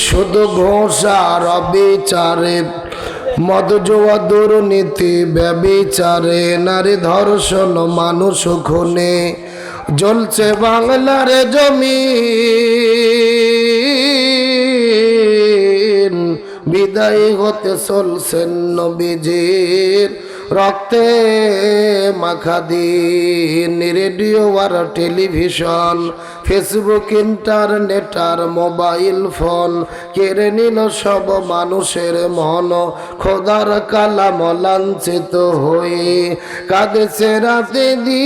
শুধু ঘোষা রবিচারে মদ জুয়া দুর্নীতি ব্যভিচারে নারী ধর্ষণ মানুষ খুনে জ্বলছে বাংলার জমিন বিদায় হতে চলছেন নবীজির রক্তে মাখা দিন রেডিও আর টেলিভিশন ফেসবুক ইন্টারনেট আর মোবাইল ফোন কেড়ে নিল সব মানুষের মন খোদার কালাম লাঞ্ছিত হয়ে কাঁদেছে রাতে দিন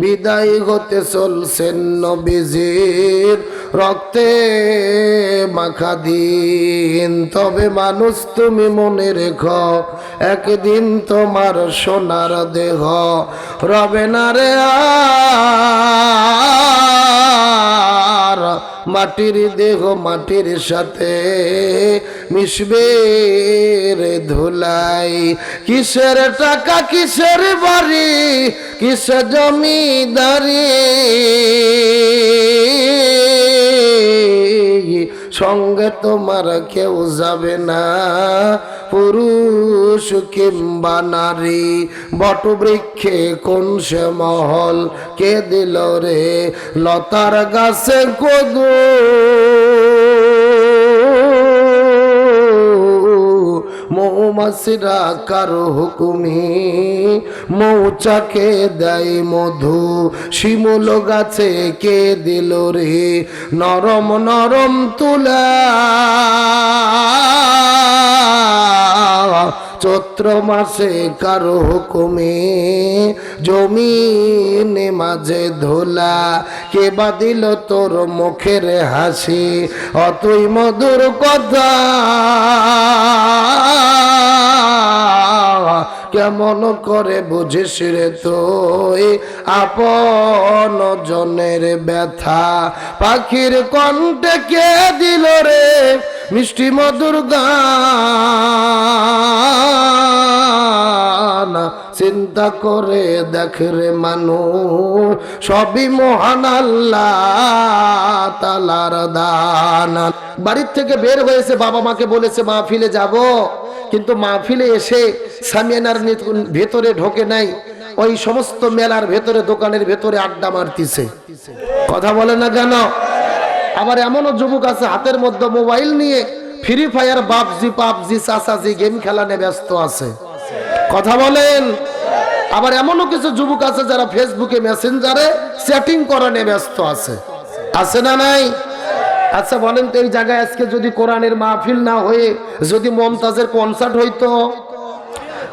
বিদায় হতে চলছেন নবীজির রক্তে মাখা দিন তবে মানুষ তুমি মনে রেখো একদিন তোমার সোনার দেহ রবে না রে আর মাটির দেহ মাটির সাথে মিশবে রে ধুলাই কিসের টাকা কিসের বাড়ি কিসের জমিদারি সঙ্গে তোমার কেউ যাবে না পুরুষ কিংবা নারী বটবৃক্ষে কোন সে মহল কে দিল রে লতার গাছে কদু মৌমাছিরা কারো হুকুমি মৌচাকে দেয় মধু শিমুল গাছে কে দিল রে নরম নরম তুলা চৈত্র মাসে কারো হুকুমে জমিনে মাঝে ধোলা কে বা দিল তোর মুখের হাসি অতই মধুর কথা কেমন করে বুঝিস রে তুই আপন জনের ব্যথা পাখির কণ্ঠে কে দিল রে মিষ্টি মধুর গান চিন্তা করে দেখ রে মানুষ সবই মহান আল্লাহ তাআলার দান বাড়ির থেকে বের হয়েছে বাবা মাকে বলেছে মাহফিলে যাব কিন্তু মাহফিলে এসে সামিয়ানার ভেতরে ঢোকে নাই ওই সমস্ত মেলার ভেতরে দোকানের ভেতরে আড্ডা মারতিছে কথা বলে না কেন আবার এমনও যুবক আছে হাতের মধ্যে মোবাইল নিয়ে ফ্রি ফায়ার পাবজি চাচাজি গেম খেলা নিয়ে ব্যস্ত আছে কথা বলেন আবার এমনও কিছু যুবক আছে যারা ফেসবুকে মেসেঞ্জারে চ্যাটিং করা নিয়ে ব্যস্ত আছে না নাই আচ্ছা বলেন তো এই জায়গায় আজকে যদি কোরআনের মাহফিল না হয়ে যদি মমতাজের কনসার্ট হইতো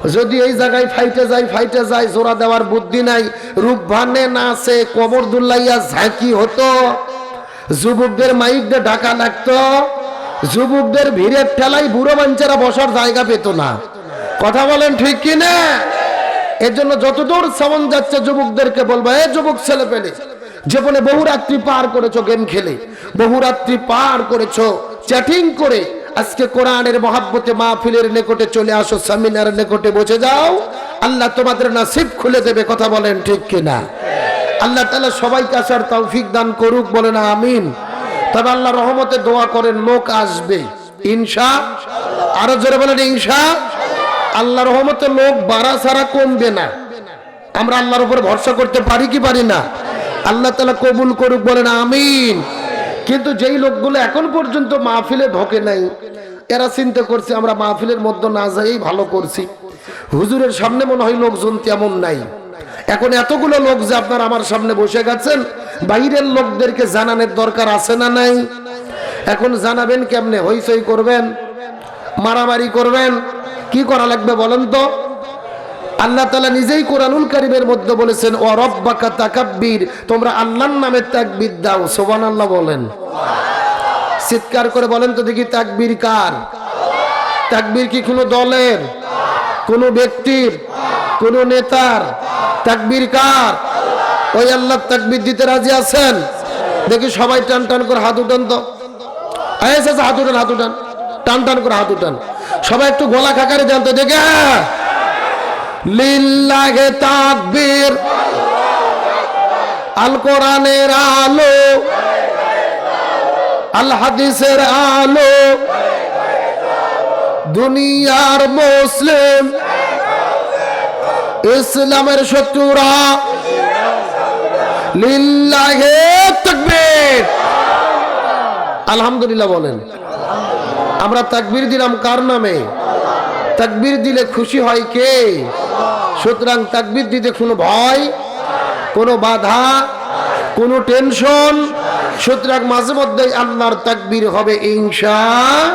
যদি এই জায়গায় ফাইটে যায় জোড়া দেওয়ার বুদ্ধি নাই রূপভানে নাচে কবর দুল্লাইয়া ঝাঁকি হতো যুবকদের মাইক দিয়ে ঢাকা লাগতো যুবকদের ভিড়ের ঠেলায় বুড়ো বাঞ্চারা বসার জায়গা পেত না কথা বলেন ঠিক কিনা এর জন্য যতদূর সামন যাচ্ছে যুবকদেরকে বলবো এ যুবক ছেলে পেলে জীবনে বহু রাত্রি পার করেছো গেম খেলে বহু রাত্রি পার করেছো চ্যাটিং করে আজকে কোরআনের মহাব্বতে মাহফিলের নিকটে চলে আসো সেমিনারের নিকটে বসে যাও আল্লাহ তোমাদের নসিব খুলে দেবে কথা বলেন ঠিক কিনা আল্লাহ তাআলা সবাইকে আসার তৌফিক দান করুক বলেন আমিন তবে আল্লাহ রহমতে দোয়া করেন লোক আসবে ইনশাআল্লাহ আরো জোরে বলেন ইনশাআল্লাহ আল্লাহ রহমতে লোক বাড়া ছাড়া কমবে না আমরা আল্লাহর উপর ভরসা করতে পারি কি পারি না আল্লাহ তাআলা কবুল করুক বলেন আমিন কিন্তু যেই লোকগুলো এখন পর্যন্ত মাহফিলে ঢোকে নাই এরা চিন্তা করছে আমরা মাহফিলের মধ্যে না যাই ভালো করছি হুজুরের সামনে মনে হয় লোকজন তেমন নাই এখন এতগুলো লোক যে আপনার আমার সামনে বসে গেছেন বাইরের লোকদেরকে জানানোর দরকার আছে না নাই এখন জানাবেন কেমনে হইচই করবেন মারামারি করবেন কি করা লাগবে বলেন তো আল্লাহ তাআলা নিজেই কোরআনুল কারীমের মধ্যে বলেছেন ওয়া রাব্বাকা তাকাব্বির তোমরা আল্লাহর নামে তাকবীর দাও সুবহানাল্লাহ বলেন চিৎকার করে বলেন তো দেখি তাকবীর কার তাকবীর কি কোনো দলের কোনো ব্যক্তির কোনো নেতার তাকবীর কার ওই আল্লাহর তাকবীর দিতে রাজি আছেন দেখি সবাই টান টান করে হাত উঠান তো আচ্ছা হাত উঠান টান টান করে হাত উঠান সবাই একটু গলা খাকারে দেন তো দেখে লিল্লাহি তাকবীর আল কোরআনের আলো, আল হাদিসের আলো, দুনিয়ার মুসলিম ইসলামের শত্রুরা লিল্লাহে তাকবীর। আলহামদুলিল্লাহ বলেন। আমরা তাকবীর দিলাম কার নামে? তাকবীর দিলে খুশি হয় কে? সুতরাং তাকবীর দিতে কোনো ভয়, কোনো বাধা, কোনো টেনশন, সুতরাং মাঝে মধ্যেই আল্লাহর তাকবীর হবে ইনশাআল্লাহ।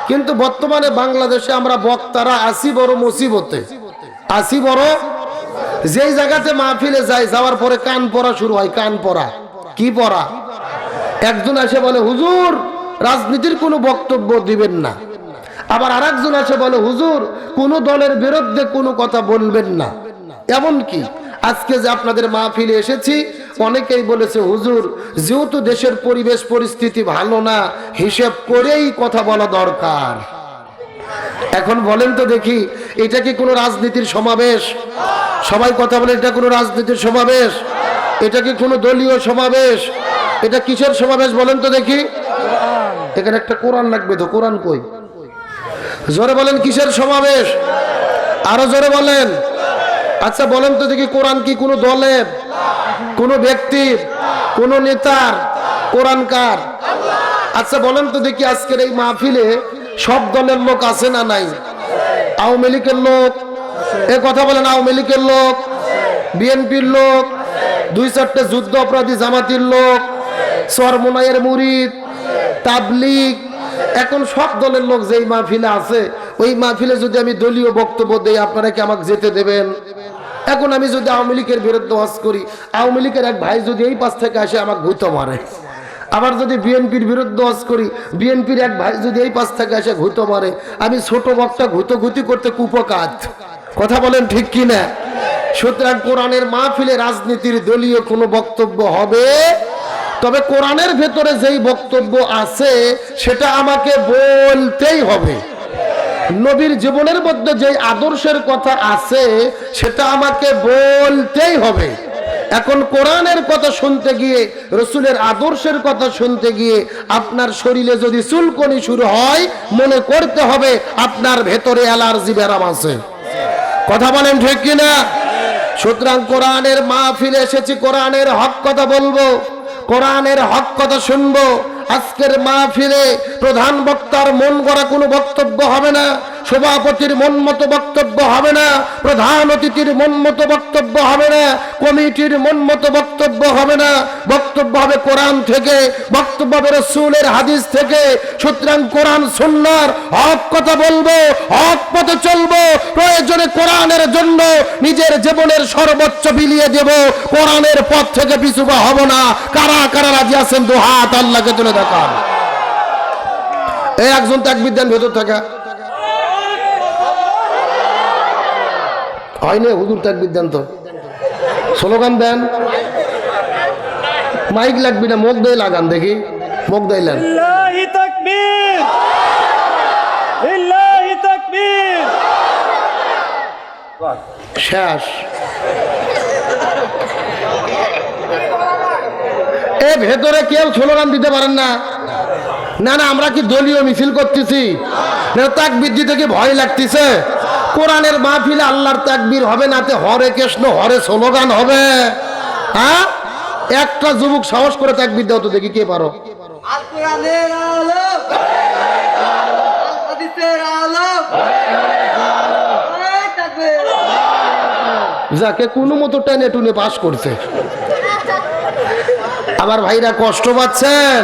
কিন্তু বর্তমানে বাংলাদেশে আমরা বক্তারা আসি বড় মুসিবতে, আসি বড়, যেই জায়গাতে মাহফিলে যাই, যাওয়ার পরে কান পড়া শুরু হয়। কান পড়া কি পড়া? একজন এসে বলে হুজুর রাজনীতির কোনো বক্তব্য দিবেন না, আবার আরেকজন এসে বলে হুজুর কোন দলের বিরুদ্ধে কোনো কথা বলবেন না। এমনকি আজকে যে আপনাদের মাহফিলে এসেছি, অনেকেই বলেছে হুজুর যেহেতু দেশের পরিবেশ পরিস্থিতি ভালো না, হিসেব করেই কথা বলা দরকার। এখন বলেন তো দেখি, এটা কি কোনো রাজনীতির সমাবেশ? সবাই কথা বলে, এটা কোনো রাজনীতির সমাবেশ? এটা কি কোনো দলীয় সমাবেশ? এটা কিসের সমাবেশ বলেন তো দেখি? এখানে একটা কোরআন লাগবে তো, কোরআন কই? জোরে বলেন, কিসের সমাবেশ? আরো জোরে বলেন। আচ্ছা বলেন তো দেখি, কোরআন কি কোনো দলের, কোনো ব্যক্তির, কোনো নেতার? কোরআন কার? আচ্ছা বলেন তো দেখি, আজকের এই মাহফিলে সব দলের লোক আছে না নাই? আওয়ামী লীগের লোক, এ কথা বলেন, আওয়ামী লীগের লোক, বিএনপির লোক, 2-4টে যুদ্ধ অপরাধী জামাতির লোক, চরমোনাইয়ের মুরিদ, তাবলীগ, এখন সব দলের লোক যেই মাহফিলে আছে, ওই মাহফিলে যদি আমি দলীয় বক্তব্য দেই, আপনারা কি আমাকে যেতে দেবেন? এখন আমি যদি আওয়ামী লীগের বিরুদ্ধে ওয়াজ করি, আওয়ামী লীগের এক ভাই যদি এই পাশ থেকে আসে আমাকে ঘুতো মারে। আবার যদি বিএনপির বিরুদ্ধে ওয়াজ করি, বিএনপির এক ভাই যদি এই পাশ থেকে এসে ঘুতো মারে, আমি ছোট বক্তা ঘুতোঘুতি করতে কুপকাত। কথা বলেন ঠিক কি না? সুতরাং কোরআনের মাহফিলে রাজনীতির দলীয় কোনো বক্তব্য হবে, তবে কোরআনের ভেতরে যেই বক্তব্য আছে সেটা আমাকে বলতেই হবে। নবীর জীবনের মধ্যে যেই আদর্শের কথা আছে সেটা আমাকে বলতেই হবে। এখন কোরআনের কথা শুনতে গিয়ে, রসুলের আদর্শের কথা শুনতে গিয়ে আপনার শরীরে যদি চুলকনি শুরু হয়, মনে করতে হবে আপনার ভেতরে অ্যালার্জি ব্যারাম আছে। কথা বলেন ঠিক কিনা? সুতরাং কোরআনের মাহফিলে এসেছি, কোরআনের হক কথা বলবো, কোরআনের হক কথা শুনবো। আজকের মাহফিলে প্রধান বক্তার মন গড়া কোনো বক্তব্য হবে না, সভাপতির মন মতো বক্তব্য হবে না, প্রধান অতিথির মন মতো বক্তব্য হবে না, কমিটির মন মতো বক্তব্য হবে না। বক্তব্য হবে কোরআন থেকে, বক্তব্য হবে রাসূলের হাদিস থেকে। সুতরাং কোরআন সুন্নাহর হক কথা বলবো, হক পথে চলবো, প্রয়োজনে কোরআনের জন্য নিজের জীবনের সর্বোচ্চ বিলিয়ে দেব। কোরআনের পথ থেকে পিছু পা হব না। কারা কারা রাজি আছেন? দু হাত আল্লাহকে তুলে দেখান। এই একজন তাকবীর দেন ভেতর থাকা। হয় না হুজুর, তাকবীর দেন তো, স্লোগান দেন। মাইক লাগবি না, মুখ দিয়ে লাগান দেখি, মুখ দিলেন। লিল্লাহি তাকবীর, লিল্লাহি তাকবীর। শেষ। এ ভেতরে কেউ স্লোগান দিতে পারেন না? না না, আমরা কি দলীয় মিছিল করতেছি? তাকবীর দিতে কি ভয় লাগতেছে? কোরআনের মাহফিলে আল্লাহর তাকবীর হবে না, তে হরে কৃষ্ণ হরে স্লোগান হবে। হ্যাঁ, একটা যুবক সাহস করে তাকবীর দাও তো দেখি, কে পারো? আল কোরআনের আলো, আল হাদিসের আলো, এই তাকবীর। যাকে কোনো মতো টেনে টুনে পাস করছে। আবার ভাইরা কষ্ট পাচ্ছেন?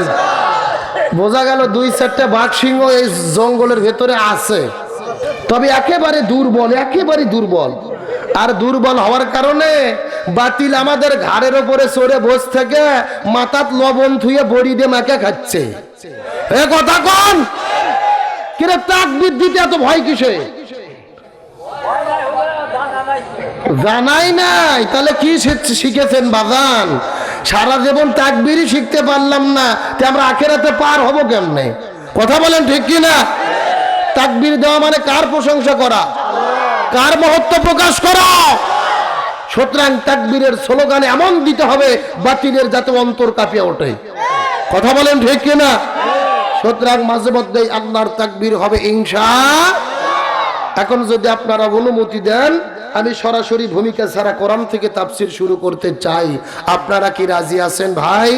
বোঝা গেল 2-4টা বাঘ সিংহ এই জঙ্গলের ভেতরে আছে, তবে একেবারে দুর্বল, একেবারে দুর্বল। আর দুর্বল হওয়ার কারণে বাতিল আমাদের ঘাড়ের ওপরে চড়ে বসে থেকে মাথাত লবণ থুয়ে বড়ি দিয়ে মাকে খাচ্ছে। এ কথা কোন? কিরে তাকবীর দিতে এত ভয় কিসে? জানাই নাই, তাহলে কি শিখেছেন বাজান? সারা জীবন তাকবীরই শিখতে পারলাম না, তে আমরা আখেরাতে পার হব কেমনে? কথা বলেন ঠিক কি না? তাকবীর দেওয়া মানে কার প্রশংসা করা, কার মহত্ব প্রকাশ করা? সুতরাং তাকবীরের স্লোগানে এমন দিতে হবে বাতিলের যাতে অন্তর কাঁপিয়ে ওঠে। কথা বলেন ঠিক কিনা? সুতরাং মাঝে মধ্যেই আল্লাহর তাকবীর হবে ইনশাআল্লাহ। এখন যদি আপনারা অনুমতি দেন আমি সরাসরি ভূমিকা ছাড়া কোরআন থেকে তাফসীর শুরু করতে চাই। আপনারা কি রাজি আছেন ভাই?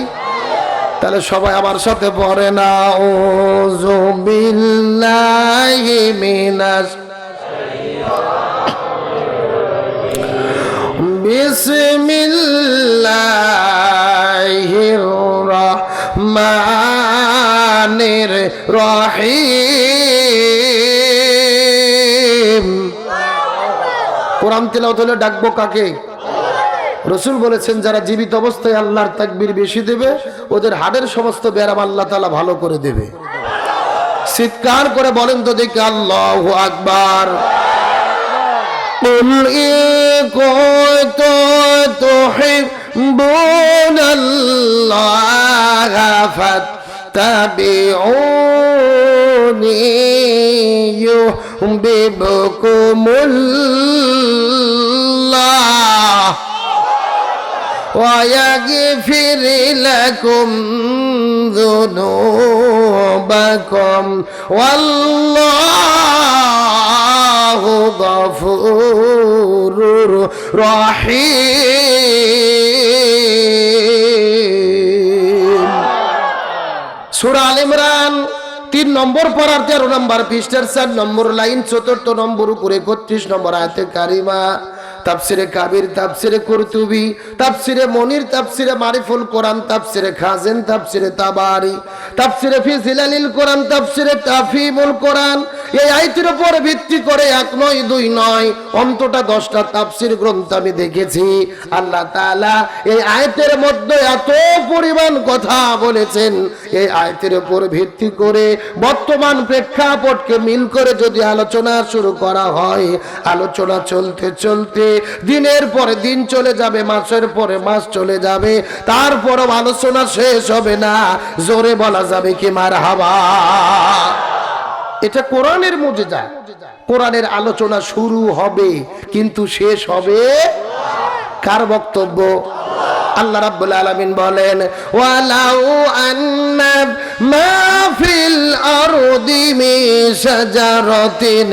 তাহলে সবাই আমার সাথে পড়ে না, আউযু বিল্লাহি মিনাশ বিসমিল্লাহির রহমানির রহিম। কোরআন তিলাওয়াত হলে ডাকবো কাকে? রাসূল বলেছেন যারা জীবিত অবস্থায় আল্লাহর তাকবীর বেশি দেবে ওদের হাড়ের সমস্ত ব্যায়াম আল্লাহ তাআলা ভালো করে দেবে। চিৎকার করে বলেন তো দেখি আল্লাহু আকবার। কুল ইন কুনতুম তুহিব্বুনাল্লাহা ফাত্তাবিউনি ইউহিব্বুকুমুল্লাহ ويغفر لكم ذنوبكم والله غفور رحيم। সূরা আল ইমরান 3 নম্বর পারার 13 নম্বর পৃষ্ঠার 4 নম্বর লাইন 4 নম্বর উপরে 31 নম্বর আয়াতে কারিমা। তাফসিরে কাবির, তাফসিরে কুরতুবি, তাফসিরে মনির, তাফসিরে মারিফুল কোরআন, তাফসিরে খাজিন, তাফসিরে তাবারি, তাফসিরে ফি জিলালিল কোরআন, তাফসিরে তাফহিমুল কোরআন। এই আয়াতের উপর ভিত্তি করে 1 নয় 2 নয় অন্তত 10টা তাফসির গ্রন্থ আমি দেখেছি। আল্লাহ তাআলা এই আয়াতের মধ্যে এত পরিমাণ কথা বলেছেন, এই আয়াতের উপর ভিত্তি করে বর্তমান প্রেক্ষাপটকে মিল করে যদি আলোচনা শুরু করা হয়, আলোচনা চলতে চলতে দিনের পরে দিন চলে যাবে, মাসের পরে মাস চলে যাবে, তারপরও আলোচনা শেষ হবে না। জোরে বলা যাবে কি মারহাবা। এটা কোরআনের মুজিজা। কোরআনের আলোচনা শুরু হবে কিন্তু শেষ হবে কার বক্তব্য? আল্লাহ রাব্বুল আলামিন বলেন ওয়ালাউ আন্না মা ফিল আরদি মিন শাজারাতিন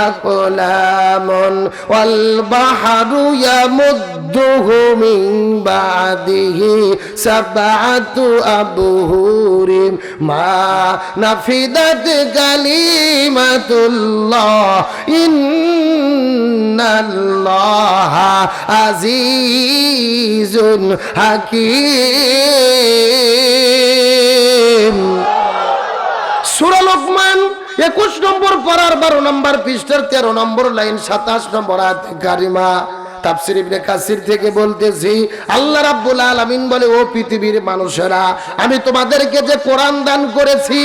আকলামুন ওয়াল বাহরু ইয়ামুদ্দুহু মিন বাদিহি সাবআতু আবহুরিন মা নাফিদাত কালিমাতুল্লাহ ইন্নাল্লাহা আজিজুন হাকিম। সূরা লোকমান 21 নম্বর পারার 12 নম্বর পৃষ্ঠার 13 নম্বর লাইন 27 নম্বর আয়াত কারিমা। তাফসীর ইবনে কাসির থেকে বলতেছি আল্লাহ রাব্বুল আলামিন বলে ও পৃথিবীর মানুষেরা, আমি তোমাদেরকে যে কোরআন দান করেছি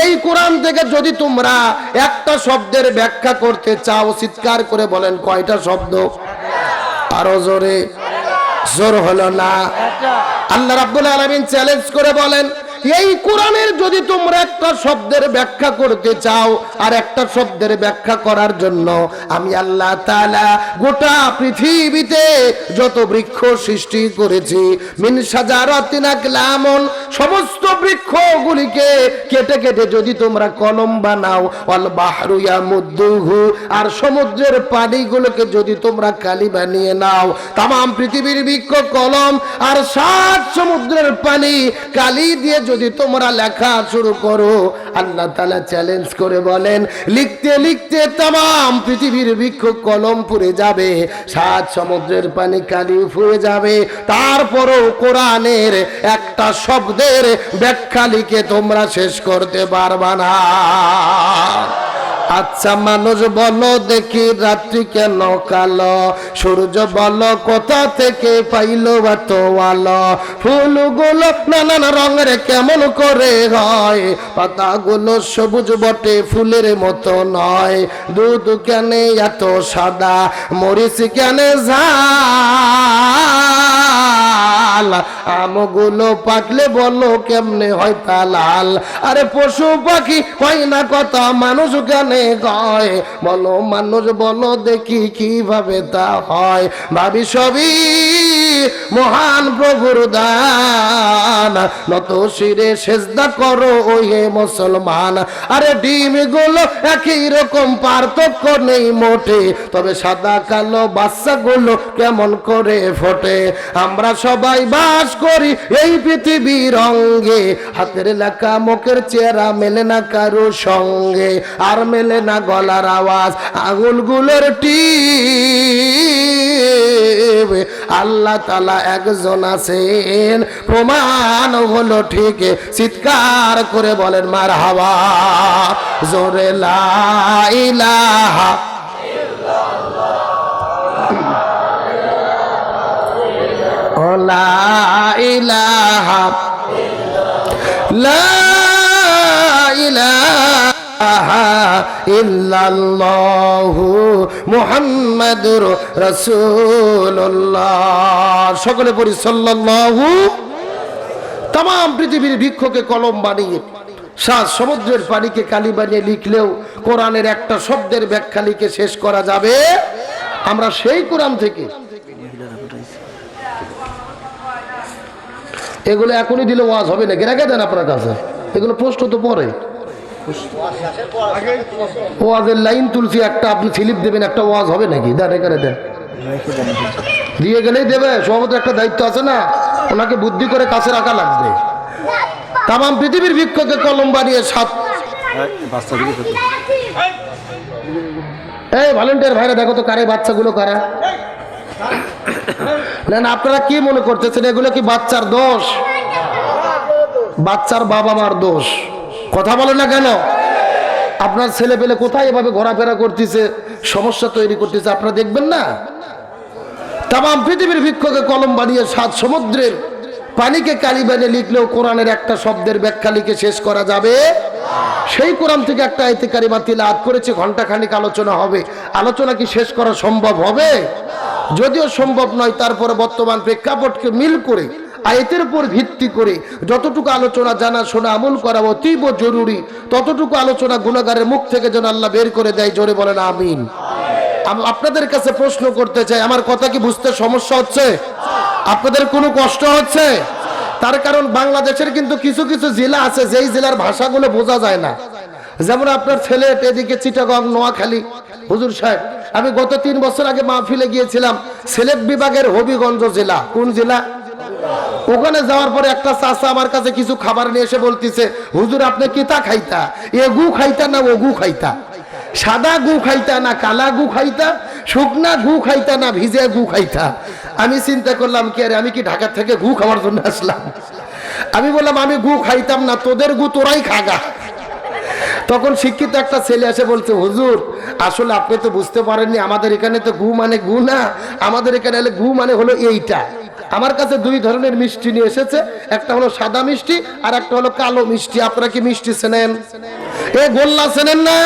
এই কোরআন থেকে যদি তোমরা একটা শব্দের ব্যাখ্যা করতে চাও, চিৎকার করে বলেন কয়টা শব্দ? আরো জোরে। জোর হলো না। আল্লাহ রাব্বুল আলামিন চ্যালেঞ্জ করে বলেন এই কোরআনের যদি তোমরা একটা শব্দের ব্যাখ্যা করতে চাও, আর একটা শব্দের ব্যাখ্যা করার জন্য আমি আল্লাহ তাআলা গোটা পৃথিবীতে যত বৃক্ষ সৃষ্টি করেছি মিন শাজারাতিন আকলামুন, সমস্ত বৃক্ষগুলিকে কেটে কেটে যদি তোমরা কলম বানাও, ওয়াল বাহরু ইয়ামুদ্দুহু, আর সমুদ্রের পানিগুলোকে যদি তোমরা কালি বানিয়ে নাও, তামাম পৃথিবীর বৃক্ষ কলম আর 7 সমুদ্রের পানি কালি দিয়ে যদি তোমরা লেখা শুরু করো, আল্লাহ তাআলা চ্যালেঞ্জ করে বলেন লিখতে লিখতে তামাম পৃথিবীর বৃক্ষ কলম পুড়ে যাবে, 7 সমুদ্রের পানি কালি ফুয়ে যাবে, তারপরও কোরআনের একটা শব্দের ব্যাখ্যা লিখে তোমরা শেষ করতে পারবা না। আচ্ছা মানুষ বলো দেখি রাত্রি কেন কালো, সূর্য বলো কোথা থেকে পাইলো এত আলো, ফুলগুলো নানান রঙের কেমন করে হয়, পাতাগুলো সবুজ বটে ফুলের মতো নয়, দুধ কেন এত সাদা, মরিচ কেন ঝাল, লাল, আমগুলো পাকলে বলো কেমনে হয় তা লাল। আরে পশু পাখি হয় না কথা, মানুষ গানে গায়, বলো মানুষ বলো দেখি কিভাবে তা হয়। ভাবি সবই মহান প্রভুর দান, নত শিরে সেজদা করো ও হে মুসলমান। আরে ডিমগুলো একই রকম, পার্থক্য নেই মোটে, তবে সাদা কালো বাচ্চাগুলো কেমন করে ফোটে। আমরা সবাই বাস করি এই পৃথিবীর অঙ্গে, হাতের লেখা মুখের চেহারা মেলে না কারো সঙ্গে, আর মেলে না গলার আওয়াজ আঙুলগুলোর টিপ। আল্লাহ তাআলা একজন আছেন, প্রমাণ হলো ঠিক, চিৎকার করে বলেন মারহাবা। জোরে লা ইলাহা লা ইলাহা লা ইলাহা ইল্লাল্লাহু মুহাম্মাদুর রাসূলুল্লাহ। সকলে পড়ি সাল্লাল্লাহু। তাম পৃথিবীর বৃক্ষকে কলম বানিয়ে, সাত সমুদ্রের পানিকে কালি বানিয়ে লিখলেও কোরআনের একটা শব্দের ব্যাখ্যা লিখে শেষ করা যাবে। আমরা সেই কোরআন থেকে এগুলো এখনই দিলে ওয়াজ হবে না, রেখে দেন আপনার কাছে, এগুলো প্রশ্ন তো পরে ওয়াজের লাইন তুলছি একটা, আপনি স্লিপ দেবেন, একটা ওয়াজ হবে নাকি? দেন এখানে দেন, দিয়ে গেলেই দেবে। সভাপতির একটা দায়িত্ব আছে না, ওনাকে বুদ্ধি করে কাছে রাখা লাগবে। তাম পৃথিবীর বৃক্ষকে কলম বানিয়ে সাত, এই ভলেন্টিয়ার ভাইরা দেখো তো কারে বাচ্চাগুলো কারা। না না, আপনারা কি মনে করতেছেন এগুলো কি বাচ্চার দোষ? বাচ্চার বাবা মার দোষ। কথা বলে না কেন? আপনার ছেলে পেলে কোথায় এভাবে ঘোরাফেরা করতেছে, সমস্যা তৈরি করতেছে, আপনারা দেখবেন না? তাম পৃথিবীর বৃক্ষকে কলম বানিয়ে সাত সমুদ্রের পানিকে কালি বানিয়ে লিখলেও কোরআনের একটা শব্দের ব্যাখ্যা লিখে শেষ করা যাবে। সেই কোরআন থেকে একটা আয়াতে কারিমা তিলাওয়াত করেছে, ঘন্টাখানিক আলোচনা হবে। আলোচনা কি শেষ করা সম্ভব হবে? যদিও সম্ভব নয়, তারপরে বর্তমান প্রেক্ষাপটকে মিল করে আয়াতের উপর ভিত্তি করে যতটুকু আলোচনা জানা শোনা আমল করা অতীব জরুরি, ততটুকু আলোচনা গুনাহগারের মুখ থেকে যেন আল্লাহ বের করে দেয়। জোরে বলেন আমিন। আপনাদের কাছে প্রশ্ন করতে চাই, আমার কথা কি বুঝতে সমস্যা হচ্ছে? আপনাদের কোনো কষ্ট হচ্ছে? তার কারণ বাংলাদেশের কিন্তু কিছু কিছু জেলা আছে যেই জেলার ভাষাগুলো বোঝা যায় না। যেমন আপনার ছেলে এদিকে চিটাগং, নোয়াখালী। হুজুর সাহেব, আমি গত 3 বছর আগে মাহফিলে গিয়েছিলাম সিলেট বিভাগের হবিগঞ্জ জেলা। কোন জেলা? ওখানে যাওয়ার পরে একটা চাচা আমার কাছে কিছু খাবার নিয়ে এসে বলতেছে, হুজুর আপনি কিতা খাইতা? এ গু খাইতা না ও গু খাইতা? সাদা গু খাইতা না কালা গু খাইতা? শুকনা গু খাইতা না ভিজে গু খাইতা? আমি চিন্তা করলাম কি, আরে আমি কি ঢাকা থেকে গু খাওয়ার জন্য আসলাম? আমি বললাম আমি গু খাইতাম না, তোদের গু তোরাই খাগা। তখন শিক্ষিত একটা ছেলে এসে বলছে, হুজুর আসলে আপনি তো বুঝতে পারেননি, আমাদের এখানে তো গু মানে গু না, আমাদের এখানে হলে গু মানে হলো এইটা। আমার কাছে 2 ধরনের মিষ্টি নিয়ে এসেছে, একটা হলো সাদা মিষ্টি আর একটা হলো কালো মিষ্টি। আপনারা কি মিষ্টি চেনেন? এ গোল্লা চেনেন না?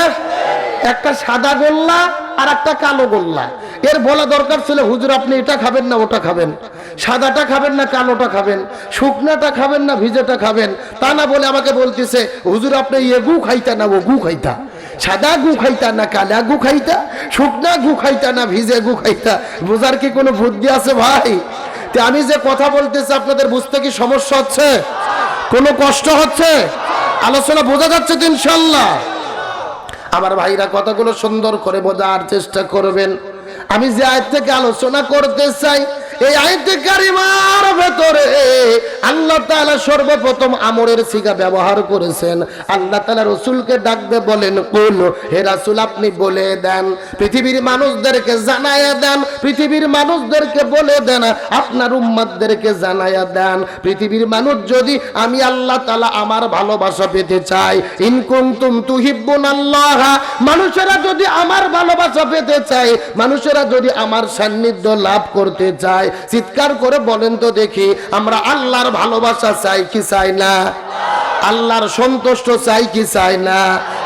একটা সাদা গোল্লা আর একটা কালো গোল্লা। এর বলা দরকার ছিল, হুজুর আপনি এটা খাবেন না ওটা খাবেন, সাদাটা খাবেন না কালোটা খাবেন, শুকনাটা খাবেন না ভিজেটা খাবেন। তা না বলে আমাকে বলতেছে, হুজুর আপনি এ গু খাইতা না ও গু খাইতা, সাদা গু খাইতা না কালা গু খাইতা, শুকনা গু খাইতা না ভিজে গু খাইতা। বোঝার কি কোনো বুদ্ধি আছে ভাই? আমি যে কথা বলতেছি আপনাদের বুঝতে কি সমস্যা হচ্ছে? কোনো কষ্ট হচ্ছে? আলোচনা বোঝা যাচ্ছে তো ইনশাআল্লাহ? আমার ভাইরা কথাগুলো সুন্দর করে বোঝার চেষ্টা করবেন। আমি যে আয়াত থেকে আলোচনা করতে চাই, এই আয়াতে কারিমার ভেতরে আল্লাহ তাআলা সর্বপ্রথম আমরের সিগা ব্যবহার করেছেন। আল্লাহ তাআলা রাসূলকে ডাকবে বলেন, কুল, হে রাসূল আপনি বলে দেন, পৃথিবীর মানুষদেরকে জানায়া দেন, পৃথিবীর মানুষদেরকে বলে দেন, আপনার উম্মতদেরকে জানায়া দেন, পৃথিবীর মানুষ যদি আমি আল্লাহ তাআলা আমার ভালোবাসা পেতে চাই, ইন কুনতুম তুহিব্বুনাল্লাহ, মানুষেরা যদি আমার ভালোবাসা পেতে চায়, মানুষেরা যদি আমার সান্নিধ্য লাভ করতে চায়, চিৎকার করে বলেন তো দেখি, আমরা আল্লাহর ভালোবাসা চাই কি চাই না? আল্লাহর সন্তুষ্ট চাই কি চাই না?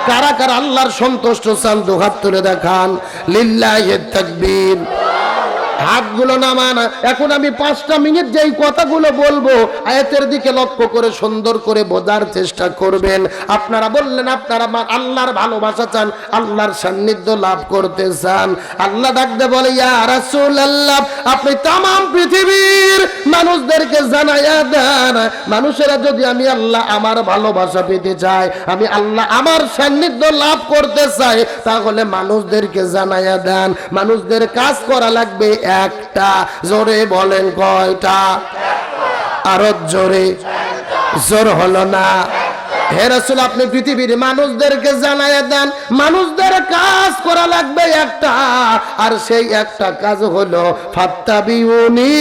কারা কারা আল্লাহর সন্তুষ্ট চান? দুহাত তুলে দেখান। লিল্লাহি তাকবীর। হাতগুলো নামান। এখন আমি 5টা মিনিট যেই কথাগুলো বলবো আয়াতের দিকে লক্ষ্য করে সুন্দর করে বোঝার চেষ্টা করবেন। আপনারা বললেন আপনারা আল্লাহর ভালোবাসা চান, আল্লাহর সান্নিধ্য লাভ করতে চান। আল্লাহ ডাকতে বলে, ইয়া রাসূলুল্লাহ, আপনি তামাম পৃথিবীর মানুষদেরকে জানাইয়া দেন, মানুষেরা যদি আমি আল্লাহ আমার ভালোবাসা পেতে চাই, আমি আল্লাহ আমার সান্নিধ্য লাভ করতে চাই, তাহলে মানুষদেরকে জানাইয়া দেন মানুষদের কাজ করা লাগবে একটা। জোরে বলেন কয়টা? আরো জোরে। জোর হলো না। হে রাসূল, আপনি পৃথিবীর মানুষদেরকে জানাইয়া দেন মানুষদের কাজ করা লাগবে একটা, আর সেই একটা কাজ হলো ফাত্তাবিউনি।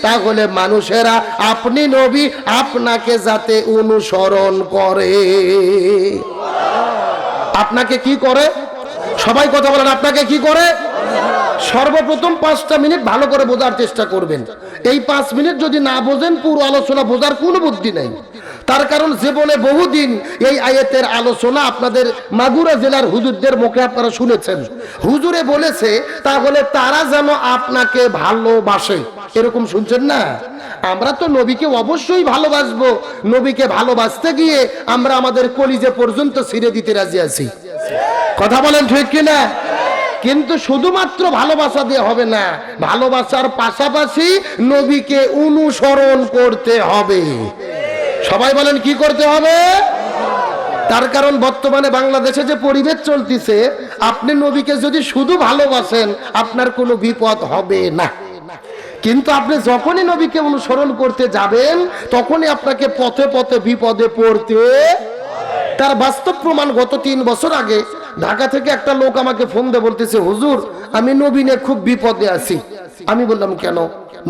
তাহলে মানুষেরা আপনি নবী আপনাকে যাতে অনুসরণ করে। আপনাকে কি করে? সবাই কথা বলেন, আপনাকে কি করে? সর্বপ্রথম 5টা মিনিট ভালো করে বোঝার চেষ্টা করবেন। এই 5 মিনিট যদি না বোঝেন পুরো আলোচনা বোঝার কোনো বুদ্ধি নাই। তার কারণ জীবনে বহুদিন এই আয়াতের আলোচনা আপনাদের মাগুরা জেলার হুজুরদের মুখে আপনারা শুনেছেন। হুজুরে বলেছে তাহলে তারা যেন আপনাকে ভালোবাসে, এরকম শুনছেন না? আমরা তো নবীকে অবশ্যই ভালোবাসবো। নবীকে ভালোবাসতে গিয়ে আমরা আমাদের কলিজা পর্যন্ত ছিঁড়ে দিতে রাজি আছি। কথা বলেন ঠিক কিনা? কিন্তু শুধুমাত্র ভালোবাসা দিয়ে হবে না, ভালোবাসার পাশাপাশি নবীকে অনুসরণ করতে হবে। সবাই বলেন কি করতে হবে? তার কারণ বর্তমানে বাংলাদেশে যে পরিবেশ চলতেছে, আপনি নবীকে যদি শুধু ভালোবাসেন আপনার কোনো বিপদ হবে না, কিন্তু আপনি যখনই নবীকে অনুসরণ করতে যাবেন তখনই আপনাকে পথে পথে বিপদে পড়তে। তার বাস্তব প্রমাণ গত 3 বছর আগে ঢাকা থেকে একটা লোক আমাকে ফোন দিয়ে বলতেছে, হুজুর আমি নবী নিয়ে খুব বিপদে আছি। আমি বললাম কেন?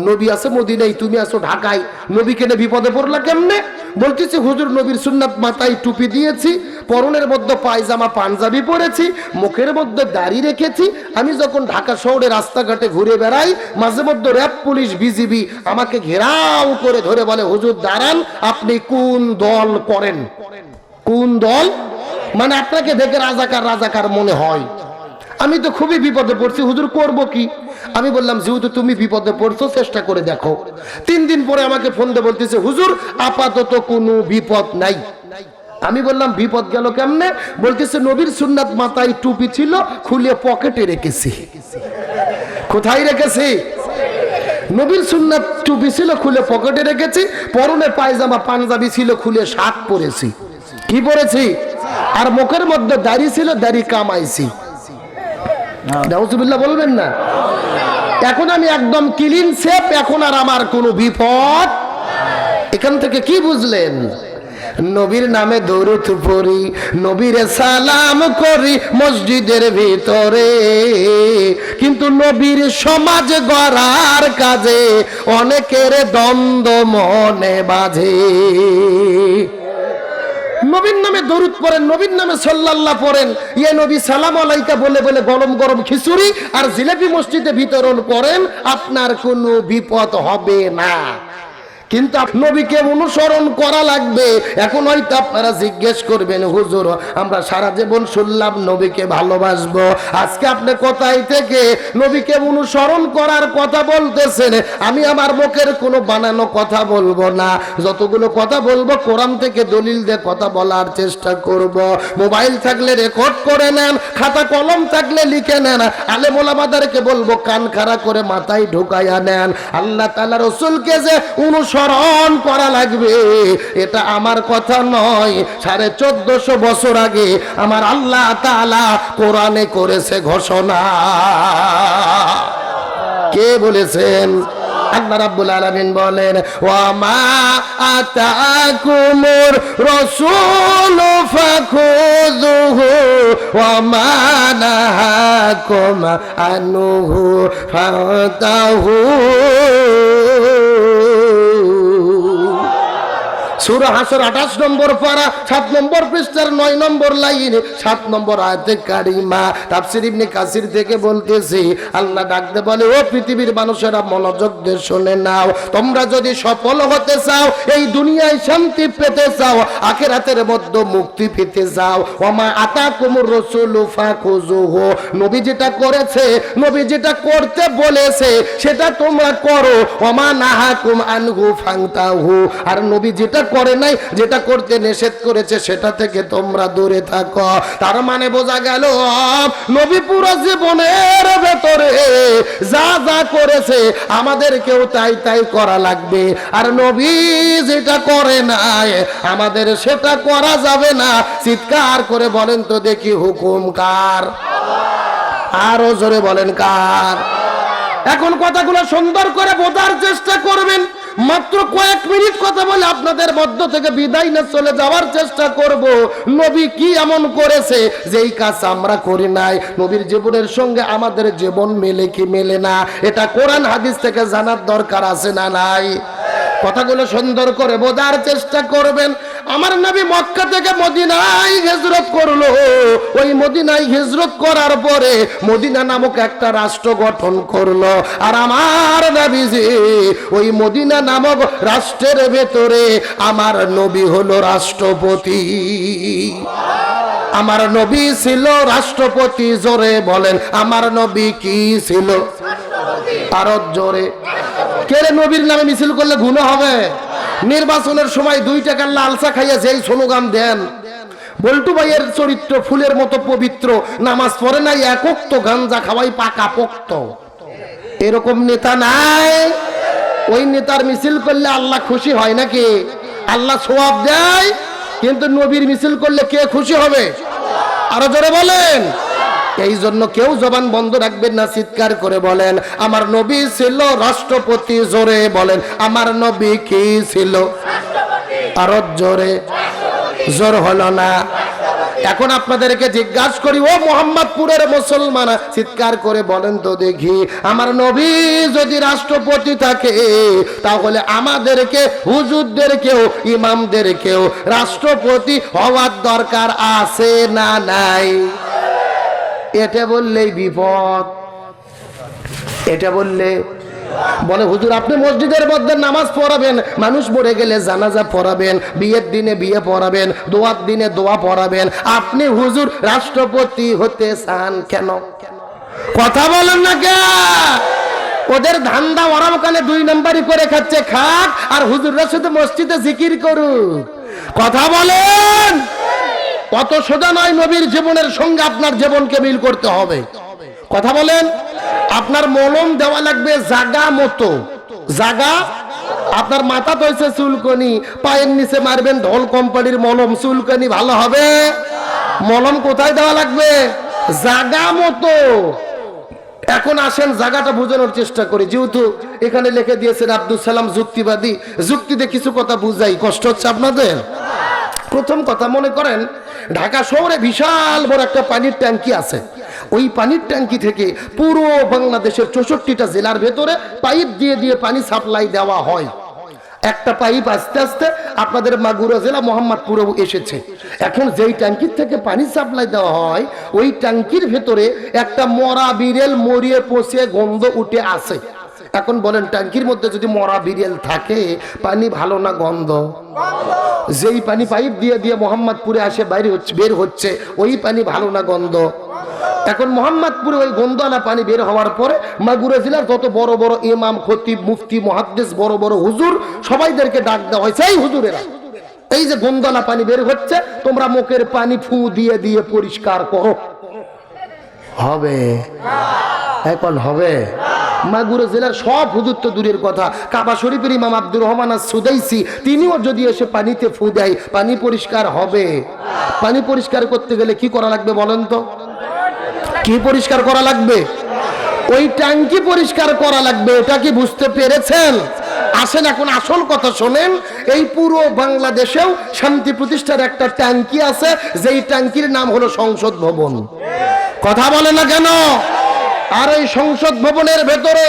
নবী আছে মদিনায়, তুমি আছো ঢাকায়, নবীকে নিয়ে বিপদে পড়লা কেমনে? বলতেছে হুজুর নবীর সুন্নাত, মাথায় টুপি দিয়েছি, পরনের মধ্যে পায়জামা পাঞ্জাবি পরেছি, মুখের মধ্যে দাড়ি রেখেছি। আমি যখন ঢাকা শহরে রাস্তাঘাটে ঘুরে বেড়াই, মাঝে মধ্যে র্যাব পুলিশ বিজিবি আমাকে ঘেরাও করে ধরে বলে, হুজুর দাঁড়ান, আপনি কোন দল করেন? কোন দল? মানে আপনাকে দেখে রাজাকার রাজাকার মনে হয়। আমি তো খুবই বিপদে পড়ছি, হুজুর করব কি? আমি বললাম যেহেতু তুমি বিপদে পড়ছো চেষ্টা করে দেখো। 3 দিন পরে আমাকে ফোন দিয়ে বলতেছে, হুজুর আপাতত কোনো বিপদ নাই। আমি বললাম বিপদ গেল কেমনে? বলতেছে নবীর সুন্নাত, মাথায় টুপি ছিল, খুলে পকেটে রেখেছি। কোথায় রেখেছি? নবীর সুন্নাত টুপি ছিল, খুলে পকেটে রেখেছি। পরনে পায়জামা পাঞ্জাবি ছিল, খুলে শার্ট পরেছি। কি পরেছি? আর মুখের মধ্যে দাড়ি ছিল, দাড়ি কামাইছি। নাউজুবিল্লাহ বলবেন না? এখন আমি একদম ক্লিন সেফ, এখন আর আমার কোনো বিপদ। এখান থেকে কি বুঝলেন? নবীর নামে দরুদ পড়ি, নবীরে সালাম করি মসজিদের ভিতরে, কিন্তু নবীর সমাজ গড়ার কাজে অনেকের দ্বন্দ্ব মনে বাজে। নবীর নামে দরুদ পড়েন, নবীর নামে সাল্লাল্লাহ পড়েন, ইয়ে নবী সালাম আলাইকা বলে বলে গরম গরম খিচুড়ি আর জিলাপি মসজিদে বিতরণ করেন, আপনার কোনো বিপদ হবে না। কিন্তু নবীকে অনুসরণ করা লাগবে। এখন হয়তো আপনারা জিজ্ঞেস করবেন, হুজুর আমরা সারা জীবন শুনলাম নবীকে ভালোবাসবো, আজকে আপনি কোথায় থেকে নবীকে অনুসরণ করার কথা বলতেছেন? আমি আমার মুখের কোনো বানানো কথা বলবো না, যতগুলো কথা বলবো কোরআন থেকে দলিল দিয়ে কথা বলার চেষ্টা করব। মোবাইল থাকলে রেকর্ড করে নেন, খাতা কলম থাকলে লিখে নেন, আলেম ওলামাদেরকে বলবো কান খাড়া করে মাথায় ঢুকাইয়া নেন। আল্লাহ তাআলা রাসূলকে যে অনুসরণ করা লাগবে এটা আমার কথা নয়, 1450 বছর আগে আমার আল্লাহ তাআলা কোরআনে করেছে ঘোষণা। কে বলেছেন? আল্লাহ রাব্বুল আলামিন বলেন, ওয়া মা আতাকুমুর রাসূলু ফাখুযুহু ওয়া মা নাহাকুম আনহু ফাতাহু। সূরা হাসর 28 নম্বর পারা 7 নম্বর পৃষ্ঠার 9 নম্বর লাইন 7 নম্বর আয়াতে কারিমা। তাফসীর ইবনে কাসির থেকে বলতেছি, আল্লাহ ডাকতে বলে, ও পৃথিবীর মানুষেরা মনোযোগ দিয়ে শুনে নাও, তোমরা যদি সফল হতে চাও, এই দুনিয়ায় শান্তি পেতে চাও, আখিরাতের মধ্যে মুক্তি পেতে চাও, ওমা আতাকুমুর রাসূলু ফাখুযুহু, নবী যেটা করেছে, নবী যেটা করতে বলেছে সেটা তোমরা করো, ওমা নাহাকুম আনহু ফান্তাহু, আর নবী যেটা করে নাই, যেটা করতে নিষেধ করেছে সেটা থেকে তোমরা দূরে থাকো। তার মানে বোঝা গেল নবী পুরো জীবনের ভেতরে যা যা করেছে আমাদেরকেও তাই তাই করা লাগবে, আর নবী যেটা করে নাই আমাদের সেটা করা যাবে না। চিৎকার করে বলেন তো দেখি, হুকুম কার? আরো জোরে বলেন কার? এখন কথাগুলো সুন্দর করে বোঝার চেষ্টা করবেন। মাত্র কয়েক মিনিট কথা বলে আপনাদের মধ্য থেকে বিদায় নিয়ে চলে যাওয়ার চেষ্টা করব। নবী কি এমন করেছে যেই কাজ আমরা করি নাই? নবীর জীবনের সঙ্গে আমাদের জীবন মেলে কি মেলে না, এটা কোরআন হাদিস থেকে জানার দরকার আছে না নাই? কথাগুলো সুন্দর করে বোঝার চেষ্টা করবেন। আমার নবী মক্কা থেকে মদিনায় হিজরত করলো। ওই মদিনায় হিজরত করার পরে মদিনা নামক একটা রাষ্ট্র গঠন করলো, আর আমার নবীজি ওই মদিনা নামক রাষ্ট্রের ভেতরে আমার নবী হলো রাষ্ট্রপতি। আমার নবী ছিল রাষ্ট্রপতি। জোরে বলেন, আমার নবী কি ছিল? আরো জোরে। কেরে নবীর নামে মিছিল করলে গুনাহ হবে? নির্বাচনের সময় 2 টাকার লালচা খাইয়া যেই স্লোগান দেন, বল্টু ভাইয়ের চরিত্র ফুলের মতো পবিত্র, নামাজ পড়ে নাই, একক তো গাঞ্জা খাওয়াই পাকা পোক্ত, এরকম নেতা নাই? ওই নেতার মিছিল করলে আল্লাহ খুশি হয় নাকি? আল্লাহ সওয়াব দেয়, কিন্তু নবীর মিছিল করলে কে খুশি হবে? আরো জোরে বলেন। এই জন্য কেউ জবান বন্ধ রাখবেন না, চিৎকার করে বলেন, আমার নবী ছিল রাষ্ট্রপতি। জোরে বলেন, আমার নবী কি ছিল? আরো জোরে। জোর হলো না। এখন আপনাদেরকে জিজ্ঞাসা করি, ও মোহাম্মদপুরের মুসলমান, চিৎকার করে বলেন তো দেখি, আমার নবী যদি রাষ্ট্রপতি থাকে তাহলে আমাদেরকে, হুজুরদেরকেও, ইমামদেরকেও রাষ্ট্রপতি হওয়ার দরকার আছে না নাই? এটা বললেই বিপদ। এটা বললে বলে, হুজুর আপনি মসজিদের মধ্যে নামাজ পড়াবেন, মানুষ মরে গেলে জানাজা পড়াবেন, বিয়ের দিনে বিয়ে পড়াবেন, দোয়ার দিনে দোয়া পড়াবেন, আপনি হুজুর রাষ্ট্রপতি হতে চান কেন? কথা বলেন না কে? ওদের ধান্দা ওরা ওখানে 2 নাম্বারই করে খাচ্ছে, খাক, আর হুজুররা শুধু মসজিদে জিকির করুক। কথা বলেন। কত সোজা নয়, নবীর জীবনের সঙ্গে আপনার জীবনকে মিল করতে হবে। কথা বলেন। আপনার মলম দেওয়া লাগবে জাগা মতো। জাগা, আপনার মাথা তো হয়েছে চুলকনি, পায়ের নিচে মারবেন ঢোল কোম্পানির মলম, চুলকনি ভালো হবে? মলম কোথায় দেওয়া লাগবে? জাগা মতো। এখন আসেন জায়গাটা বোঝানোর চেষ্টা করি, যেহেতু এখানে লিখে দিয়েছেন আব্দুল সালাম যুক্তিবাদী, যুক্তিতে কিছু কথা বুঝাই। কষ্ট হচ্ছে আপনাদের? প্রথম কথা, মনে করেন ঢাকা শহরে বিশাল বড় একটা পানির ট্যাঙ্কি আছে। ওই পানির ট্যাঙ্কি থেকে পুরো বাংলাদেশের 64টা জেলার ভেতরে পাইপ দিয়ে দিয়ে পানি সাপ্লাই দেওয়া হয়। একটা পাইপ আস্তে আস্তে আপনাদের মাগুরা জেলা মোহাম্মদপুরেও এসেছে। এখন যেই ট্যাঙ্কির থেকে পানি সাপ্লাই দেওয়া হয়, ওই ট্যাঙ্কির ভেতরে একটা মরা বিড়েল মরিয়ে পচে গন্ধ উঠে আসে। এখন বলেন, ট্যাঙ্কির মধ্যে যদি মরা বিড়েল থাকে, পানি ভালো না গন্ধ? যেই পানি পাইপ দিয়ে দিয়ে মোহাম্মদপুরে আসে বের হচ্ছে, ওই পানি ভালো না গন্ধ? এখন মোহাম্মদপুরে ওই গন্ধওয়ালা পানি বের হওয়ার পরে মাগুরা জেলার যত বড় বড় ইমাম, খতিব, মুফতি, মুহাদ্দিস, বড় বড় হুজুর, সবাইদেরকে ডাক দেওয়া হয়েছে, এই হুজুরেরা, এই যে গন্ধওয়ালা পানি বের হচ্ছে, তোমরা মুখের পানি ফু দিয়ে দিয়ে পরিষ্কার করো। হবে? এখন হবে? মাগুরা জেলার সব হুজুর তো দূরের কথা, কাবা শরীফের ইমাম আব্দুর রহমান আস-সুদাইসি, তিনিও যদি এসে পানিতে ফু দেয়, পানি পরিষ্কার হবে? পানি পরিষ্কার করতে গেলে কি করা লাগবে বলেন তো? কি পরিষ্কার করা লাগবে? ওই ট্যাঙ্কি পরিষ্কার করা লাগবে। এটা কি বুঝতে পেরেছেন? আসেন এখন আসল কথা শোনেন। এই পুরো বাংলাদেশেও শান্তি প্রতিষ্ঠার একটা ট্যাঙ্কি আছে, যেই ট্যাঙ্কির নাম হলো সংসদ ভবন। কথা বলে না কেন? আর এই সংসদ ভবনের ভেতরে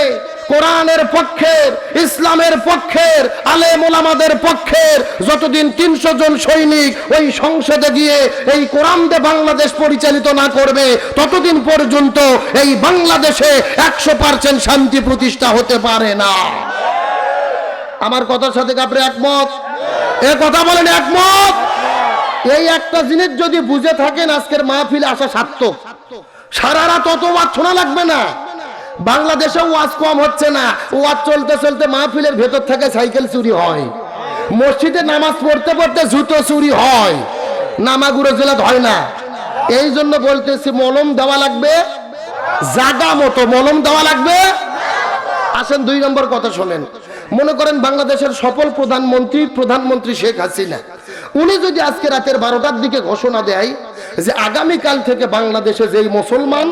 কোরআনের পক্ষের, ইসলামের পক্ষের, আলেম ওলামাদের পক্ষের যতদিন 300 জন সৈনিক ওই সংসদে গিয়ে এই কোরআন দিয়ে বাংলাদেশ পরিচালিত না করবে ততদিন পর্যন্ত এই বাংলাদেশে 100% শান্তি প্রতিষ্ঠা হতে পারে না। আমার কথার সাথে আপনি একমত? এ কথা বলেন একমত? এই একটা জিনিস যদি বুঝে থাকেন আজকের মাহফিলে আসা সার্থক। সারা রাত অত ওয়াজ শোনা লাগবে না। বাংলাদেশে ওয়াজ কম হচ্ছে না, ওয়াজ চলতে চলতে মাহফিলের ভেতর থেকে সাইকেল চুরি হয়, মসজিদে নামাজ পড়তে পড়তে জুতো চুরি হয়, নামাগুড়ো জেলাত হয় না। এই জন্য বলতেছি মলম দেওয়া লাগবে, জাগা মতো মলম দেওয়া লাগবে। আসেন 2 নম্বর কথা শোনেন। মনে করেন বাংলাদেশের সফল প্রধানমন্ত্রী শেখ হাসিনা, উনি যদি আজকে রাতের 12টার দিকে ঘোষণা দেয় যে আগামীকাল থেকে বাংলাদেশে যেই মুসলমান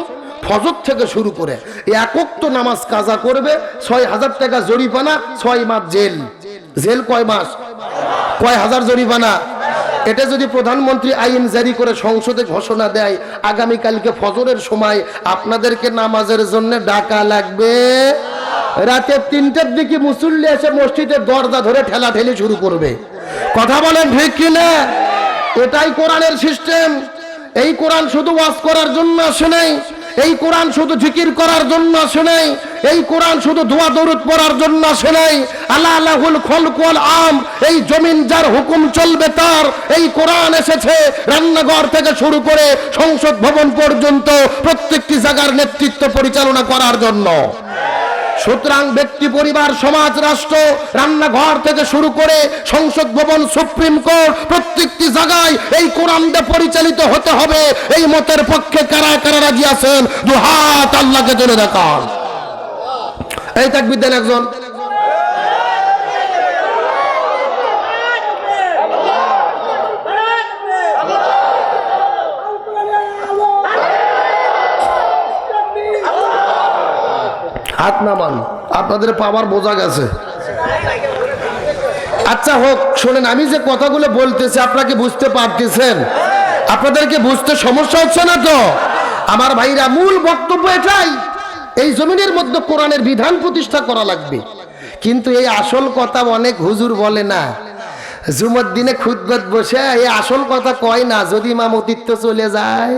ফজর থেকে শুরু করে এক ওয়াক্ত নামাজ কাজা করবে 6000 টাকা জরিমানা, 6 মাস জেল। জেল কয় মাস? কয় হাজার জরিমানা। এটা যদি প্রধানমন্ত্রী আইন জারি করে সংসদে ঘোষণা দেয় আগামীকালকে ফজরের সময় আপনাদেরকে নামাজের জন্য ডাকা লাগবে, রাতে 3টার দিকে মুসল্লি এসে মসজিদের দরজা ধরে ঠেলাঠেলি শুরু করবে। কথা বলেন ঠিক কিনা? এটাই কোরআনের সিস্টেম। এই কোরআন শুধু ওয়াজ করার জন্য আসে নাই, এই কোরআন শুধু জিকির করার জন্য আসে নাই, এই কোরআন শুধু দোয়া দরুদ পড়ার জন্য আসে নাই। আল্লাহ আল্লাহুল খলক ওয়াল আম, এই জমিন যার হুকুম চলবে তার। এই কোরআন এসেছে রান্নাঘর থেকে শুরু করে সংসদ ভবন পর্যন্ত প্রত্যেকটি জায়গার নেতৃত্ব পরিচালনা করার জন্য। সুতরাং ব্যক্তি, পরিবার, সমাজ, রাষ্ট্র, রান্নাঘর থেকে শুরু করে সংসদ ভবন, সুপ্রিম কোর্ট, প্রত্যেকটি জায়গায় এই কোরআন দিয়ে পরিচালিত হতে হবে। এই মতের পক্ষে কারা কারা রাজি আছেন? দুহাত আল্লাহকে জেনে দেখান। এই তাকবীর দেন একজন। হাত নামান, আপনাদের পাওয়ার বোঝা গেছে। আচ্ছা হোক, শোনেন, আমি যে কথাগুলো বলতেছি আপনাকে বুঝতে পারতেছেন? আপনাদেরকে বুঝতে সমস্যা হচ্ছে না তো? আমার ভাইরা, মূল বক্তব্য এটাই, এই জমিনের মধ্যে কোরআনের বিধান প্রতিষ্ঠা করা লাগবে। কিন্তু এই আসল কথা অনেক হুজুর বলে না, জুমার দিনে খুতবাত বসে এই আসল কথা কয় না। যদি ইমামতিত্ব চলে যায়,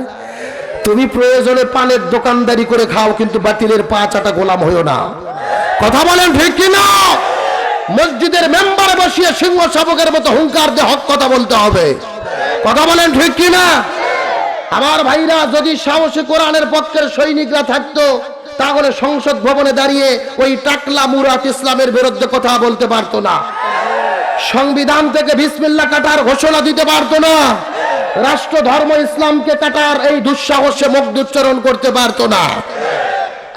তুমি প্রয়োজনে পানের দোকানদারি করে খাও, কিন্তু বাতিলের পা চাটা গোলাম হইও না। কথা বলেন ঠিক কিনা? মসজিদের মেম্বারে বসিয়ে সিংহ শাবকের মতো হুঙ্কার দিয়ে হক কথা বলতে হবে। কথা বলেন ঠিক কিনা? আমার ভাইরা, যদি সাহসী কোরআনের পক্ষের সৈনিকরা থাকতো তাহলে সংসদ ভবনে দাঁড়িয়ে ওই টাকলা মুরাত ইসলামের বিরুদ্ধে কথা বলতে পারতো না, সংবিধান থেকে বিসমিল্লাহ কাটার ঘোষণা দিতে পারতো না, রাষ্ট্র ধর্ম ইসলামকে কাটার এই দুঃসাহসে মুখ উচ্চারণ করতে পারতো না।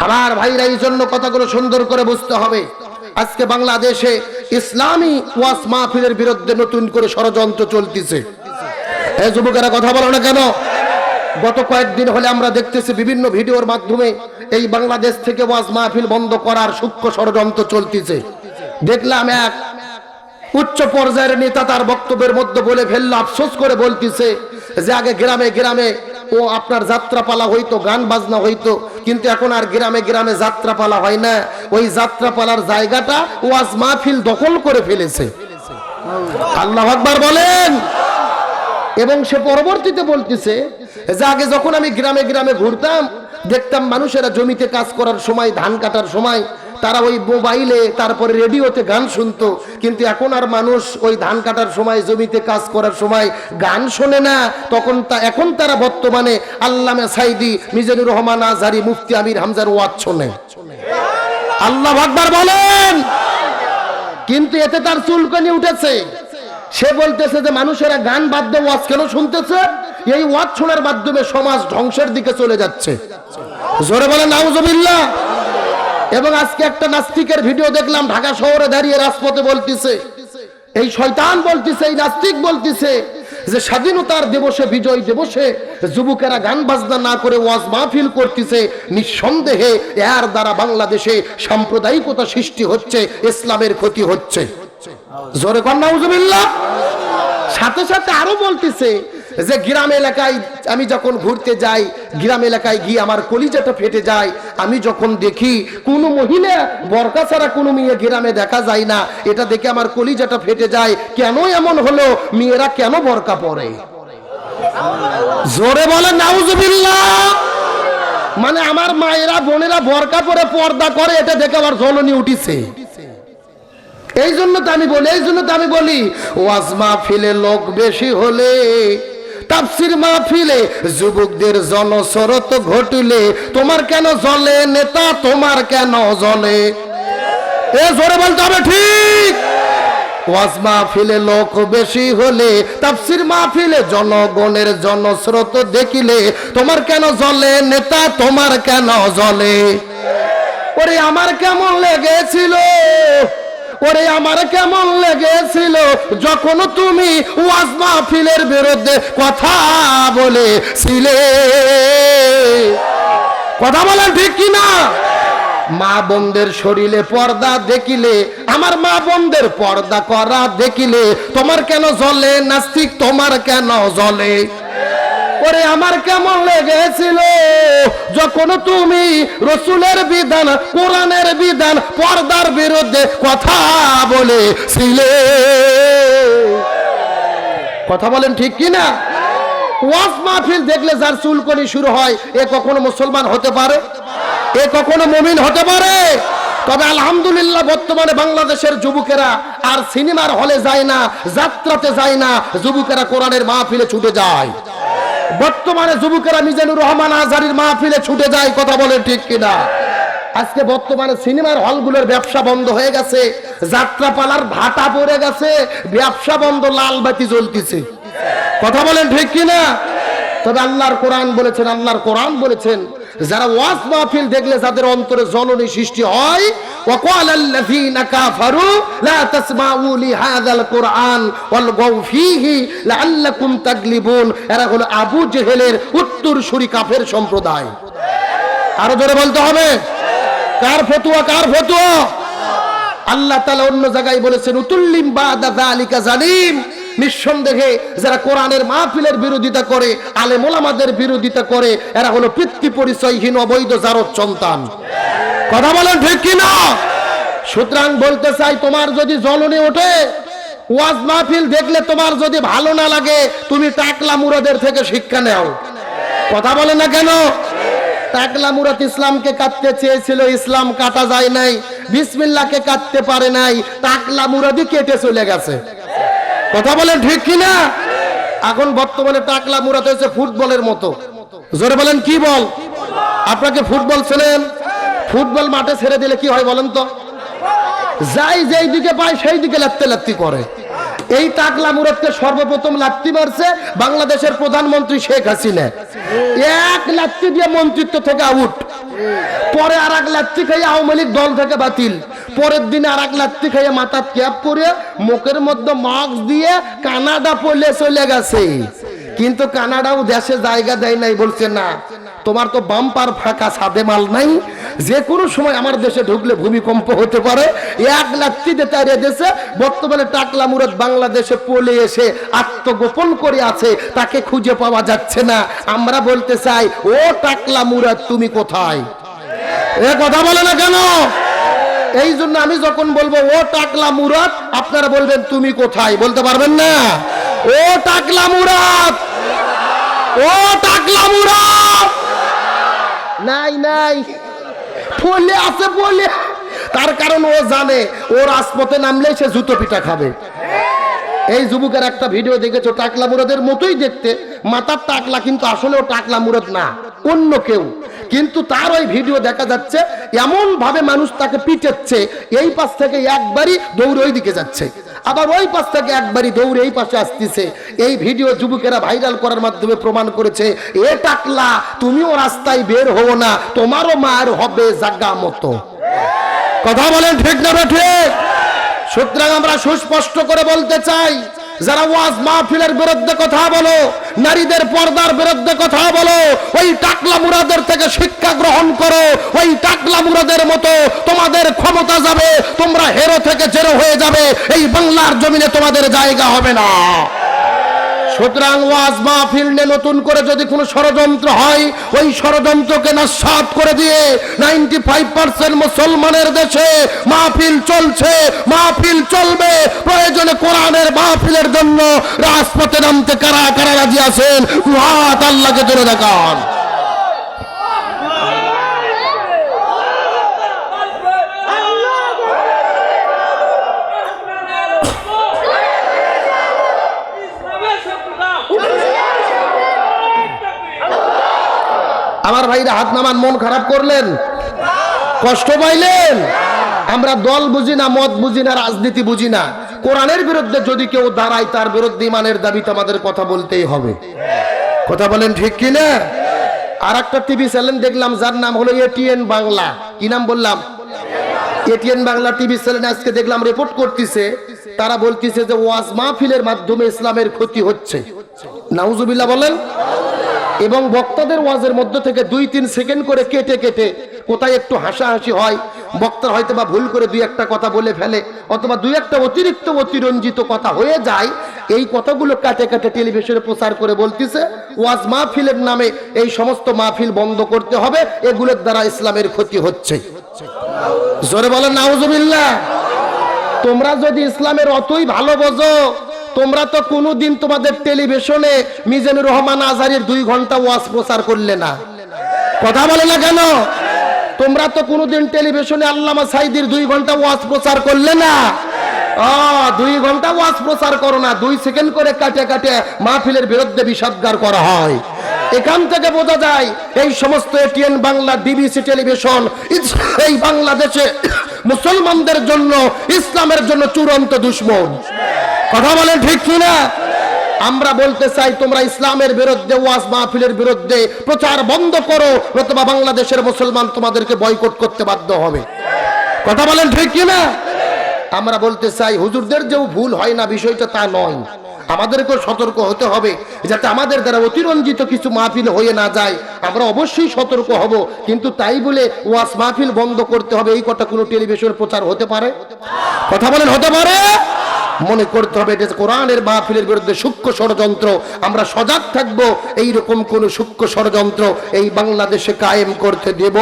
আমার ভাইরা, এই জন্য কথাগুলো সুন্দর করে বুঝতে হবে। আজকে বাংলাদেশে ইসলামী ওয়াজ মাহফিলের বিরুদ্ধে নতুন করে ষড়যন্ত্র চলতেছে। এই যুবকেরা কথা বলো না কেন? গত কয়েকদিন হলে আমরা দেখতেছি বিভিন্ন ভিডিওর মাধ্যমে এই বাংলাদেশ থেকে ওয়াজ মাহফিল বন্ধ করার সূক্ষ্ম ষড়যন্ত্র চলতেছে। দেখলাম এক উচ্চ পর্যায়ের নেতা তার বক্তব্যের মধ্যে বলে ফেললো, আফসোস করে বলতেছে যে আগে গ্রামে গ্রামে ও আপনার যাত্রাপালা হইতো, গান বাজনা হইতো, কিন্তু এখন আর গ্রামে গ্রামে যাত্রাপালা হয় না। ওই যাত্রাপালার জায়গাটা ওয়াজ মাহফিল দখল করে ফেলেছে। আল্লাহু আকবার বলেন। এবং সে পরবর্তীতে বলতেছে যে আগে যখন আমি গ্রামে গ্রামে ঘুরতাম, দেখতাম মানুষেরা জমিতে কাজ করার সময়, ধান কাটার সময় তারা ওই মোবাইলে, তারপরে রেডিওতে গান শুনতো, কিন্তু এখন আর মানুষ ওই ধান কাটার সময়, জমিতে কাজ করার সময় গান শোনে না। এখন তারা বর্তমানে আল্লামা সাইদি, মিজানুর রহমান আজহারি, মুফতি আমির হামজার ওয়াজ শোনে। আল্লাহু আকবার বলেন। কিন্তু এতে তার চুলকানি উঠেছে। সে বলতেছে যে মানুষেরা গান বাদ দিয়ে ওয়াজ কেন শুনতেছে? এই ওয়াজ শোনার মাধ্যমে সমাজ ধ্বংসের দিকে চলে যাচ্ছে। জোরে বলেন নাউজুবিল্লাহ। এবং আজকে একটা নাস্তিকের ভিডিও দেখলাম, ঢাকা শহরে দাঁড়িয়ে রাজপথে বলতেছে, এই শয়তান বলতেছে, এই নাস্তিক বলতেছে যে স্বাধীনতার দিবসে, বিজয় দিবসে যুবকেরা গান বাজনা না করে ওয়াজ মাহফিল করতেছে। নিঃসন্দেহে এর দ্বারা বাংলাদেশে সাম্প্রদায়িকতা সৃষ্টি হচ্ছে, ইসলামের ক্ষতি হচ্ছে। জোরে কর নাউজুবিল্লাহ। সাথে সাথে আরো বলতেছে যে গ্রাম এলাকায় আমি যখন ঘুরতে যাই, গ্রাম এলাকায় গিয়ে আমার কলিজাটা ফেটে যায়। আমি যখন দেখি কোনো মহিলা বরকা ছাড়া কোনো মেয়ে গ্রামে দেখা যায় না, এটা দেখে আমার কলিজাটা ফেটে যায়। কেন এমন হলো? মেয়েরা কেন বরকা পরে? জোরে বলে নাউজুবিল্লাহ। মানে আমার মায়েরা বোনেরা বরকা পরে পর্দা করে, এটা দেখে আমার জ্বলনি উঠিছে। এই জন্য তো আমি বলি ওয়াজ মাহফিলে লোক বেশি হলে, তাফসীর মাহফিলে যুবকদের জনস্রোত ঘটিলে, তোমার কেন জ্বলে নেতা, তোমার কেন জ্বলে? এ জোরে বলতে হবে, ঠিক? ওয়াজ মাহফিলে লোক বেশি হলে, তাফসীর মাহফিলে জনগণের জনস্রোত দেখিলে, তোমার কেন জ্বলে নেতা, তোমার কেন জ্বলে? ওরে আমার কেমন লেগেছিল, ওরে আমার কেমন লেগেছিল যখন তুমি ওয়াজ মাহফিলের বিরুদ্ধে কথা বলেছিলে। কথা বলেন ঠিক কিনা? মা বোনদের শরীরে পর্দা দেখিলে, আমার মা বোনদের পর্দা করা দেখিলে, তোমার কেন জ্বলে নাস্তিক, তোমার কেন জ্বলে? ওরে আমার কেমন লেগেছিল যখন তুমি রসুলের বিধান, কোরআনের বিধান, পর্দার বিরুদ্ধে কথা বলেছিলে। কথা বলেন ঠিক কিনা? ওয়াজ মাহফিল দেখলে যার চুলকনি শুরু হয়, এ কখনো মুসলমান হতে পারে? এ কখনো মুমিন হতে পারে? তবে আলহামদুলিল্লাহ বর্তমানে বাংলাদেশের যুবকেরা আর সিনেমার হলে যায় না, যাত্রাতে যায় না, যুবকেরা কোরআনের মাহফিলে ছুটে যায়। বর্তমানে যুবকেরা মিজানুর রহমান আজহারীর মাহফিলে ছুটে যায়। কথা বলে ঠিক কিনা? আজকে বর্তমানে সিনেমার হলগুলোর ব্যবসা বন্ধ হয়ে গেছে, যাত্রাপালার ভাটা পড়ে গেছে, ব্যবসা বন্ধ, লাল বাতি জ্বলতেছে। কথা বলেন ঠিক কিনা? তবে আল্লাহর কোরআন বলেছেন যারা ওয়াজ মাহফিল দেখলে যাদের অন্তরে জ্বলনি সৃষ্টি হয়, ওয়াকালাল্লাযীনা কাফারু লা তাসমাউ লিহাযাল কুরআন ওয়ালগাউ ফীহি লাআল্লাকুম তাগলিবুন, এরা হলো আবু জেহেলের উত্তরসূরি কাফের সম্প্রদায়। আরো জোরে বলতে হবে, কার ফতোয়া? আল্লাহ তাআলা অন্য জায়গায় বলেছেন উতুল্লিম বাদা যালিকা জালিম। নিঃসন্দেহে যারা কোরআনের মাহফিলের বিরোধিতা করে, আলেম ওলামাদের বিরোধিতা করে, এরা হলো পিতৃ পরিচয়হীন অবৈধ জারদ সন্তান। কথা বলেন ঠিক কিনা? সুতরাং বলতে চাই, তোমার যদি জ্বলনে ওঠে, ওয়াজ মাহফিল দেখলে তোমার যদি ভালো না লাগে, তুমি টাকলা মুরাদের থেকে শিক্ষা নাও। কথা বলে না কেন? টাকলা মুরাদ ইসলামকে কাটতে চেয়েছিল, ইসলাম কাটা যায় নাই। বিসমিল্লাহকে কাটতে পারে নাই, টাকলা মুরাদই কেটে চলে গেছে। কথা বলেন ঠিক কিনা? এখন বর্তমানে টাকলা মুরাদ হয়েছে ফুটবলের মতো। জোরে বলেন, কি বল? আপনাকে ফুটবল ছেলেন, ফুটবল মাঠে ছেড়ে দিলে কি হয় বলেন তো? যাই যেই দিকে পায় সেই দিকে লাত্তি করে। এই টাকলা মুরাদকে সর্বপ্রথম লাত্তি মারছে বাংলাদেশের প্রধানমন্ত্রী শেখ হাসিনা। এক লাত্তি দিয়ে মন্ত্রিত্ব থেকে আউট। পরে আর এক লাত্তি খাইয়ে আওয়ামী লীগ দল থেকে বাতিল। পরের দিন আর এক লাত্তি খাইয়ে মাথা ক্যাপ করে মুখের মধ্যে মাস্ক দিয়ে কানাডা পলে চলে গেছে। কিন্তু কানাডাও দেশে জায়গা দেয় নাই, বলছে না তোমার তো বাম্পার ফাঁকা, সাদে মাল নাই, যে কোনো সময় আমার দেশে ঢুকলে ভূমিকম্প হতে পারে। এক লাত্তিতে তাড়িয়ে দিয়েছে। বর্তমানে টাকলা মুরাদ বাংলাদেশে পলে এসে আত্মগোপন করে আছে, তাকে খুঁজে পাওয়া যাচ্ছে না। আমরা বলতে চাই, ও টাকলা মুরাদ তুমি কোথায়? এ কথা বলে না কেন? এই জন্য আমি যখন বলবো ও টাকলা মুরাদ, আপনারা বলবেন তুমি কোথায়, বলতে পারবেন না। ও টাকলা মুরাদ, ও টাকলা মুরাদ নাই পড়লে আছে, পড়লে। তার কারণ ও জানে ও রাজপথে নামলে সে জুতো পিটা খাবে। এই যুবকের একটা ভিডিও দেখেছো, টাকলা মুরাদের মতোই দেখতে, মাথার টাকলা, কিন্তু আসলে ও টাকলা মুরাদ না, অন্য কেউ। কিন্তু তার ওই ভিডিও দেখা যাচ্ছে এমন ভাবে মানুষ তাকে পিটাচ্ছে, এই পাশ থেকে একবারই দৌড়ে ওই দিকে যাচ্ছে, আবার ওই পাশ থেকে একবারই দৌড়ে এই পাশে আসতেছে। এই ভিডিও যুবকেরা ভাইরাল করার মাধ্যমে প্রমাণ করেছে, এ টাকলা তুমিও রাস্তায় বের হও না, তোমারও মার হবে জায়গা মতো। কথা বলেন ঠিক না ঠিক? সুতরাং আমরা সুস্পষ্ট করে বলতে চাই, যারা ওয়াজ মাহফিলের বিরুদ্ধে কথা বলো, নারীদের পর্দার বিরুদ্ধে কথা বলো, ওই টাকলা মুরাদের থেকে শিক্ষা গ্রহণ করো। ওই টাকলা মুরাদের মতো তোমাদের ক্ষমতা যাবে, তোমরা হেরো থেকে জেরো হয়ে যাবে। এই বাংলার জমিনে তোমাদের জায়গা হবে না। সুতরাং ওয়াজ মাহফিল নিয়ে নতুন করে যদি কোনো ষড়যন্ত্র হয়, ওই ষড়যন্ত্রকে নস্যাৎ করে দিয়ে 95% মুসলমানের দেশে মাহফিল চলছে, মাহফিল চলবে। প্রয়োজনে কোরআনের মাহফিলের জন্য রাজপথে নামতে কারা কারা রাজি আছেন? হাত আল্লাহকে তুলে দেখান। আমার ভাইরা হাত নামান। মন খারাপ করলেন? কষ্ট পাইলেন? আমরা দল বুঝি না, মত বুঝি না, রাজনীতি বুঝি না। কোরআনের বিরুদ্ধে যদি কেউ দাঁড়ায়, তার বিরুদ্ধে ইমানের দাবিতে আমাদের কথা বলতেই হবে। কথা বলেন ঠিক কিনা? আর একটা টিভি চ্যানেল দেখলাম, যার নাম হলো এটিএন বাংলা। কি নাম বললাম? ATN Bangla TV channel. আজকে দেখলাম রিপোর্ট করতেছে, তারা বলতেছে যে ওয়াজ মাহফিলের মাধ্যমে ইসলামের ক্ষতি হচ্ছে। নাউজুবিল্লাহ বলেন। এবং বক্তাদের ওয়াজের মধ্য থেকে 2-3 সেকেন্ড করে কেটে কেটে কোথায় একটু হাসাহাসি হয়, বক্তার হয়তো বা ভুল করে 2-1টা কথা বলে ফেলে, অথবা 2-1টা অতিরিক্ত অতিরঞ্জিত কথা হয়ে যায়, এই কথাগুলো কাটে কাটে টেলিভিশনে প্রচার করে বলতেছে ওয়াজ মাহফিলের নামে এই সমস্ত মাহফিল বন্ধ করতে হবে, এগুলোর দ্বারা ইসলামের ক্ষতি হচ্ছে। জোরে বলেন নাউজুবিল্লাহ। তোমরা যদি ইসলামের অতই ভালো বোঝো, তোমরা তো কোনোদিন তোমাদের টেলিভিশনে মিজানুর রহমান আজহারীর 2 ঘন্টা ওয়াজ প্রচার করলে না। কথা বলে না কেন? তোমরা তো কোনোদিন টেলিভিশনে আল্লামা সাঈদীর 2 ঘন্টা ওয়াজ প্রচার করলে না। 2 ঘন্টা ওয়াজ প্রচার করো না, 2 সেকেন্ড করে কাটে কাটে মাহফিলের বিরুদ্ধে বিষাদগার করা হয়। এখান থেকে বোঝা যায় এই সমস্ত এটিএন বাংলা, ডিবিসি টেলিভিশন এই বাংলাদেশে মুসলমানদের জন্য, ইসলামের জন্য চূড়ান্ত দুশমন। কথা বলেন ঠিক কিনা? আমরা বলতে চাই, তোমরা ইসলামের বিরুদ্ধে, ওয়াজ মাহফিলের বিরুদ্ধে প্রচার বন্ধ করো, নতুবা বাংলাদেশের মুসলমান তোমাদেরকে বয়কট করতে বাধ্য হবে। কথা বলেন ঠিক কিনা? আমরা বলতে চাই, হুজুরদের যে ভুল হয় না, বিষয়টা তা নয়। আমাদেরকেও সতর্ক হতে হবে, যাতে আমাদের দ্বারা অতিরঞ্জিত কিছু মাহফিল হয়ে না যায়। আমরা অবশ্যই সতর্ক হব, কিন্তু তাই বলে ওয়াজ মাহফিল বন্ধ করতে হবে, এই কথা কোনো টেলিভিশন প্রচার হতে পারে? কথা বলেন হতে পারে? মনে করতে হবে এটা কোরআনের মাহফিলের বিরুদ্ধে সূক্ষ্ম ষড়যন্ত্র। আমরা সজাগ থাকব, এইরকম কোন সূক্ষ্ম ষড়যন্ত্র এই বাংলাদেশে কায়েম করতে দেব।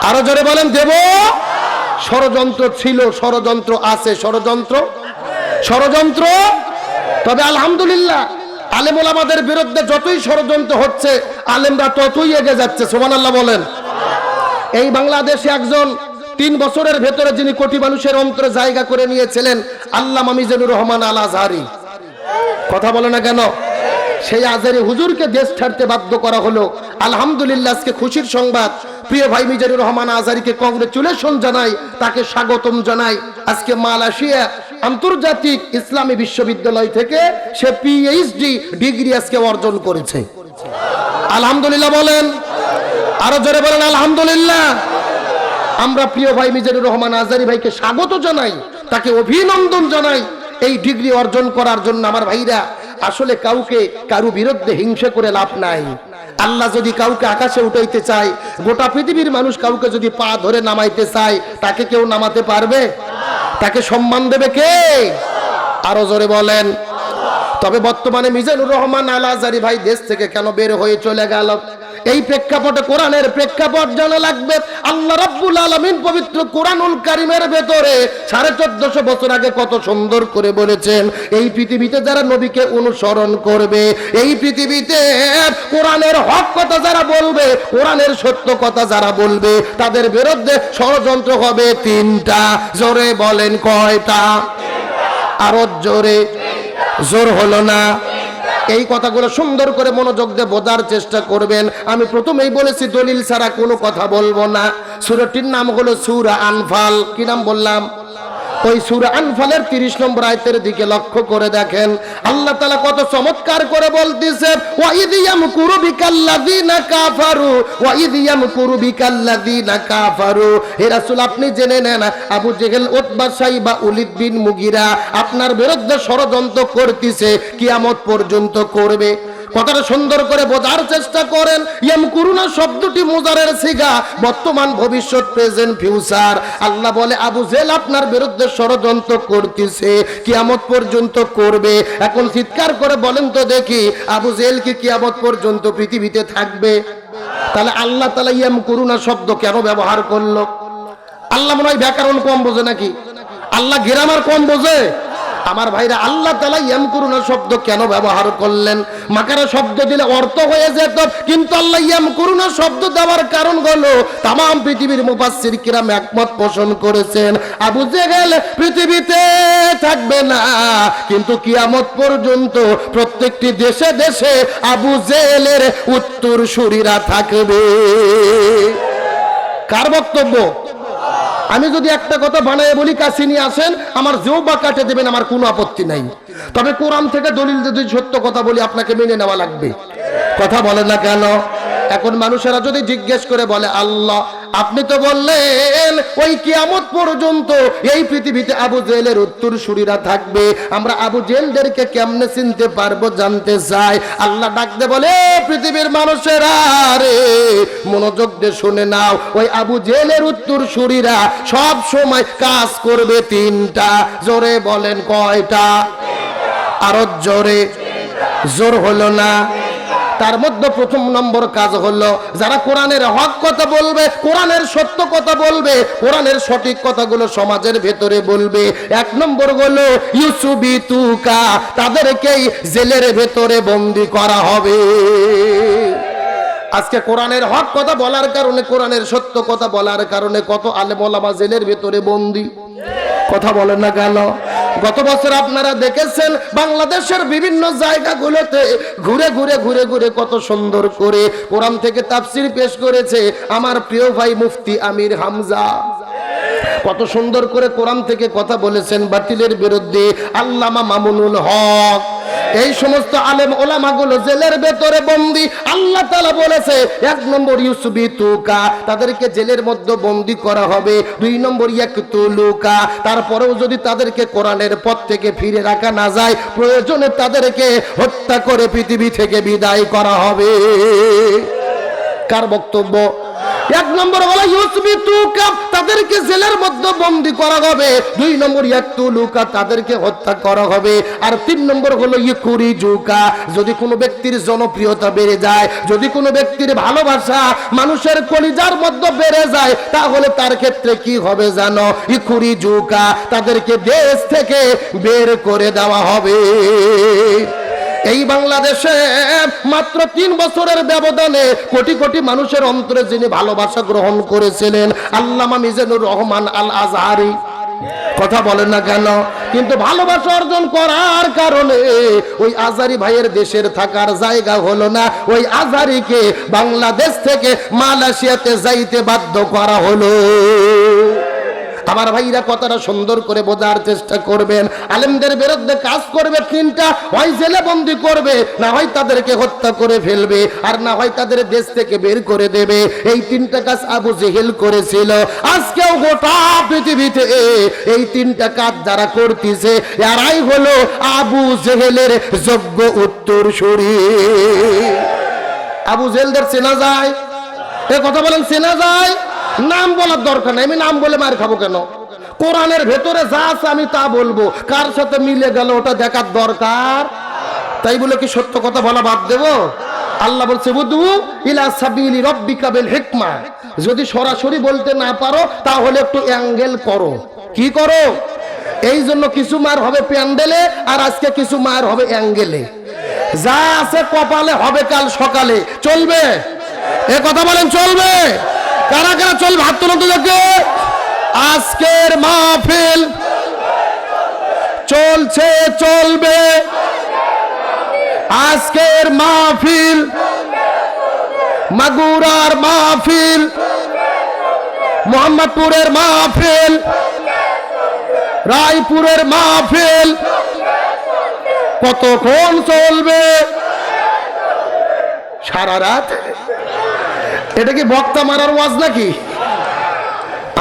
আরো জোরে বলেন, দেব। ষড়যন্ত্র ছিল, ষড়যন্ত্র আছে, ষড়যন্ত্র। তবে আলহামদুলিল্লাহ, আলেম ওলামাদের বিরুদ্ধে যতই ষড়যন্ত্র হচ্ছে, আলেমরা ততই এগিয়ে যাচ্ছে। সুবহানাল্লাহ বলেন। এই বাংলাদেশে একজন 3 বছরের ভেতরে যিনি কোটি মানুষের অন্তরে জায়গা করে নিয়েছিলেন, আল্লামা মিজানুর রহমান আল আজহারী। কথা বলে না কেন? সেই আজহারী হুজুরকে দেশ ছাড়তে বাধ্য করা হলো। আলহামদুলিল্লাহ, আজকে খুশির সংবাদ, প্রিয় ভাই মিজানুর রহমান আজহারীকে কংগ্রেচুলেশন জানাই, তাকে স্বাগতম জানাই। আজকে মালয়েশিয়া আন্তর্জাতিক ইসলামী বিশ্ববিদ্যালয় থেকে সে পিএইচডি ডিগ্রি আজকে অর্জন করেছে। আলহামদুলিল্লাহ বলেন। আরো জোরে বলেন আলহামদুলিল্লাহ। আমরা প্রিয় ভাই মিজানুর রহমান আজহারী ভাইকে স্বাগত জানাই, তাকে অভিনন্দন জানাই এই ডিগ্রি অর্জন করার জন্য। আমার ভাইরা, আসলে কারু বিরুদ্ধে হিংসা করে লাভ নাই। আল্লাহ যদি কাউকে আকাশে উঠাইতে চায়, গোটা পৃথিবীর মানুষ কাউকে যদি পা ধরে নামাইতে চায়, তাকে কেউ নামাতে পারবে? তাকে সম্মান দেবে কে? আরো জোরে বলেন। তবে বর্তমানে মিজানুর রহমান আল আজহারী ভাই দেশ থেকে কেন বের হয়ে চলে গেল? এই প্রেক্ষাপটে কোরআনের প্রেক্ষাপট জানা লাগবে। আল্লাহ রাব্বুল আলামিন পবিত্র কোরআনুল কারীমের ভেতরে 1450 বছর আগে কত সুন্দর করে বলেছেন, এই পৃথিবীতে যারা নবীকে অনুসরণ করবে, এই পৃথিবীতে কোরআনের হক কথা যারা বলবে, কোরআনের সত্য কথা যারা বলবে, তাদের বিরুদ্ধে ষড়যন্ত্র হবে 3টা। জোরে বলেন কয়টা? আরো জোরে। জোর হলো না। এই কথাগুলো সুন্দর করে মনোযোগ দিয়ে বোঝার চেষ্টা করবেন। আমি প্রথমেই বলেছি, দলিল ছাড়া কোনো কথা বলবো না। সূরাটির নাম হলো সূরা আনফাল। কি নাম বললাম? ওই সূরা আনফালের 30 নম্বর আয়াতের দিকে লক্ষ্য করে দেখেন, আল্লাহ তাআলা কত চমৎকার করে বলতেছে, ওয়া ইয ইয়ামকুরু বিকাল্লাযিনা কাফারু, ওয়া ইয ইয়ামকুরু বিকাল্লাযিনা কাফারু। হে রাসূল, আপনি জেনে নেন, আবু জেহেল, উতবা, সাইবা, উলিদ বিন মুগিরা আপনার বিরুদ্ধে ষড়যন্ত্র করতেছে, কিয়ামত পর্যন্ত করবে। কথাটা সুন্দর করে বোঝার চেষ্টা করেন। ইয়ামকুরুনা শব্দটি মুজারের সিগা, বর্তমান, ভবিষ্যৎ, প্রেজেন্ট, ফিউচার। আল্লাহ বলে আবু জেহেল আপনার বিরুদ্ধে ষড়যন্ত্র করতেছে, কিয়ামত পর্যন্ত করবে। এখন চিৎকার করে বলেন তো দেখি, আবু জেহেল কি কিয়ামত পর্যন্ত পৃথিবীতে থাকবে? তাহলে আল্লাহ তাআলা ইয়ামকুরুনা শব্দ কেন ব্যবহার করলো? আল্লাহ মনে হয় ব্যাকরণ কম বোঝে নাকি? আল্লাহ গ্রামার কম বোঝে? আমার ভাইরা, আল্লাহ তাআলা ইয়ামকুরুনা শব্দ কেন ব্যবহার করলেন? মাকারা শব্দ দিলে অর্থ হয়ে যেত, কিন্তু আল্লাহ ইয়ামকুরুনা শব্দ দেওয়ার কারণ হলো তামাম পৃথিবীর মুফাসসির কিরাম একমত পোষণ করেছেন আবু জেহেল পৃথিবীতে থাকবে না, কিন্তু কিয়ামত পর্যন্ত প্রত্যেকটি দেশে দেশে আবু জেহেলের উত্তরসূরিরা থাকবে। কার বক্তব্য? আমি যদি একটা কথা বানায় বলি, কাছে নিয়ে আসেন, আমার জিহ্বা কাটে দেবেন, আমার কোনো আপত্তি নাই। তবে কোরআন থেকে দলিল যদি সত্য কথা বলি, আপনাকে মেনে নেওয়া লাগবে। কথা বলেন না কেন? এখন মানুষেরা যদি জিজ্ঞেস করে বলে, আল্লাহ আপনি তো বললেন ওই কিয়ামত পর্যন্ত এই পৃথিবীতে আবু জেহেলের উত্তরসূরিরা থাকবে, আমরা আবু জেহেলদেরকে কেমনে চিনতে পারবো জানতে চাই। আল্লাহ ডাকতে বলে, পৃথিবীর মানুষেরা রে, মনোযোগ দিয়ে শুনে নাও, ওই আবু জেহেলের উত্তরসূরিরা সব সময় কাজ করবে তিনটা। জোরে বলেন কয়টা? আরো জোরে। জোর হলো না? তার মধ্যে প্রথম নম্বর কাজ হলো, যারা কোরআনের হক কথা বলবে, কোরআনের সত্য কথা বলবে, কোরআনের সঠিক কথাগুলো সমাজের ভেতরে বলবে। এক নম্বর হলো ইউসুবিতুকা, তাদেরকেই জেলের ভেতরে বন্দী করা হবে। আজকে কোরআনের হক কথা বলার কারণে, কোরআনের সত্য কথা বলার কারণে কত আলেম ওলামা জেলের ভেতরে বন্দী। কথা বলেন না কেন? গত বছর আপনারা দেখেছেন বাংলাদেশের বিভিন্ন জায়গাগুলোতে ঘুরে ঘুরে ঘুরে ঘুরে কত সুন্দর করে কোরআন থেকে তাফসীর পেশ করেছে আমার প্রিয় ভাই মুফতি আমির হামজা। কত সুন্দর করে কোরআন থেকে কথা বলেছেন বাতিলের বিরুদ্ধে। আল্লামা মামুনুল হক, এই সমস্ত আলেম ওলামাগুলো জেলের ভেতরে বন্দী। আল্লাহ তাআলা বলেছে, এক নম্বর ইউসবিতুকা, তাদেরকে জেলের মধ্যে বন্দী করা হবে। দুই নম্বর ইয়াকতুলুকা, তারপরেও যদি তাদেরকে কোরআনের পথ থেকে ফিরে রাখা না যায়, প্রয়োজনে তাদেরকে হত্যা করে পৃথিবী থেকে বিদায় করা হবে। কার বক্তব্য? এক নম্বর হলো ইউসবিতুকা, তাদেরকে জেলের মধ্যে বন্দী করা হবে। দুই নম্বর ইয়াকতুলুকা, তাদেরকে হত্যা করা হবে। আর তিন নম্বর হলো ইউখরিজুকা, যদি কোনো ব্যক্তির জনপ্রিয়তা বেড়ে যায়, যদি কোনো ব্যক্তির ভালোবাসা মানুষের কলিজার মধ্যে বেড়ে যায়, তাহলে তার ক্ষেত্রে কি হবে জানো? ইউখরিজুকা, তাদেরকে দেশ থেকে বের করে দেওয়া হবে। এই বাংলাদেশে মাত্র 3 বছরের ব্যবধানে কোটি কোটি মানুষের অন্তরে যিনি ভালোবাসা গ্রহণ করেছিলেন আল্লামা মিজানুর রহমান আল আজহারি। কথা বলেন না কেন? কিন্তু ভালোবাসা অর্জন করার কারণে ওই আজহারি ভাইয়ের দেশের থাকার জায়গা হলো না, ওই আজহারিকে বাংলাদেশ থেকে মালয়েশিয়াতে যাইতে বাধ্য করা হলো। আমার ভাইরা কথাটা সুন্দর করে বোঝার চেষ্টা করবেন। আলেমদের বিরুদ্ধে কাজ করবে তিনটা, হয় জেলে বন্দী করবে, না হয় তাদেরকে হত্যা করে ফেলবে, আর না হয় তাদের দেশ থেকে বের করে দেবে। এই তিনটা কাজ আবু জেহেল করেছিল। আজকেও গোটা পৃথিবীতে এই তিনটা কাজ যারা করতেছে, এরাই হলো আবু জেহেলের যোগ্য উত্তরসূরি। আবু জেহেলদের চেনা যায়? এ কথা বলেন, চেনা যায়? নাম বলার দরকার নেই, আমি নাম বলে মার খাবো কেন? কোরআনের ভেতরে যা আছে আমি তা বলবো, কার সাথে মিলে গেল ওটা দেখার দরকার। তাই বলে কি সত্য কথা বলা বাদ দেব? আল্লাহ বলছে, বুদু ইলা সাবিলি রাব্বিকা বিল হিকমা, যদি সরাসরি বলতে না পারো তাহলে একটু অ্যাঙ্গেল করো। কি করো? এই জন্য কিছু মার হবে প্যান্ডেলে, আর আজকে কিছু মার হবে অ্যাঙ্গেলে। যা আছে কপালে হবে কাল সকালে। চলবে? এ কথা বলেন, চলবে? কারা কারা চলবে? হাত তুলুন তো দেখে। আজকের মাহফিল চলছে, চলবে। আজকের মাহফিল, মাগুরার মাহফিল, মোহাম্মদপুরের মাহফিল, রায়পুরের মাহফিল কতক্ষণ চলবে? সারা রাত। এটা কি বক্তা মারার ওয়াজ নাকি?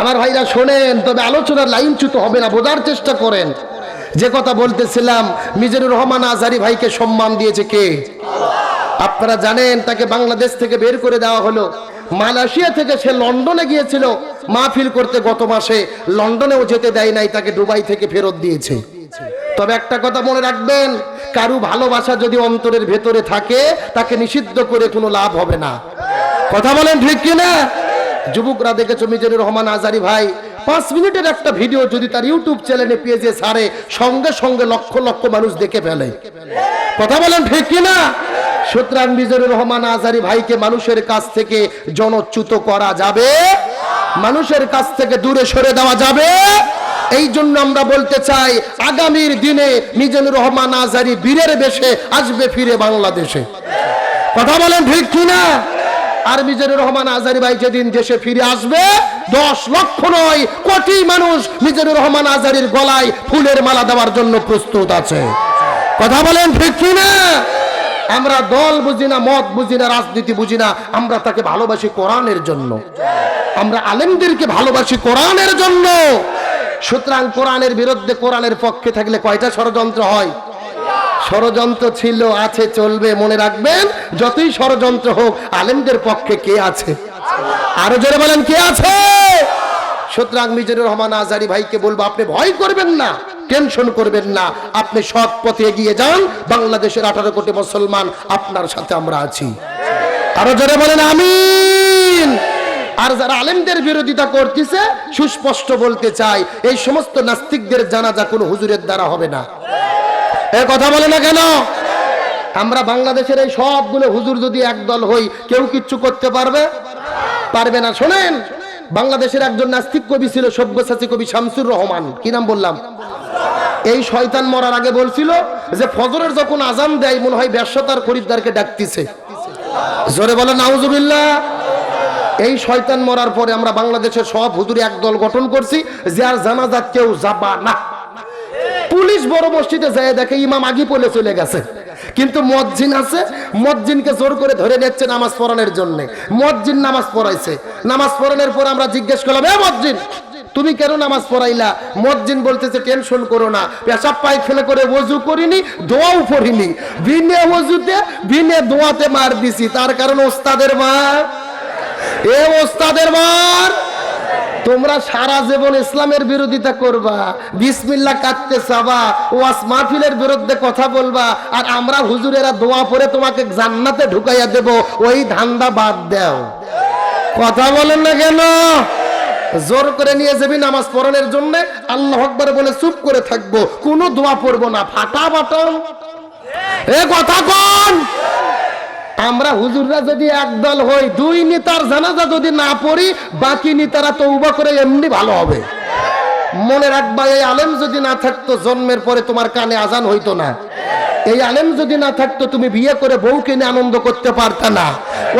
আমার ভাইরা শোনেন, তবে আলোচনার লাইনচ্যুত হবে না, বোঝার চেষ্টা করেন। যে কথা বলতেছিলাম, মিজানুর রহমান আজহারি ভাইকে সম্মান দিয়েছে কে? আপনারা জানেন তাকে বাংলাদেশ থেকে বের করে দেওয়া হলো। মালয়েশিয়া থেকে সে লন্ডনে গিয়েছিল মাহফিল করতে, গত মাসে লন্ডনেও যেতে দেয় নাই, তাকে দুবাই থেকে ফেরত দিয়েছে। তবে একটা কথা মনে রাখবেন, কারু ভালোবাসা যদি অন্তরের ভেতরে থাকে তাকে নিষিদ্ধ করে কোনো লাভ হবে না। কথা বলেন ঠিক কিনা? যুবকরা দেখেছো মিজানুর রহমান আজারি ভাই 5 মিনিটের একটা ভিডিও যদি তার ইউটিউব চ্যানেলে পেজে ছাড়ে, সঙ্গে সঙ্গে লক্ষ লক্ষ মানুষ দেখে ফেলে। কথা বলেন ঠিক কিনা? সুতরাং মিজানুর রহমান আজারি ভাইকে মানুষের কাছ থেকে জনচ্যুত করা যাবে, মানুষের কাছ থেকে দূরে সরে দেওয়া যাবে। এই জন্য আমরা বলতে চাই, আগামীর দিনে মিজানুর রহমান আজারি বীরের বেশে আসবে ফিরে বাংলাদেশে। কথা বলেন ঠিক কিনা? আর মিজানুর রহমান আজারি ভাই যেদিন দেশে ফিরে আসবে, 10 লক্ষ নয় কোটি মানুষ মিজানুর রহমান আজারির গলায় ফুলের মালা দেওয়ার জন্য প্রস্তুত আছে। কথা বলেন ঠিক কিনা? আমরা দল বুঝি না, মত বুঝি না, রাজনীতি বুঝি না, আমরা তাকে ভালোবাসি কোরআনের জন্য, আমরা আলেমদেরকে ভালোবাসি কোরআনের জন্য। সুতরাং কোরআনের বিরুদ্ধে কোরআনের পক্ষে থাকলে কয়টা ষড়যন্ত্র হয়? ষড়যন্ত্র ছিল, আছে, চলবে। মনে রাখবেন, যতই ষড়যন্ত্র হোক আলেমদের পক্ষে কে আছে? আরো জোরে বলেন, কে আছে? সুতরাং মিজানুর রহমান আজারি ভাইকে বলবো, আপনি ভয় করবেন না, টেনশন করবেন না, আপনি সৎ পথে এগিয়ে যান। বাংলাদেশের 18 কোটি মুসলমান আপনার সাথে আমরা আছি। আরো জোরে বলেন আমিন। আর যারা আলেমদের বিরোধিতা করতেছে, সুস্পষ্ট বলতে চাই, এই সমস্ত নাস্তিকদের জানাজা কোনো হুজুরের দ্বারা হবে না। এ কথা বলে না কেন? আমরা বাংলাদেশের এই সবগুলো হুজুর যদি একদল হই, কেউ কিচ্ছু করতে পারবে না। শোনেন, বাংলাদেশের একজন নাস্তিক কবি ছিল, সব্যসাচী কবি শামসুর রহমান। কি নাম বললাম? এই শয়তান মরার আগে বলছিল যে ফজরের যখন আজান দেয় মনে হয় ব্যবসা তার খরিদ্দারকে ডাকতেছে। জোরে বলে নাউজুবিল্লাহ। এই শয়তান মরার পরে আমরা বাংলাদেশের সব হুজুর একদল গঠন করছি, যে আর জানাজা কেউ যাবা না। পুলিশ বড় মসজিদে যায় দেখে ইমাম আগে পড়ে চলে গেছে, কিন্তু মুয়াজ্জিন আছে, মুয়াজ্জিনকে জোর করে ধরে নিচ্ছে নামাজ পড়ানোর জন্য। মুয়াজ্জিন নামাজ পড়াইছে, নামাজ পড়ানোর পর আমরা জিজ্ঞেস করলাম, এ মুয়াজ্জিন তুমি কেন নামাজ পড়াইলা? মুয়াজ্জিন বলতেছে, টেনশন করো না, পেশাব পায়খানা করে ওযু করিনি, দোয়াও পড়িনি, বিনে ওযুতে বিনে দোয়াতে মার দিছি। তার কারণ ওস্তাদের মার। এ ওস্তাদের মার। তোমরা সারা জীবন ইসলামের বিরোধিতা করবা, বিসমিল্লাহ কাটতে চাবা, ওয়াজ মাহফিলের বিরুদ্ধে কথা বলবা, আর আমরা হুজুরেরা দোয়া পড়ে তোমাকে জান্নাতে ঢুকাইয়া দেব, ওই ধান্দা বাদ দাও। কথা বলেন না কেন? জোর করে নিয়ে যাবি নামাজ পড়ানোর জন্য, আল্লাহু আকবার বলে চুপ করে থাকবো, কোনো দোয়া পড়বো না, ফাটাফাটো। এ কথা কোন? আমরা হুজুররা যদি একদল হই, 2 নেতার জানাজা যদি না পড়ি, বাকি নেতারা তওবা করে এমনি ভালো হবে। মনে রাখবা, এই আলেম যদি না থাকতো জন্মের পরে তোমার কানে আজান হইতো না। এই আলেম যদি না থাকতো তুমি বিয়ে করে বউকে নিয়ে আনন্দ করতে পারতা না।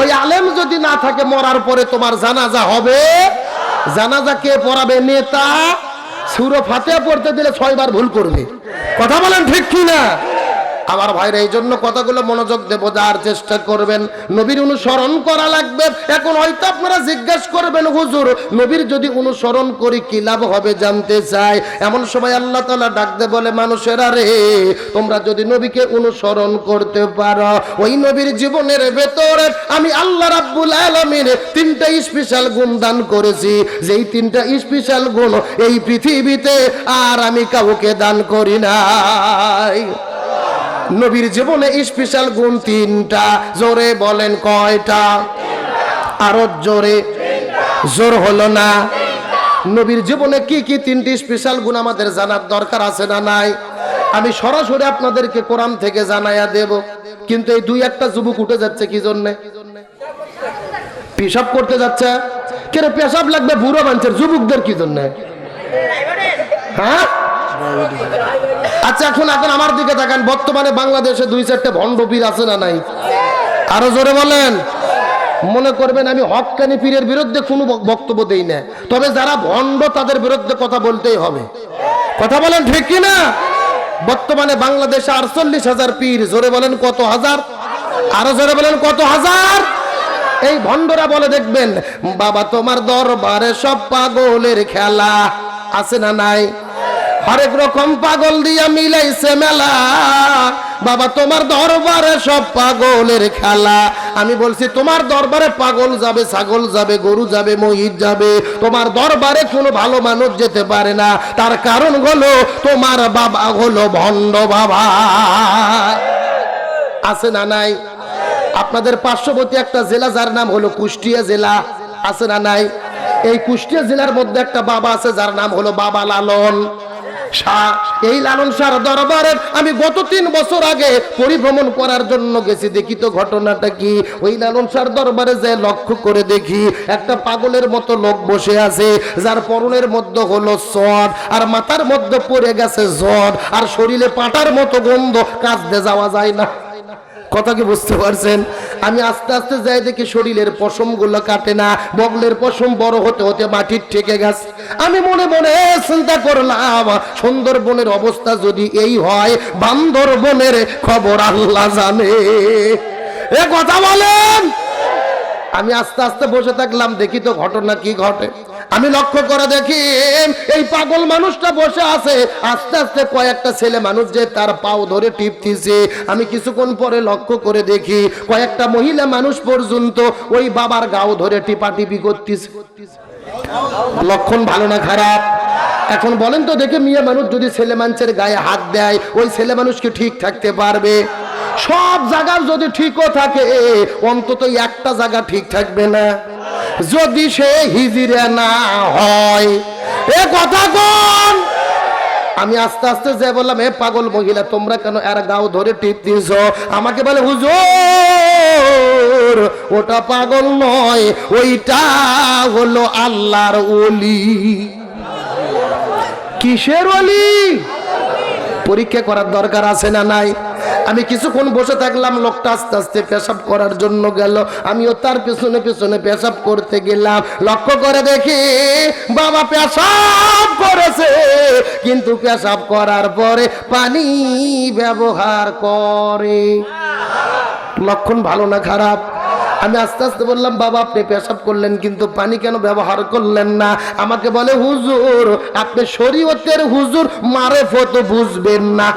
ওই আলেম যদি না থাকে, মরার পরে তোমার জানাজা হবে। জানাজা কে পড়াবে? নেতা। সূরা ফাতিহা পড়তে দিলে 6 বার ভুল করবে। কথা বলেন ঠিক কিনা? আমার ভাইরা, এই জন্য কথাগুলো মনোযোগ দেব, যার চেষ্টা করবেন। নবীর অনুসরণ করা লাগবে। এখন হয়তো আপনারা জিজ্ঞাসা করবেন, হুজুর নবীর যদি অনুসরণ করি কি লাভ হবে জানতে চাই। এমন সময় আল্লাহ তাআলা ডাকতে বলে, মানুষেরা রে, তোমরা যদি নবীকে অনুসরণ করতে পারো, ওই নবীর জীবনের ভেতরে আমি আল্লাহ রাব্বুল আলামিন 3টা স্পেশাল গুণ দান করেছি, যেই 3টা স্পেশাল গুণ এই পৃথিবীতে আর আমি কাউকে দান করি নাই। নবীর জীবনে স্পেশাল গুণ 3টা। জোরে বলেন কয়টা? আরো জোরে। জোর হলো না? নবীর জীবনে কি কি 3টি স্পেশাল গুণ আমাদের জানার দরকার আছে না নাই? আমি সরাসরি আপনাদেরকে কোরআন থেকে জানাইয়া দেব, কিন্তু এই 2-1টা যুবক উঠে যাচ্ছে কি জন্য? পেশাব করতে যাচ্ছে। কেন পেশাব লাগবে বুড়ো মানুষের, যুবকদের কি জন্য? হ্যাঁ, আচ্ছা এখন আমার দিকে তাকান। বর্তমানে বাংলাদেশে 2-4টা ভণ্ড পীর আছে না নাই? আরো জোরে বলেন। মনে করবেন আমি হক্কানি পীরের বিরুদ্ধে কোনো বক্তব্য দেই না, তবে যারা ভণ্ড তাদের বিরুদ্ধে কথা বলতেই হবে। কথা বলেন ঠিক কি না? বর্তমানে বাংলাদেশে 48,000 পীর। জোরে বলেন কত হাজার? আরো জোরে বলেন কত হাজার? এই ভণ্ডরা বলে দেখবেন, বাবা তোমার দরবারে সব পাগলের খেলা। আছে না নাই? হরেক রকম পাগল দিয়া মিলাইছে মেলা, বাবা তোমার দরবারে সব পাগলের খেলা। আমি বলছি তোমার দরবারে পাগল যাবে, ছাগল যাবে, গরু যাবে, মহিষ যাবে, তোমার দরবারে কোনো ভালো মানুষ যেতে পারে না। তার কারণ হলো তোমার বাবা হলো ভণ্ড বাবা। আছে না নাই? আপনাদের পার্শ্ববর্তী একটা জেলা যার নাম হলো কুষ্টিয়া জেলা, আছে না নাই? এই কুষ্টিয়া জেলার মধ্যে একটা বাবা আছে যার নাম হলো বাবা লালন শাহ। এই লালন শাহর দরবারে আমি গত 3 বছর আগে পরিভ্রমণ করার জন্য গেছি। দেখি তো ঘটনাটা কি। ওই লালন শাহর দরবারে যে লক্ষ্য করে দেখি একটা পাগলের মতো লোক বসে আছে, যার পরনের মধ্যে হলো সদ, আর মাথার মধ্যে পড়ে গেছে জট, আর শরীরে পাটার মতো গন্ধ, কাঁচতে যাওয়া যায় না। কথা কি বুঝতে পারছেন? আমি আস্তে আস্তে যাই দেখি শরীরের পশম গুলো কাটে না, বগলের পশম বড় হতে হতে মাটির ঠেকে গেছে। আমি মনে মনে চিন্তা করলাম, সুন্দরবনের অবস্থা যদি এই হয়, বান্দরবনের খবর আল্লাহ জানে। এ কথা বলেন। আমি আস্তে আস্তে বসে থাকলাম, দেখি তো ঘটনা কি ঘটে। আমি লক্ষ্য করে দেখি এই পাগল মানুষটা বসে আছে, আস্তে আস্তে কয়েকটা ছেলে মানুষ যে তার পাও ধরে টিপতেছে। আমি কিছুক্ষণ পরে লক্ষ্য করে দেখি কয়েকটা মহিলা মানুষ পর্যন্ত ওই বাবার গাও ধরে টিপাটিপি করতেছে। লক্ষণ ভালো না খারাপ? এখন বলেন তো দেখে, মেয়ে মানুষ যদি ছেলে মানুষের গায়ে হাত দেয়, ওই ছেলে মানুষ কি ঠিক থাকতে পারবে? সব জায়গা যদি ঠিকও থাকে, অন্তত একটা জায়গা ঠিক থাকবে না, যদি সে হিজড়া না হয়। এ কথা কোন? আমি আস্তে আস্তে যে বললাম, এ পাগল মহিলা, তোমরা কেন এর গাও ধরে টিপ দিছ? আমাকে বলে, হুজুর ওটা পাগল নয়, ওইটা হলো আল্লাহর ওলি। কিসের ওলি? পরীক্ষা করার দরকার আছে না নাই? আমি কিছুক্ষণ বসে থাকলাম, লোকটা আস্তে আস্তে পেশাব করার জন্য গেল, আমিও তার পেছনে পেছনে পেশাব করতে গেলাম। লক্ষ্য করে দেখি বাবা পেশাব করেছে, কিন্তু পেশাব করার পরে পানি ব্যবহার করে। লক্ষণ ভালো না খারাপ? আমি আস্তে আস্তে বললাম, বাবা আপনি পেশাব করলেন কিন্তু পানি কেন ব্যবহার করলেন না? আমাকে বলে, হুজুর আপনি শরীয়তের হুজুর, মারেফত বুঝবেন না।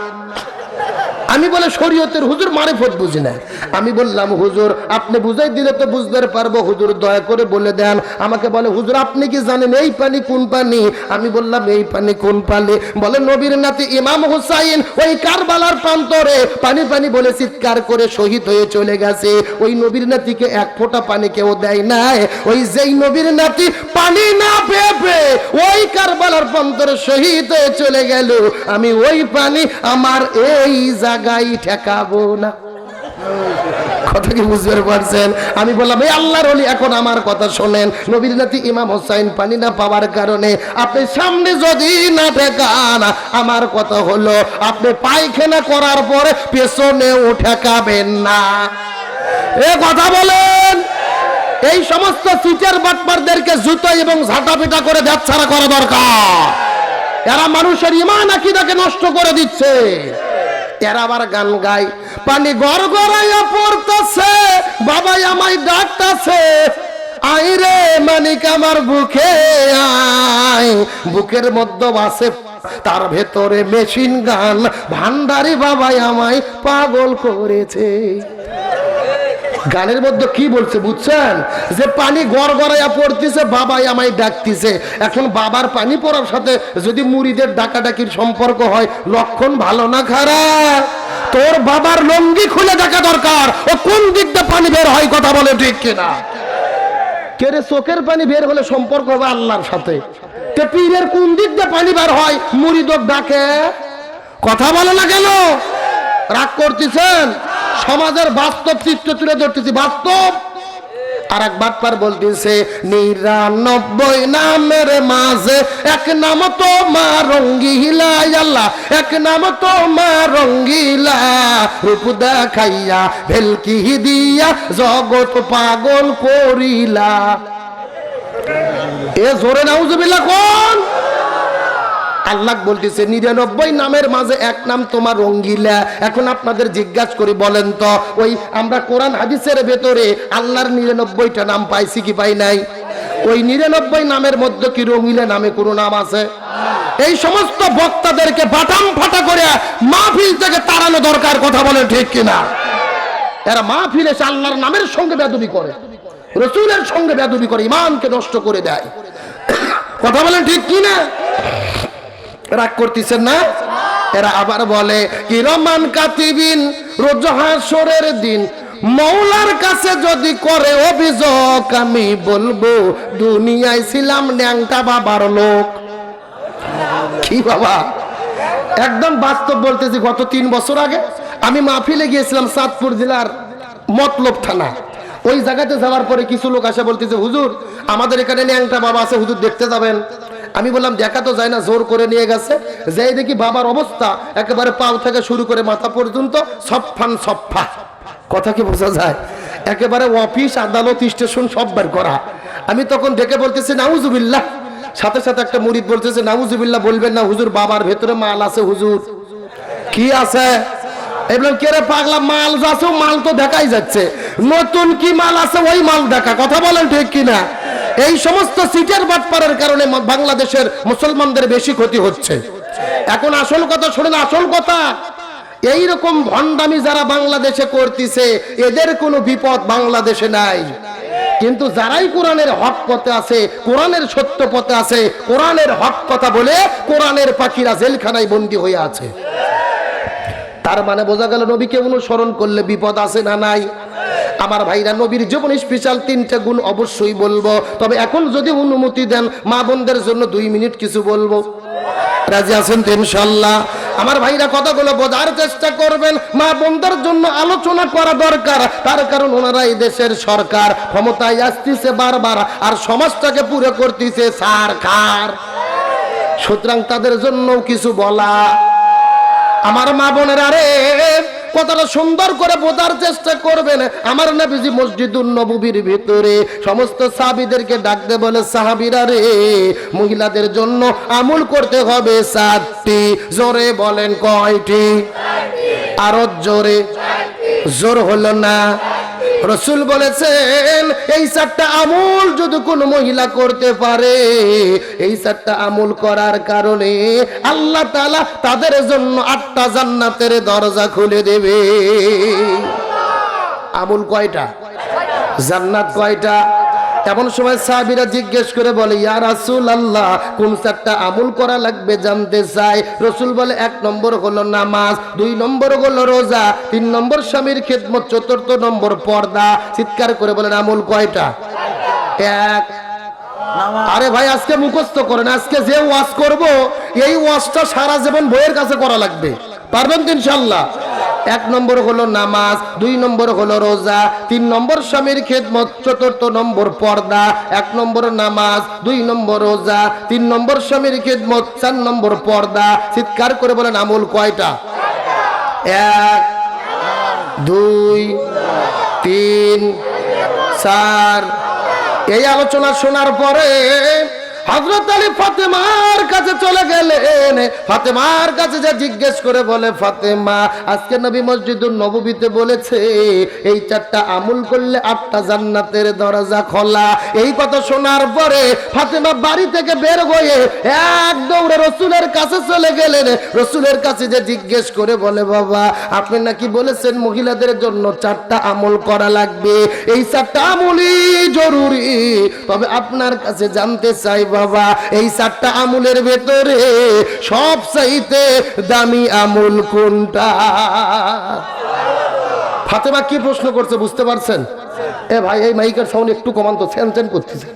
আমি বলে, শরীয়তের হুজুর, মারিফত বুঝি না। আমি বললাম, হুজুর আপনি বুঝাই দিলে তো বুঝতে পারবো, হুজুর দয়া করে বলে দেন। আমাকে বলে, হুজুর আপনি কি জানেন এই পানি কোন পানি? আমি বললাম, এই পানি কোন পানি? বলে, নবীর নাতি ইমাম হুসাইন ওই কারবালার প্রান্তরে পানি পানি বলে চিৎকার করে শহীদ হয়ে চলে গেছে। ওই নবীর নাতিকে এক ফোঁটা পানি কেউ দেয় নাই। ওই যেই নবীর নাতি পানি না পেয়ে ওই কারবালার প্রান্তরে শহীদ হয়ে চলে গেল, আমি ওই পানি আমার এই জায়গায় ঠেকাবো না। কথা কি বুঝতে পারছেন? আমি বললাম, এই আল্লাহর ওলি, এখন আমার কথা শোনেন। নবীর নাতি ইমাম হোসাইন পানি না পাওয়ার কারণে আপনি সামনে যদি না ঠেকান, আমার কথা হলো আপনি পায়খানা করার পরে পেছনেও ঠেকাবেন না। এ কথা বলেন। এই সমস্ত চিটার বাটপারদেরকে জুতো এবং ঝাঁটাপিটা করে দেশ ছাড়া করা দরকার। এরা মানুষের ঈমান আকীদাকে নষ্ট করে দিচ্ছে। এরা আবার গান গায়, পানি গড়গড়াইয়া পড়তেছে, বাবা আমায় ডাকতেছে, আই রে মানিক আমার বুকে আয়। বুকের মধ্যে আছে তার ভেতরে মেশিন গান, ভান্ডারি বাবাই আমায় পাগল করেছে। গানের মধ্যে কি বলছে বুঝছেন? যে পানি গড়গড়াইয়া পড়তেছে, বাবাই আমায় ডাকতেছে। এখন বাবার পানি পড়ার সাথে যদি মুড়িদের ডাকাডাকির সম্পর্ক হয়, লক্ষণ ভালো না খারাপ? তোর বাবার লঙ্গি খুলে দেখা দরকার, ও কোন দিক দিয়ে পানি বের হয়, কথা বলে ঠিক কিনা? কেরে চোখের পানি বের হলে সম্পর্ক হবে আল্লাহর সাথে, তে পীরের কোন দিক দিয়ে পানি বের হয়? মুড়িদক ডাকে, কথা বলে না কেন? রাগ করতেছেন? সমাজের বাস্তব চিত্র তুলে ধরতেছি, বাস্তব। আর এক বাটপার বলতেছে, 99 নামের মাঝে এক নাম তো মা রঙ্গিলা, আল্লাহ এক নাম তো মা রঙ্গিলা, রূপ দেখাইয়া ভেলকি দিয়া জগৎ পাগল করিলা। এ জোরে নাউজুবিল্লাহ কোন? আল্লাহ বলতেছে 99 নামের মাঝে এক নাম তোমার রঙ্গিলা। এখন আপনাদের জিজ্ঞাসা করি, বলেন তো ওই আমরা কোরআন হাদিসের ভেতরে আল্লাহর 99টা নাম পাইছি কি পাই নাই? ওই 99 নামের মধ্যে কি রঙ্গিলা নামে কোনো নাম আছে? এই সমস্ত বক্তাদেরকে বাটাম ফাটা করে মাহফিল থেকে তাড়ানো দরকার, কথা বলে ঠিক কিনা? এরা মাহফিলে এসে আল্লাহর নামের সঙ্গে বেয়াদবি করে, রসুলের সঙ্গে বেয়াদবি করে, ইমানকে নষ্ট করে দেয়, কথা বলেন ঠিক কিনা? রাগ করতেছেন না? এরা আবার বলে কিরমান কাতিবিন, রোজ হাসরের দিন মৌলার কাছে যদি করে অভিযোগ, আমি বলবো দুনিয়ায় ছিলাম ন্যাংটা বাবার লোক। কি বাবা, একদম বাস্তব বলতেছি। গত 3 বছর আগে আমি মাহফিলে গিয়েছিলাম চাঁদপুর জেলার মতলব থানা। ওই জায়গাতে যাওয়ার পরে কিছু লোক আসে বলতেছে, হুজুর আমাদের এখানে ন্যাংটা বাবা আছে, হুজুর দেখতে যাবেন? আমি বললাম দেখা তো যায় না, জোর করে নিয়ে গেছে। যাই দেখি বাবার অবস্থা একেবারে পাও থেকে শুরু করে মাথা পর্যন্ত সফান সফা, কথা কি বোঝা যায়? একেবারে অফিস আদালত স্টেশন সব বের করা। আমি তখন দেখে বলতেছি নাউজুবিল্লাহ। সাথে সাথে একটা মুরিদ বলতেছে নাউজুবিল্লাহ বলবেন না হুজুর, বাবার ভেতরে মাল আছে হুজুর। কি আছে? এবার কে রে পাগলা, মাল যাচ্ছে, মাল তো দেখাই যাচ্ছে, নতুন কি মাল আছে ওই মাল দেখা, কথা বলেন ঠিক কিনা? এই সমস্ত সিটের বাটপারের কারণে বাংলাদেশের মুসলমানদের বেশি ক্ষতি হচ্ছে। এখন আসল কথা শোনেন, আসল কথা এইরকম ভণ্ডামি যারা বাংলাদেশে করতেছে এদের কোনো বিপদ বাংলাদেশে নাই, কিন্তু যারাই কোরআনের হক পথে আছে, কোরআনের সত্য পথে আছে, কোরআনের হক কথা বলে কোরআনের পাখিরা জেলখানায় বন্দী হয়ে আছে। তার মানে বোঝা গেল নবীকে অনুসরণ করলে বিপদ আছে না নাই? আমার ভাইরা, নবীর জীবন স্পেশাল 3টে গুণ অবশ্যই বলবো, তবে এখন যদি অনুমতি দেন মা বোনদের জন্য 2 মিনিট কিছু বলবো। রাজি আছেন তো ইনশাআল্লাহ? আমার ভাইরা কথাগুলো বোঝার চেষ্টা করবেন। মা বোনদের জন্য আলোচনা করা দরকার, তার কারণ ওনারা এই দেশের সরকার, ক্ষমতায় আসতেছে বারবার, আর সমাজটাকে পুরো করতেছে সরকার। সুতরাং তাদের জন্য কিছু বলা। আমার মা বোনেরা রে, কথাটা সুন্দর করে বোঝার চেষ্টা করবেন। আমার নবীজি মসজিদুন নববীর ভিতরে সমস্ত সাহাবীদেরকে ডাকতে বলে, সাহাবীরা রে, মহিলাদের জন্য আমল করতে হবে 7টি। জোরে বলেন কয়টি? আরো জোরে। জোর হলো না। রসুল বলেছেন এই 7টা আমল যদি কোনো মহিলা করতে পারে, এই 7টা আমল করার কারণে আল্লাহ তাআলা তাদের জন্য 8টা জান্নাতের দরজা খুলে দেবে। আমল কয়টা? জান্নাত কয়টা? এমন সময় সাহাবীরা জিজ্ঞেস করে বলে, ইয়া রাসূলুল্লাহ, কোন 7টা আমল করা লাগবে জানতে চাই। রসুল বলে 1 নম্বর হলো নামাজ, 2 নম্বর হলো রোজা, 3 নম্বর স্বামীর খেদমত, 4র্থ নম্বর পর্দা। চিৎকার করে বলেন আমল কয়টা? 1। আরে ভাই আজকে মুখস্থ করেন, আজকে যে ওয়াজ করব এই ওয়াজটা সারা জীবন বইয়ের কাছে করা লাগবে, পারবেন তো ইনশাআল্লাহ? 1 নম্বর হলো নামাজ, 2 নম্বর হলো রোজা, 3 নম্বর স্বামীর খেদমত, 4র্থ নম্বর পর্দা। 1 নম্বর নামাজ, 2 নম্বর রোজা, 3 নম্বর স্বামীর খেদমত, 4 নম্বর পর্দা। চিৎকার করে বলেন আমল কয়টা? 1, 2, 3, 4। এই আলোচনা শোনার পরে হযরত আলী ফাতেমার কাছে চলে গেলেন। ফাতেমার কাছে যা জিজ্ঞেস করে বলে, ফাতেমা, আজকে নবী মসজিদুন নববীতে বলেছে এই 4টা আমল করলে 8টা জান্নাতের দরজা খোলা। এই কথা শোনার পরে ফাতেমা বাড়ি থেকে বের হয়ে এক দৌড়ে রসুলের কাছে চলে গেলেন। রসুলের কাছে যে জিজ্ঞেস করে বলে, বাবা আপনি নাকি বলেছেন মহিলাদের জন্য 4টা আমল করা লাগবে, এই 4টা আমলই জরুরি, তবে আপনার কাছে জানতে চাই বাবা এই 4টা আমলের ভেতরে সবচাইতে দামি আমল কোনটা? ফাতেমা কি প্রশ্ন করছে বুঝতে পারছেন? এ ভাই এই মাইকের সাউন্ড একটু কমান তো, ছেন করতেছে,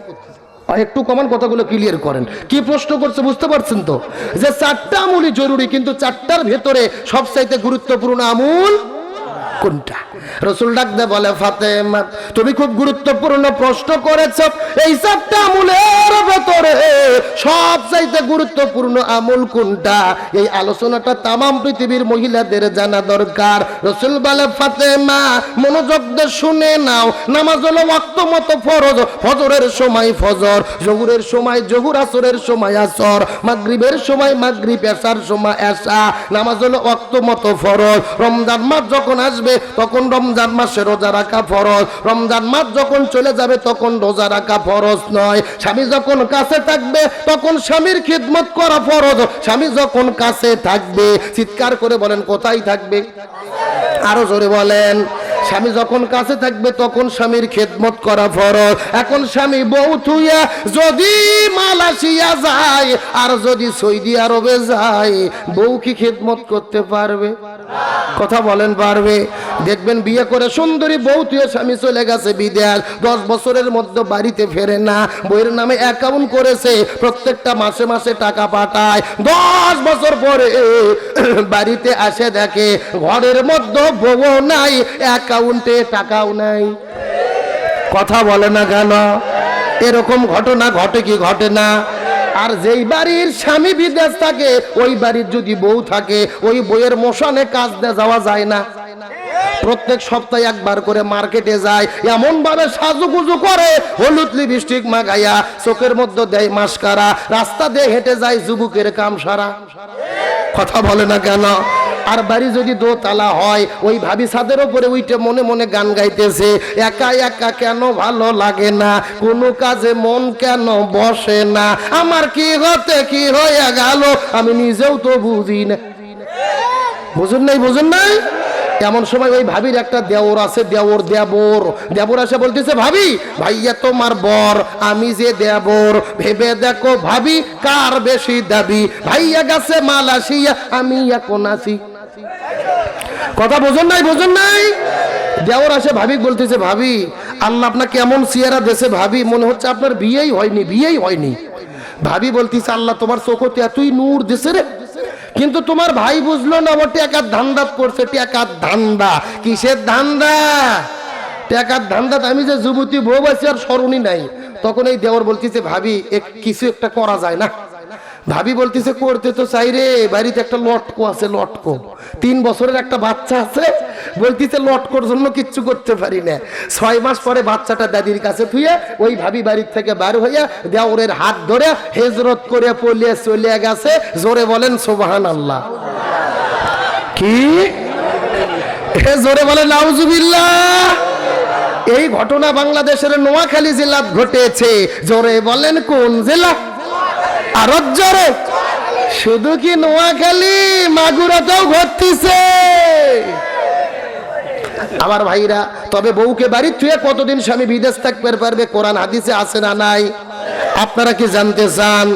একটু কমান, কথাগুলো ক্লিয়ার করেন। কি প্রশ্ন করছে বুঝতে পারছেন তো? যে 4টা আমলই জরুরি, কিন্তু 4টার ভেতরে সবচাইতে গুরুত্বপূর্ণ আমল কোনটা? রসুল ডাক দে বলে, ফাতেমা তুমি খুব গুরুত্বপূর্ণ প্রশ্ন করেছ। এই 4টা আমলের ভেতরে সবচাইতে গুরুত্বপূর্ণ আমল কোনটা? এই আলোচনাটা তামাম পৃথিবীর মহিলাদের জানা দরকার। রসুল বলে, ফাতেমা মনোযোগ দিয়ে শুনে নাও, নামাজ হলো ওয়াক্ত মতো ফরজ। ফজরের সময় ফজর, জোহরের সময় জোহর, আসরের সময় আসর, মাগরিবের সময় মাগরিব, এশার সময় এশা। নামাজ হলো ওয়াক্ত মতো ফরজ। রমজান মাস যখন আসবে আসবে তখন রমজান মাসে রোজা রাখা ফরজ, রমজান মাস যখন চলে যাবে তখন রোজা রাখা ফরজ নয়। স্বামী যখন কাছে থাকবে তখন স্বামীর খিদমত করা ফরজ। স্বামী যখন কাছে থাকবে, চিৎকার করে বলেন কোথায় থাকবে, আরো জোরে বলেন। স্বামী যখন কাছে থাকবে তখন স্বামীর খেদমত করা ফরজ। এখন স্বামী বউ থুইয়া যদি মালয়েশিয়া যায় আর যদি সৌদি আরবে যায়, বউ কি খেদমত করতে পারবে? কথা বলেন পারবে? দেখবেন বিয়ে করে সুন্দরী বউ থুয়ে স্বামী চলে গেছে বিদেশ, 10 বছরের মধ্যে বাড়িতে ফেরে না, বইয়ের নামে অ্যাকাউন্ট করেছে, প্রত্যেকটা মাসে মাসে টাকা পাঠায়, 10 বছর পরে বাড়িতে আসে দেখে ঘরের মধ্যে বউ নাই, অ্যাকাউন্টে টাকাও নাই। কথা বলে না কেন? এরকম ঘটনা ঘটে কি ঘটে না? আর যেই বাড়ির স্বামী বিদেশ থাকে ওই বাড়ির যদি বউ থাকে, ওই বইয়ের মোশনে কাজ দিয়ে যাওয়া যায় না। প্রত্যেক সপ্তাহে একবার করে মার্কেটে যায়, এমন ভাবে সাজুগুজু করে, হলুদ লিপস্টিক মাগাইয়া, চোখের মধ্যে দেয় মাস্কারা, রাস্তা দিয়ে হেঁটে যায় যুবকের কাম সারা। কথা বলে না কেন? আর বাড়ি যদি দোতলা হয়, ওই ভাবি ছাদের উপরে উঠে মনে মনে গান গাইতেছে, একা একা কেন ভালো লাগে না, কোনো কাজে মন কেন বসে না, আমার কি হতে কি হয়ে গেল আমি নিজেও তো বুঝি না। বুঝুন নাই? বুঝুন নাই? এমন সময় ওই ভাবির একটা দেওর আছে, দেবর আসে বলতেছে, ভাবি ভাইয়া তোমার বর, আমি যে দেবর, ভেবে দেখো ভাবি কার বেশি দাবি, ভাইয়া গেছে মালয়েশিয়া, আমি এখন আছি। কথা বুঝুন নাই? বুঝুন নাই? দেওর আসে ভাবি বলতেছে, ভাবি আল্লাহ আপনাকে এমন চেহারা দেশে ভাবি, মনে হচ্ছে আপনার বিয়েই হয়নি। ভাবি বলতেছে, আল্লাহ তোমার চোখতে এতই নূর দেশে রে, কিন্তু তোমার ভাই বুঝলো না, ও টাকার ধান্দা করছে। টাকার ধান্দা? কিসের ধান্দা? টাকার ধান্দা। আমি যে যুবতী বউ আছি আর স্মরণই নাই। তখন এই দেওর বলতেছে, ভাবি কিছু একটা করা যায় না? ভাবি বলতেছে, করতে তো চাই রে, বাড়িতে একটা লটকো আছে, লটকো 3 বছরের একটা বাচ্চা আছে, বলতেছে লটকোর জন্য কিচ্ছু করতে পারি না। 6 মাস পরে বাচ্চাটা দাদির কাছে থুয়ে ওই ভাবি বাড়ির থেকে বার হইয়া দেওরের হাত ধরে হিজরত করে পলিয়ে চলে গেছে। জোরে বলেন সুবহানাল্লাহ। কি জোরে বলেন নাউজুবিল্লাহ। এই ঘটনা বাংলাদেশের নোয়াখালী জেলাত ঘটেছে। জোরে বলেন কোন জেলা? আর জোরে। শুধু কি নোয়াখালী, মাগুরাতেও ঘটতেছে। আমার ভাইরা, তবে বউকে বাড়ির থুয়ে কতদিন স্বামী বিদেশ থাকতে পারবে? কোরআন হাদিসে আছে না নাই? আপনারা কি জানতে চান?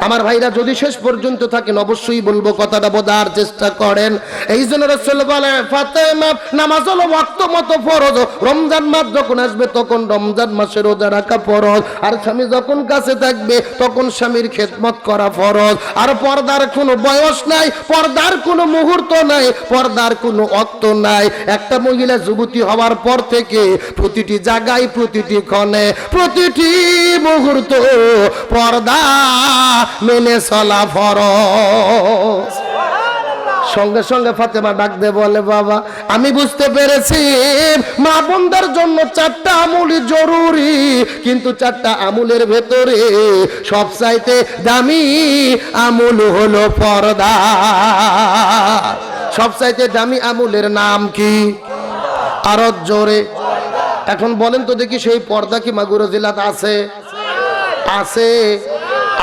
আমার ভাইরা, যদি শেষ পর্যন্ত থাকেন অবশ্যই বলবো, কথাটা বোঝার চেষ্টা করেন। এই জন্য রাসূল বলে, ফাতেমা নামাজ হলো ওয়াক্ত মতো ফরজ। রমজান মাস যখন আসবে তখন রমজান মাসে রোজা রাখা ফরজ। আর স্বামী যখন কাছে থাকবে তখন স্বামীর খেদমত করা ফরজ। আর পর্দার কোনো বয়স নাই, পর্দার কোনো মুহূর্ত নাই, পর্দার কোনো ওয়াক্ত নাই। একটা মহিলা যুবতী হওয়ার পর থেকে প্রতিটি জায়গায়, প্রতিটি ক্ষণে, প্রতিটি মুহূর্ত পর্দা মেনে চলা ফরজ। সঙ্গে সঙ্গে ফাতেমা ডাক দে বলে, বাবা আমি বুঝতে পেরেছি মা বোনদের জন্য 4টা আমলই জরুরি, কিন্তু 4টা আমলের ভেতরে সবচাইতে দামি আমল হলো পর্দা। সবচাইতে দামি আমলের নাম কি? আরো জোরে। এখন বলেন তো দেখি, সেই পর্দা কি মাগুরা জেলাতে আছে? আছে,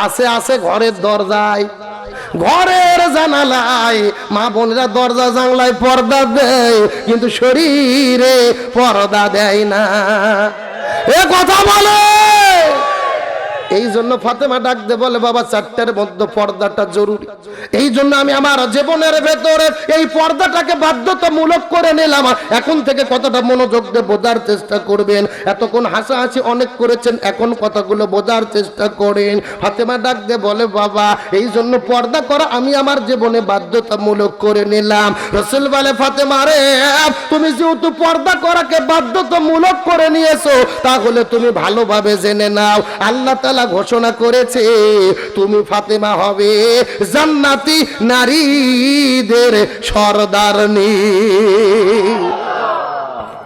আছে, আছে। ঘরের দরজায়, ঘরের জানালায় মা বোনেরা দরজা জানলায় পর্দা দেয়, কিন্তু শরীরে পর্দা দেয় না। এ কথা বলে। এই জন্য ফাতেমা ডাক দে বলে, বাবা 4টার মধ্যে পর্দাটা জরুরি। এই জন্য আমি আমার জীবনের ভেতরে এই পর্দাটাকে বাধ্যতামূলক করে নিলাম। এখন থেকে কতটা মনোযোগ দিয়ে বোঝার চেষ্টা করবেন। এতক্ষণ হাসাহাসি অনেক করেছেন, এখন কথাগুলো বোঝার চেষ্টা করেন। ফাতেমা ডাক দে বলে, বাবা এই জন্য পর্দা করা আমি আমার জীবনে বাধ্যতামূলক করে নিলাম। রাসূল বলে, ফাতেমা রে, তুমি যেহেতু পর্দা করাকে বাধ্যতামূলক করে নিয়েছো, তাহলে তুমি ভালোভাবে জেনে নাও, আল্লাহ তাআলা ঘোষণা করেছে তুমি ফাতেমা হবে জান্নাতি নারীদের সর্দারনী।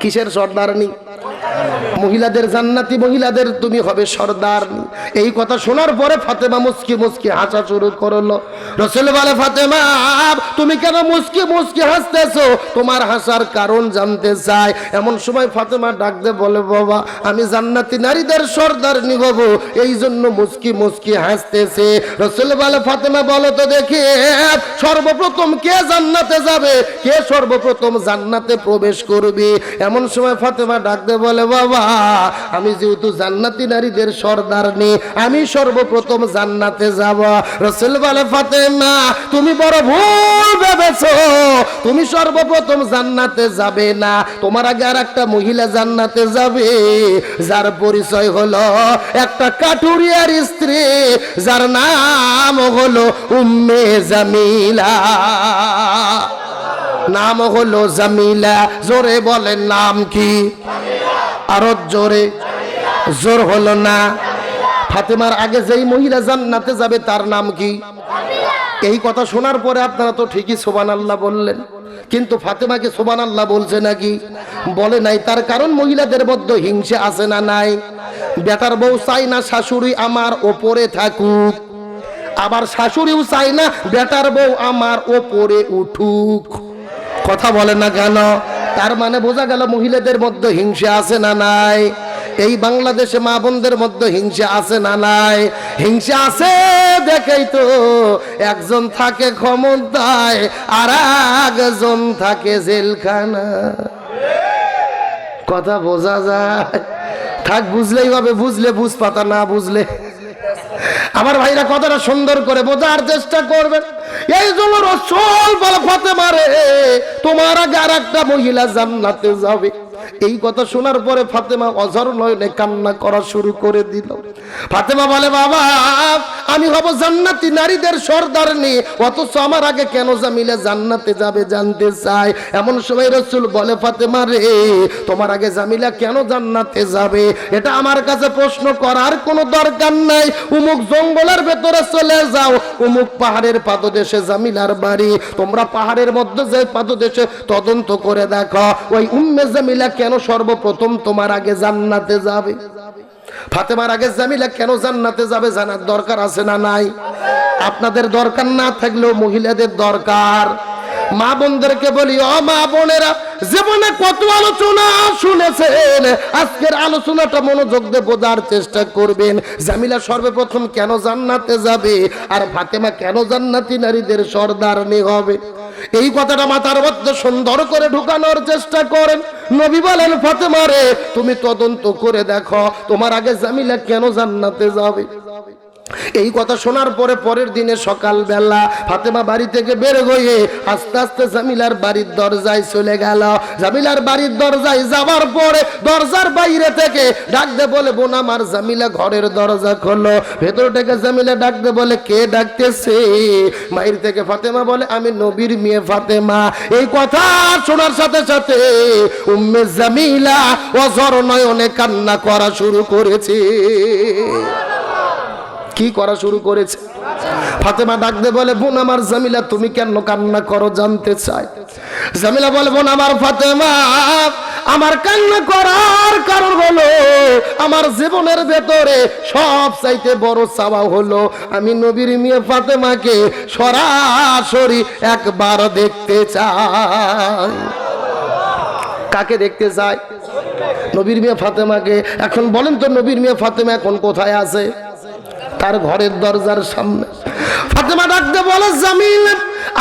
কিসের সর্দারনী? মহিলাদের জান্নাতি মহিলাদের তুমি হবে সর্দার। এই কথা শোনার পরে ফাতেমা মুস্কি মুস্কি হাসা শুরু করলো। রাসূল বলে, ফাতেমা তুমি কেন মুস্কি মুস্কি হাসতেছো? তোমার হাসার কারণ জানতে চাই। এমন সময় ফাতেমা ডাক দিয়ে বলে, বাবা আমি জান্নাতি নারীদের সর্দার নিব, এই জন্য মুস্কি মুস্কি হাসতেছে। রাসূল বলে, ফাতেমা বলো তো দেখি সর্বপ্রথম কে জান্নাতে যাবে, কে সর্বপ্রথম জান্নাতে প্রবেশ করবে? এমন সময় ফাতেমা ডাক দিয়ে বলে, বাবা আমি যেহেতু জান্নাতি নারীদের সর্দারনি, আমি সর্বপ্রথম জান্নাতে যাব। রাসূল বলে, ফাতেমা তুমি বড় ভুল ভেবেছো, তুমি সর্বপ্রথম জান্নাতে যাবে না, তোমার আগে আর একটা মহিলা জান্নাতে যাবে, যার পরিচয় হলো একটা কাঠুরিয়ার স্ত্রী, যার নাম হলো উম্মে জামিলা। নাম হলো জামিলা। জোরে বলেন নাম কি? আরো জোরে। জোর হলো না। ফাতেমার আগে যেই মহিলা জান্নাতে যাবে তার নাম কি? এই কথা শোনার পরে আপনারা তো ঠিকই সুবহানাল্লাহ বললেন, কিন্তু ফাতেমাকে সুবহানাল্লাহ বলছে নাকি? বলে নাই। তার কারণ মহিলাদের মধ্যে হিংসা আছে না নাই? বেটার বউ চাই না শাশুড়ি আমার ওপরে থাকুক, আবার শাশুড়িও চাই না বেটার বউ আমার ওপরে উঠুক। কথা বলে না কেন? তার মানে বোঝা গেল মহিলাদের মধ্যে হিংসা আছে না নাই? এই বাংলাদেশে মা বোনদের মধ্যে হিংসা আছে না নাই? হিংসা আছে দেখেই তো একজন থাকে ক্ষমতায় আর একজন থাকে জেলখানা। কথা বোঝা যায়? থাক বুঝলেই হবে, বুঝলে বুঝ পাতা, না বুঝলে। আমার ভাইরা কথাটা সুন্দর করে বোঝার চেষ্টা করবেন। এই জন্য রাসূল বলে, ফাতেমা রে তোমার আগে আর একটা মহিলা জান্নাতে যাবে। এই কথা শোনার পরে ফাতেমা অঝর নয়নে কান্না করা শুরু করে দিল। ফাতেমা বলে, বাবা আমি হব জান্নাতি নারীদের সর্দারনি, অথচ আমার আগে কেন জামিলা জান্নাতে যাবে জানতে চাই। এমন সময় রাসূল বলে, ফাতেমা রে তোমার আগে জামিলা কেন জান্নাতে যাবে এটা আমার কাছে প্রশ্ন করার কোনো দরকার নাই। উমুক জঙ্গলের ভেতরে চলে যাও, উমুক পাহাড়ের পাদদেশে জামিলার বাড়ি, তোমরা পাহাড়ের মধ্যে যে পাদদেশে তদন্ত করে দেখো ওই উম্মে জামিলা কেন সর্বপ্রথম তোমার আগে জান্নাতে যাবে। ফাতেমার আগে জামিলা কেন জান্নাতে যাবে জানার দরকার আছে না নাই? আপনাদের দরকার না থাকলেও মহিলাদের দরকার। মা বোনদেরকে বলি, ও মা বোনেরা, জীবনে কত আলোচনা শুনেছেন, আজকের আলোচনাটা মনোযোগ দিয়ে বোঝার চেষ্টা করবেন। জামিলা সর্বপ্রথম কেন জান্নাতে যাবে আর ফাতেমা কেন জান্নাতি নারীদের সর্দারনি হবে, এই কথাটা মাথার মধ্যে সুন্দর করে ঢুকানোর চেষ্টা করেন। নবী বলেন, ফাতেমা রে তুমি তদন্ত করে দেখো তোমার আগে জামিলা কেন জান্নাতে যাবে। এই কথা শোনার পরে পরের দিনে সকালবেলা ফাতেমা বাড়ি থেকে বের হয়ে আস্তে আস্তে জামিলার বাড়ির দরজায় চলে গেল। জামিলার বাড়ির দরজায় যাওয়ার পরে দরজার বাইরে থেকে ডাকতে বলে, বোন আমার জামিলা ঘরের দরজা খোলো। ভেতর থেকে জামিলা ডাকতে বলে, কে ডাকতেছে? বাইরে থেকে ফাতেমা বলে, আমি নবীর মেয়ে ফাতেমা। এই কথা শোনার সাথে সাথে উম্মে জামিলা অঝর নয়নে কান্না করা শুরু করেছে। কি করা শুরু করেছে? ফাতেমা ডাকতে বলে, বোন আমার জামিলা তুমি কেন কান্না করো জানতে চাই। জামিলা বলে, বোন আমার ফাতেমা আমার কান্না করার কারণ হলো আমার জীবনের ভেতরে সব চাইতে বড় চাওয়া হলো আমি নবীর মেয়ে ফাতেমাকে সরাসরি একবার দেখতে চাই। কাকে দেখতে চাই? নবীর মেয়ে ফাতেমাকে। এখন বলেন তো নবীর মেয়ে ফাতেমা এখন কোথায় আছে? তার ঘরের দরজার সামনে। ফাতেমা ডাকতে বলে, জামিল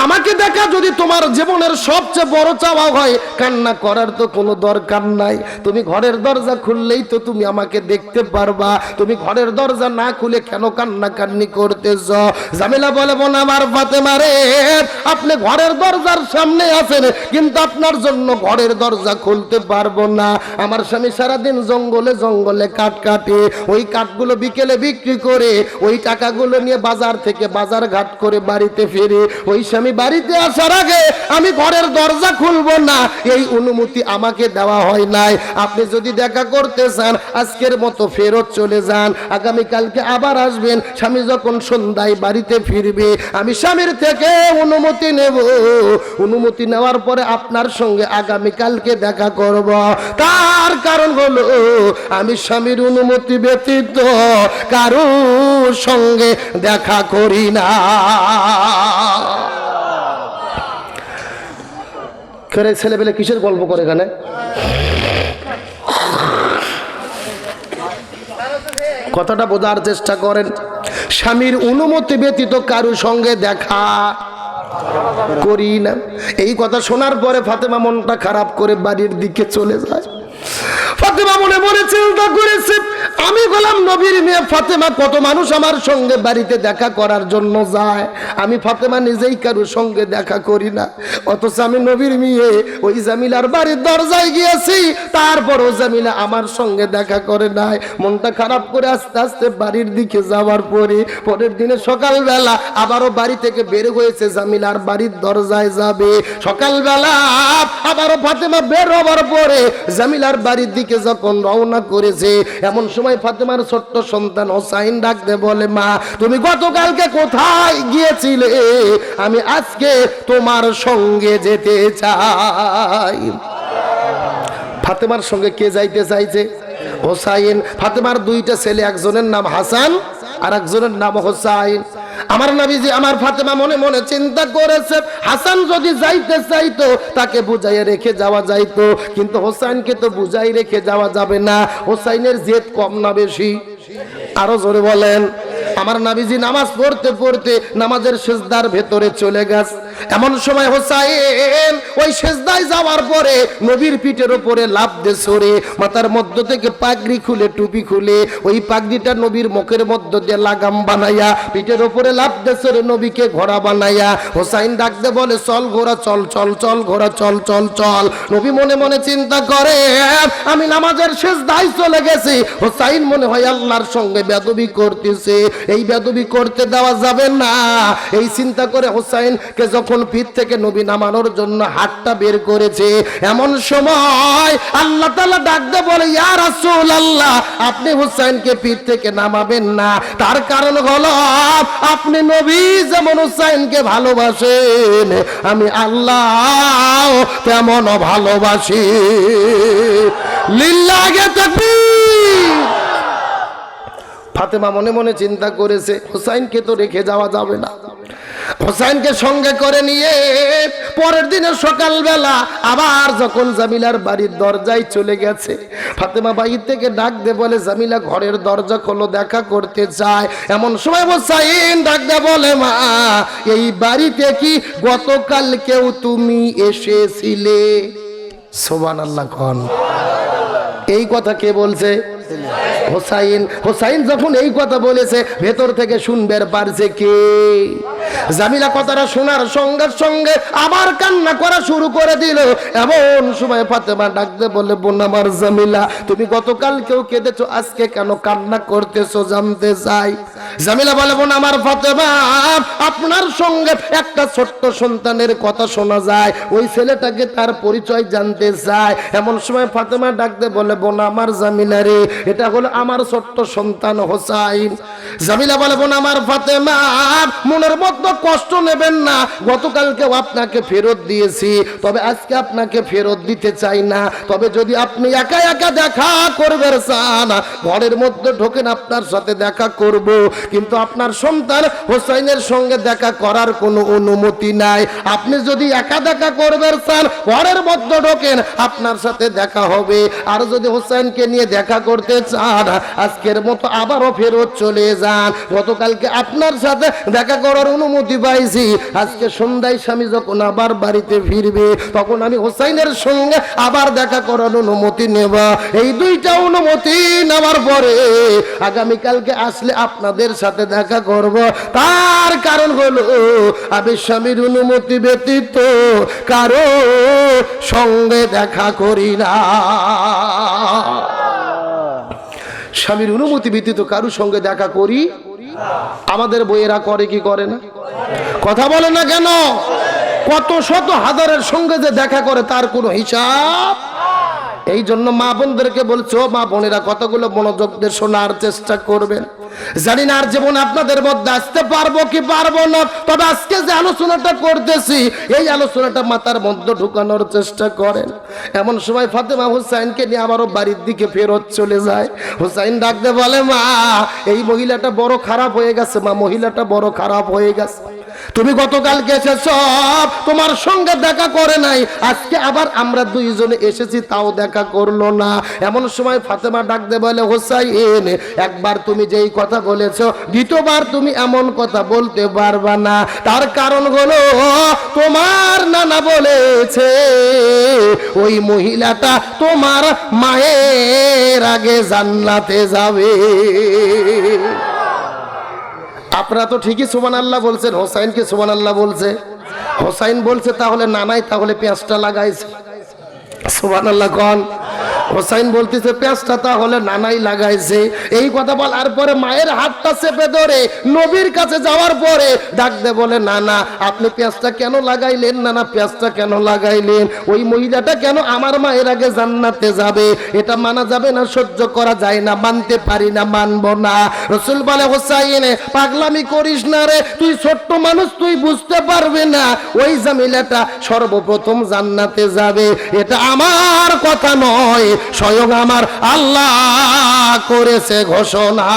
আমাকে দেখা যদি তোমার জীবনের সবচেয়ে বড় চাওয়া হয়, কান্না করার তো কোনো দরকার নাই, তুমি ঘরের দরজা খুললেই তো তুমি আমাকে দেখতে পারবা, তুমি ঘরের দরজা না খুলে কেন কান্নাকান্নি করতেছ? জামিলা বলে, বোন আমার ফাতেমা রে আপনি ঘরের দরজার সামনে আছেন কিন্তু আপনার জন্য ঘরের দরজা খুলতে পারবো না। আমার স্বামী সারাদিন জঙ্গলে জঙ্গলে কাঠ কাটে, ওই কাঠগুলো বিকেলে বিক্রি করে ওই টাকাগুলো নিয়ে বাজার থেকে বাজার ঘাট করে বাড়িতে ফিরে ওই স্বামী স্বামী বাড়িতে আসার আগে আমি ঘরের দরজা খুলবো না, এই অনুমতি আমাকে দেওয়া হয় নাই। আপনি যদি দেখা করতে চান আজকের মতো ফেরত চলে যান, আগামীকালকে আবার আসবেন। স্বামী যখন সন্ধ্যায় বাড়িতে ফিরবে আমি স্বামীর থেকে অনুমতি নেব। অনুমতি নেওয়ার পরে আপনার সঙ্গে আগামীকালকে দেখা করব। তার কারণ হলো আমি স্বামীর অনুমতি ব্যতীত কারোর সঙ্গে দেখা করি না। ছেলেবেলে কিসের গল্প করে এখানে? কথাটা বোঝার চেষ্টা করেন। স্বামীর অনুমতি ব্যতীত কারোর সঙ্গে দেখা করি না। এই কথা শোনার পরে ফাতেমা মনটা খারাপ করে বাড়ির দিকে চলে যায়। ফাতেমা মনে মনে চিন্তা করেছে, আমি গোলাম নবীর মেয়ে ফাতেমা, কত মানুষ আমার সঙ্গে বাড়িতে দেখা করার জন্য যায়, আমি ফাতেমা নিজেই কারোর সঙ্গে দেখা করি না। অথচ আমি নবীর মেয়ে ওই জামিলার বাড়ির দরজায় গিয়েছি, তারপরও জামিলা আমার সঙ্গে দেখা করে নাই। মনটা খারাপ করে আস্তে আস্তে বাড়ির দিকে যাওয়ার পরে পরের দিনে সকালবেলা আবারও বাড়ি থেকে বের হয়েছে, জামিলার বাড়ির দরজায় যাবে। সকালবেলা আবারও ফাতেমা বের হবার পরে জামিলার বাড়ির দিকে যখন রওনা করেছে, এমন সময় ফাতেমার ছোট্ট সন্তান হোসাইন ডাকতে বলে, মা তুমি গতকালকে কোথায় গিয়েছিলে? আমি আজকে তোমার সঙ্গে যেতে চাই। ফাতেমার সঙ্গে কে যাইতে চাইছে? হোসাইন। ফাতেমার দুইটা ছেলে, একজনের নাম হাসান আর একজনের নাম হোসাইন। আমার নবীজি আমার ফাতেমা মনে মনে চিন্তা করেছে, হাসান যদি যাইতে চাইতো তাকে বুঝাইয়ে রেখে যাওয়া যাইতো, কিন্তু হোসাইনকে তো বুঝাই রেখে যাওয়া যাবে না। হোসাইনের জেদ কম না বেশি? আরো জোরে বলেন। আমার নবীজি নামাজ পড়তে পড়তে নামাজের সিজদার ভেতরে চলে গেছে। এমন সময় হোসাইন ওই সিজদায় যাওয়ার পরে নবীর পিঠের উপরে লাফ দিয়ে সরে মাথার মধ্য থেকে পাগড়ি খুলে টুপি খুলে ওই পাগড়িটা নবীর মুখের মধ্য দিয়ে লাগাম বানাইয়া পিঠের উপরে লাফ দিয়ে সরে নবীকে ঘোড়া বানাইয়া হোসাইন ডাকতে বলে, চল ঘোড়া চল, চল চল ঘোড়া চল, চল চল। নবী মনে মনে চিন্তা করে, আমি নামাজের সিজদায় চলে গেছি, হোসাইন মনে হয় আল্লাহর সঙ্গে বেয়াদবি করতেছে, এই বেয়াদবি করতে দেওয়া যাবে না। এই চিন্তা করে হোসাইনকে যখন পিঠ থেকে নবী নামানোর জন্য হাতটা বের করেছে, এমন সময় আল্লাহ তাআলা ডাকতে বলে, ইয়া রাসূলুল্লাহ আপনি হোসাইনকে পিঠ থেকে নামাবেন না। তার কারণ হলো আপনি নবী যেমন হোসাইনকে ভালোবাসেন, আমি আল্লাহ তেমন ভালোবাসি। লিল্লাহি তাকবীর। ফাতেমা মনে মনে চিন্তা করেছে, হোসাইনকে তো রেখে যাওয়া যাবে না। হোসাইনকে সঙ্গে করে নিয়ে পরের দিনে সকালবেলা আবার যখন জামিলার বাড়ির দরজায় চলে গেছে, ফাতেমা বাড়ি থেকে ডাক দে বলে, জামিলা ঘরের দরজা খোলো, দেখা করতে চায়। এমন সময় হোসাইন ডাক দে বলে, মা এই বাড়িতে কি গতকালকেও তুমি এসেছিলে? সুবহানাল্লাহ কোন। এই কথা কে বলছে? হোসাইন। হোসাইন যখন এই কথা বলেছে ভেতর থেকে শুনবে পারছে কে? জামিলা কথাটা শোনার সঙ্গে সঙ্গে আবার কান্না করা শুরু করে দিল। এমন সময় ফাতেমা ডাকতে বলে, বোন আমার জামিলা তুমি গতকাল কেউ কেঁদেছো, আজকে কেন কান্না করতেছো জানতে চাই। জামিলা বলে, বোন আমার ফাতেমা আপনার সঙ্গে একটা ছোট্ট সন্তানের কথা শোনা যায়, ওই ছেলেটাকে তার পরিচয় জানতে চায়। এমন সময় ফাতেমা ডাকতে বলে, বোন আমার জামিলা রে, এটা হলো আমার ছোট্ট সন্তান হোসাইন। জামিলা বলে, বোন আমার ফাতেমা মনের মধ্যে কষ্ট নেবেন না, গতকালকেও আপনাকে ফেরত দিয়েছি, তবে আজকে আপনাকে ফেরত দিতে চাই না। তবে যদি আপনি একা একা দেখা করবেন চান, ঘরের মধ্যে ঢোকেন, আপনার সাথে দেখা করব, কিন্তু আপনার সন্তান হোসাইনের সঙ্গে দেখা করার কোনো অনুমতি নাই। আপনি যদি একা দেখা করবেন চান, ঘরের মধ্যে ঢোকেন, আপনার সাথে দেখা হবে। আর যদি হোসাইনকে নিয়ে দেখা করতে চান, আজকের মতো আবারও ফেরত চলে যান। গতকালকে আপনার সাথে দেখা করার অনুমতি পাইছি, আজকে সন্ধ্যায় স্বামী যখন আবার বাড়িতে ফিরবে তখন আমি হোসাইনের সঙ্গে আবার দেখা করার অনুমতি নেব। এই দুইটা অনুমতি নেওয়ার পরে আগামীকালকে আসলে আপনাদের সাথে দেখা করব। তার কারণ হলো আমি স্বামীর অনুমতি ব্যতীত কারো সঙ্গে দেখা করি না। স্বামীর অনুমতি ব্যতীত কারোর সঙ্গে দেখা করি আমাদের বইয়েরা করে কি করে না? কথা বলে না কেন? কত শত হাজারের সঙ্গে যে দেখা করে তার কোনো হিসাব। এই জন্য মা বোনদেরকে বলছো, মা বোনেরা কতগুলো মনোযোগ দিয়ে শোনার চেষ্টা করবেন। জানি না আর জীবন আপনাদের মধ্যে আসতে পারবো কি পারবো না, তবে আজকে যে আলোচনাটা করতেছি এই আলোচনাটা মাথার মধ্যে ঢুকানোর চেষ্টা করেন। এমন সময় ফাতেমা হুসাইনকে নিয়ে আবারও বাড়ির দিকে ফেরত চলে যায়। হুসাইন ডাকতে বলে, মা এই মহিলাটা বড় খারাপ হয়ে গেছে, মা মহিলাটা বড় খারাপ হয়ে গেছে। তুমি গতকালকে এসেছ, তোমার সঙ্গে দেখা করে নাই, আজকে আবার আমরা দুইজনে এসেছি তাও দেখা করলো না। এমন সময় ফাতেমা ডাকতে বলে, হুসাইন একবার তুমি যেই কথা বলেছ দ্বিতীয়বার তুমি এমন কথা বলতে পারবা না। তার কারণ হলো তোমার নানা বলেছে ওই মহিলাটা তোমার মায়ের আগে জান্নাতে যাবে। আপনারা তো ঠিকই সুবহানাল্লাহ বলছেন, হোসাইন কি সুবহানাল্লাহ বলছে? হোসাইন বলছে তাহলে নানাই তাহলে পেঁয়াজটা লাগাইছে। সুবহানাল্লাহ কোন? হোসাইন বলতেছে পেঁয়াজটা তাহলে নানাই লাগাইছে। এই কথা বলার পরে মায়ের হাতটা চেপে ধরে নবীর কাছে যাওয়ার পরে ডাকতে বলে, নানা আপনি পেঁয়াজটা কেন লাগাইলেন? নানা পেঁয়াজটা কেন লাগাইলেন? ওই মহিলাটা কেন আমার মায়ের আগে জান্নাতে যাবে? এটা মানা যাবে না, সহ্য করা যায় না, মানতে পারি না, মানবো না। রাসূল বলে, হোসাইন পাগলামি করিস না রে, তুই ছোট্ট মানুষ, তুই বুঝতে পারবে না। ওই জামিলাটা সর্বপ্রথম জান্নাতে যাবে, এটা আমার কথা নয়, স্বয়ং আমার আল্লাহ করেছে ঘোষণা।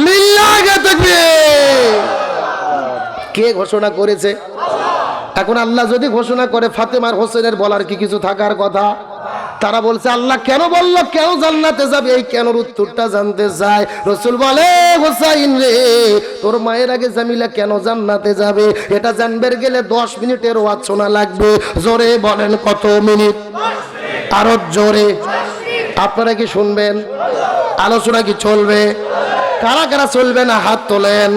লিল্লাহি তাকবীর। কে ঘোষণা করেছে? এখন আল্লাহ যদি ঘোষণা করে ফাতেমার হোসেনের বলার কি কিছু থাকার কথা? তারা বলছে আল্লাহ কেন বলল, কেন জান্নাতে যাবে? এই কেনর উত্তরটা জানতে চায়। রাসূল বলে, হোসাইন রে তোর মায়ের আগে জামিলা কেন জান্নাতে যাবে এটা জানবার গেলে 10 মিনিটের ওয়াজ শোনা লাগবে। জোরে বলেন কত মিনিট? আরো জোরে। আপনারা কি শুনবেন? আলোচনা কি চলবে? কারা কারা চলবে না হাত তোলেন।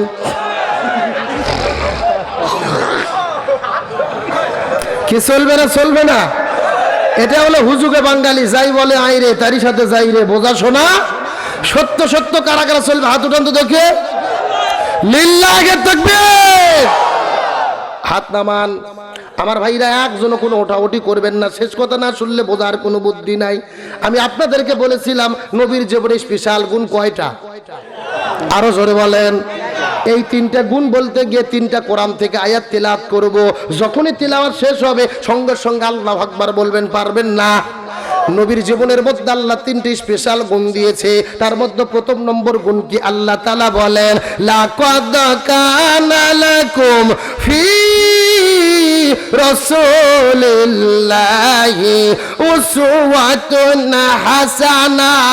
কি চলবে না? চলবে না। এটা হলো হুজুগে বাঙালি, যাই বলে আই রে তারই সাথে যাই রে, বোঝা শোনা। সত্য সত্য কারা কারা চলবে হাত উঠান তো দেখে। লিল্লাহি তাকবীর। হাত নামান। আমার ভাইরা একজনও কোনো ওঠাউঠি করবেন না, শেষ কথা না শুনলে বোঝার কোনো বুদ্ধি নাই। আমি আপনাদেরকে বলেছিলাম নবীর জীবনে স্পেশাল গুণ কয়টা? আরো জোরে বলেন। এই 3টা গুণ বলতে গিয়ে 3টা কোরআন থেকে আয়াত তেলাওয়াত করব। যখনই তেলাওয়াত শেষ হবে সঙ্গে সঙ্গে আল্লাহু আকবার বলবেন, পারবেন না? নবীর জীবনের মধ্যে আল্লাহ 3টি স্পেশাল গুণ দিয়েছে। তার মধ্যে প্রথম নম্বর গুণ কি? আল্লাহ তাআলা বলেন, লাকাদ কানা লাকুম ফি রাসূলিল্লাহি উসওয়াতুন হাসানাহ।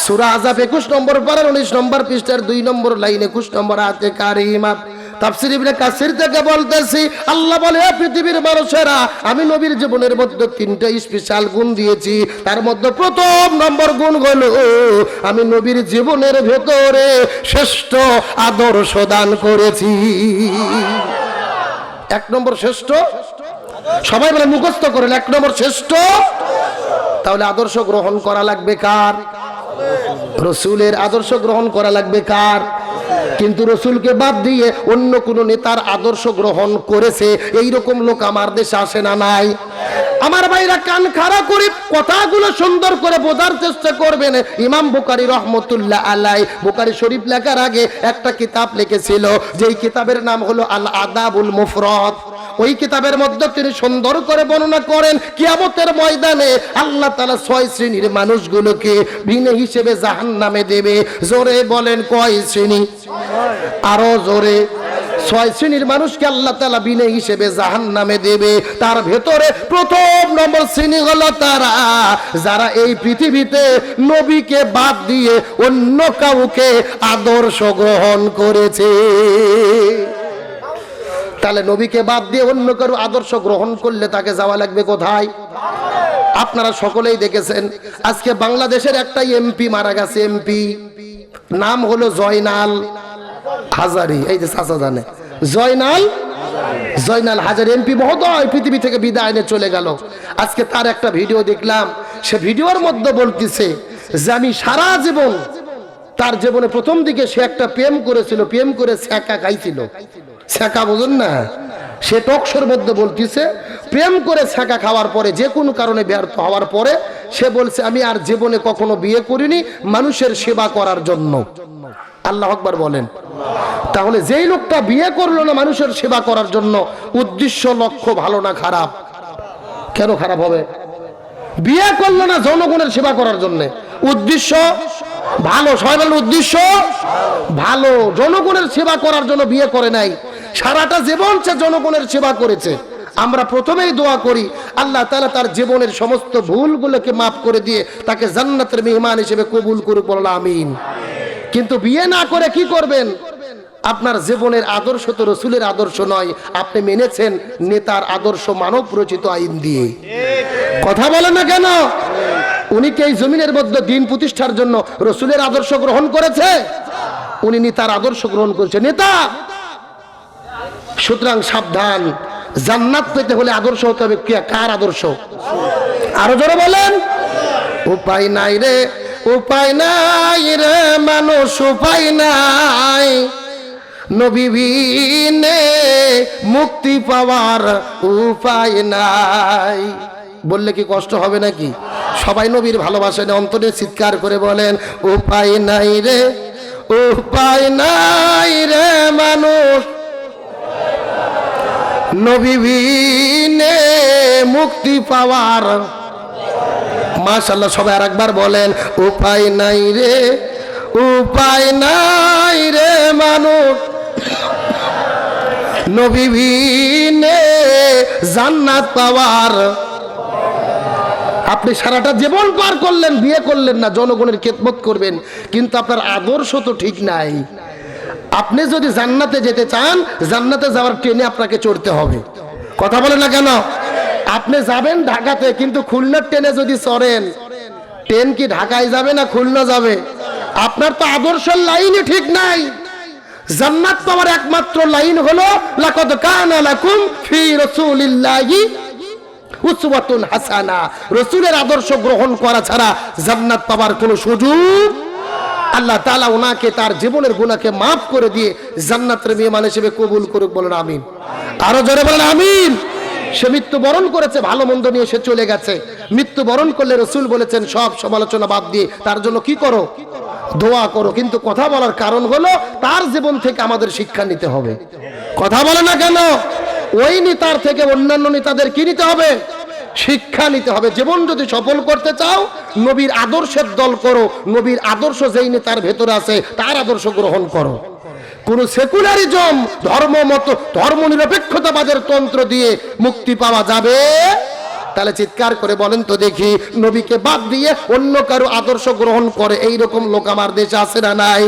সূরা আযাব 21 নম্বর পারার 19 নম্বর পৃষ্ঠার 2 নম্বর লাইন 21 নম্বর আয়াতে কারিমা। তাফসীর ইবনে কাসির থেকে বলতেছি, আল্লাহ বলে পৃথিবীর মানুষেরা আমি নবীর জীবনের মধ্যে 3টা স্পেশাল গুণ দিয়েছি। তার মধ্যে প্রথম নম্বর গুণ হলো আমি নবীর জীবনের ভেতরে শ্রেষ্ঠ আদর্শ দান করেছি। 1 নম্বর শ্রেষ্ঠ, সবাই বলে মুখস্থ করেন, 1 নম্বর শ্রেষ্ঠ। তাহলে আদর্শ গ্রহণ করা লাগবে কার? রসুলের আদর্শ গ্রহণ করা লাগবে কার? কিন্তু রসুলকে বাদ দিয়ে অন্য কোন নেতার আদর্শ গ্রহণ করেছে এইরকম লোক আমার দেশে আসে না? নাই। আমার ভাইরা কান খাড়া করে কথাগুলো সুন্দর করে বোঝার চেষ্টা করবেন। ইমাম বুখারী রহমতুল্লাহ আলাই বুখারী শরীফ লেখার আগে একটা কিতাব লিখেছিল, যেই কিতাবের নাম হলো আল আদাবুল মুফরাদ। ওই কিতাবের মধ্যে তিনি সুন্দর করে বর্ণনা করেন কিয়ামতের ময়দানে আল্লাহ তাআলা 6 শ্রেণীর মানুষগুলোকে বিনা হিসেবে জাহান্নামে দেবে। জোরে বলেন কয় শ্রেণী? আরো জোরে। 6 শ্রেণীর মানুষকে আল্লাহ তাআলা বিনা হিসেবে জাহান্নামে দেবে। তার ভেতরে প্রথম নম্বর শ্রেণী হলো তারা যারা এই পৃথিবীতে নবীকে বাদ দিয়ে অন্য কাউকে আদর্শ গ্রহণ করেছে। তাহলে নবীকে বাদ দিয়ে অন্য কারো আদর্শ গ্রহণ করলে তাকে যাওয়া লাগবে কোথায়? আপনারা সকলেই দেখেছেন আজকে বাংলাদেশের একটা এমপি মারা গেছে। এমপি নাম হলো জয়নাল হাজারী। এই যে চাচা জানে জয়নাল হাজারী এমপি মহোদয় পৃথিবী থেকে বিদায় নিয়ে চলে গেল। আজকে তার একটা ভিডিও দেখলাম, সে ভিডিওর মধ্যে বলতেছে যে আমি সারা জীবন তার জীবনে প্রথম দিকে সে একটা প্রেম করেছিল, প্রেম করে ছ্যাঁকা খাইছিল। ছ্যাঁকা বুঝুন না, সে টকশোর মধ্যে বলতেছে প্রেম করে ছ্যাঁকা খাওয়ার পরে, যে কোনো কারণে ব্যর্থ হওয়ার পরে সে বলছে আমি আর জীবনে কখনো বিয়ে করিনি মানুষের সেবা করার জন্য। আল্লাহ আকবার বলেন। তাহলে যেই লোকটা বিয়ে করলো না মানুষের সেবা করার জন্য, উদ্দেশ্য লক্ষ্য ভালো না খারাপ? কেন খারাপ হবে? বিয়ে করলো না জনগণের সেবা করার জন্য, উদ্দেশ্য ভালো। সবাই বলেন উদ্দেশ্য ভালো, জনগণের সেবা করার জন্য বিয়ে করে নাই, সারাটা জীবন সে জনগণের সেবা করেছে। আমরা প্রথমেই দোয়া করি আল্লাহ তাআলা তার জীবনের সমস্ত ভুলগুলোকে মাফ করে দিয়ে তাকে জান্নাতের মেহমান হিসেবে কবুল করুক, বলুন আমিন। কিন্তু বিয়ে না করে কি করবেন? আপনার জীবনের আদর্শ তো রসুলের আদর্শ নয়, আপনি মেনেছেন নেতার আদর্শ মানব রচিত আইন দিয়ে। কথা বলেন না কেন? উনি কি এই জমিনের মধ্যে দিন প্রতিষ্ঠার জন্য রসুলের আদর্শ গ্রহণ করেছে? উনি নেতার আদর্শ গ্রহণ করেছে, নেতা। সুতরাং সাবধান, জান্নাত পেতে হলে আদর্শ হতে হবে কার আদর্শ? আরো জোরে বলেন। উপায় নাই রে, উপায় নাই রে মানুষ, উপায় নাই, নবী বিনে মুক্তি পাওয়ার উপায় নাই। বললে কি কষ্ট হবে নাকি? সবাই নবীর ভালোবাসা নিয়ে অন্তরে চিৎকার করে বলেন উপায় নাই রে, উপায় নাই রে মানুষ, নবী বিনে মুক্তি পাওয়ার। মাশাআল্লাহ, সবাই আরেকবার বলেন উপায় নাই রে, উপায় নাই রে মানুষ, নবী বিনে জান্নাত পাওয়ার। আপনি সারাটা জীবন পার করলেন, বিয়ে করলেন না, জনগণের খেদমত করবেন, কিন্তু আপনার আদর্শ তো ঠিক নাই। আপনি যদি জান্নাতে যেতে চান, জান্নাতে যাওয়ার ট্রেনে আপনাকে চড়তে হবে। কথা বলেন না কেন? আপনি যাবেন ঢাকাতে, কিন্তু খুলনার ট্রেনে যদি চড়েন, ট্রেন কি ঢাকায় যাবে না খুলনা যাবে? আপনার তো আদর্শের লাইনই ঠিক নাই। জান্নাত পাওয়ার একমাত্র লাইন হলো লাকাদ কানা লাকুম ফি রাসূলিল্লাহি উসওয়াতুন হাসানা। রাসূলের আদর্শ গ্রহণ করা ছাড়া জান্নাত পাওয়ার কোনো সুযোগ। আল্লাহ তাআলা ওনাকে তার জীবনের গুনাহকে maaf করে দিয়ে জান্নাতের মেহমান হিসেবে কবুল করুক, বলেন আমিন। আরো জোরে বলেন আমিন। সে মৃত্যুবরণ করেছে, ভালো মন্দ নিয়ে সে চলে গেছে। মৃত্যুবরণ করলে রাসূল বলেছেন সব সমালোচনা বাদ দিয়ে তার জন্য কি করো? দোয়া করো। কিন্তু কথা বলার কারণ হলো তার জীবন থেকে আমাদের শিক্ষা নিতে হবে। কথা বলে না কেন? ওই নেতার থেকে অন্যান্য নেতাদের কি নিতে হবে? শিক্ষা নিতে হবে। জীবন যদি সফল করতে চাও, নবীর আদর্শের দল করো। নবীর আদর্শ যেই নেতার ভেতরে আছে তার আদর্শ গ্রহণ করো। কোন সেকুলারিজম, ধর্ম নিরপেক্ষতাবাদের তন্ত্র দিয়ে মুক্তি পাওয়া যাবে? তাহলে চিৎকার করে বলেন তো দেখি, নবীকে বাদ দিয়ে অন্য কারো আদর্শ গ্রহণ করে এইরকম লোক আমার দেশে আছে না নাই?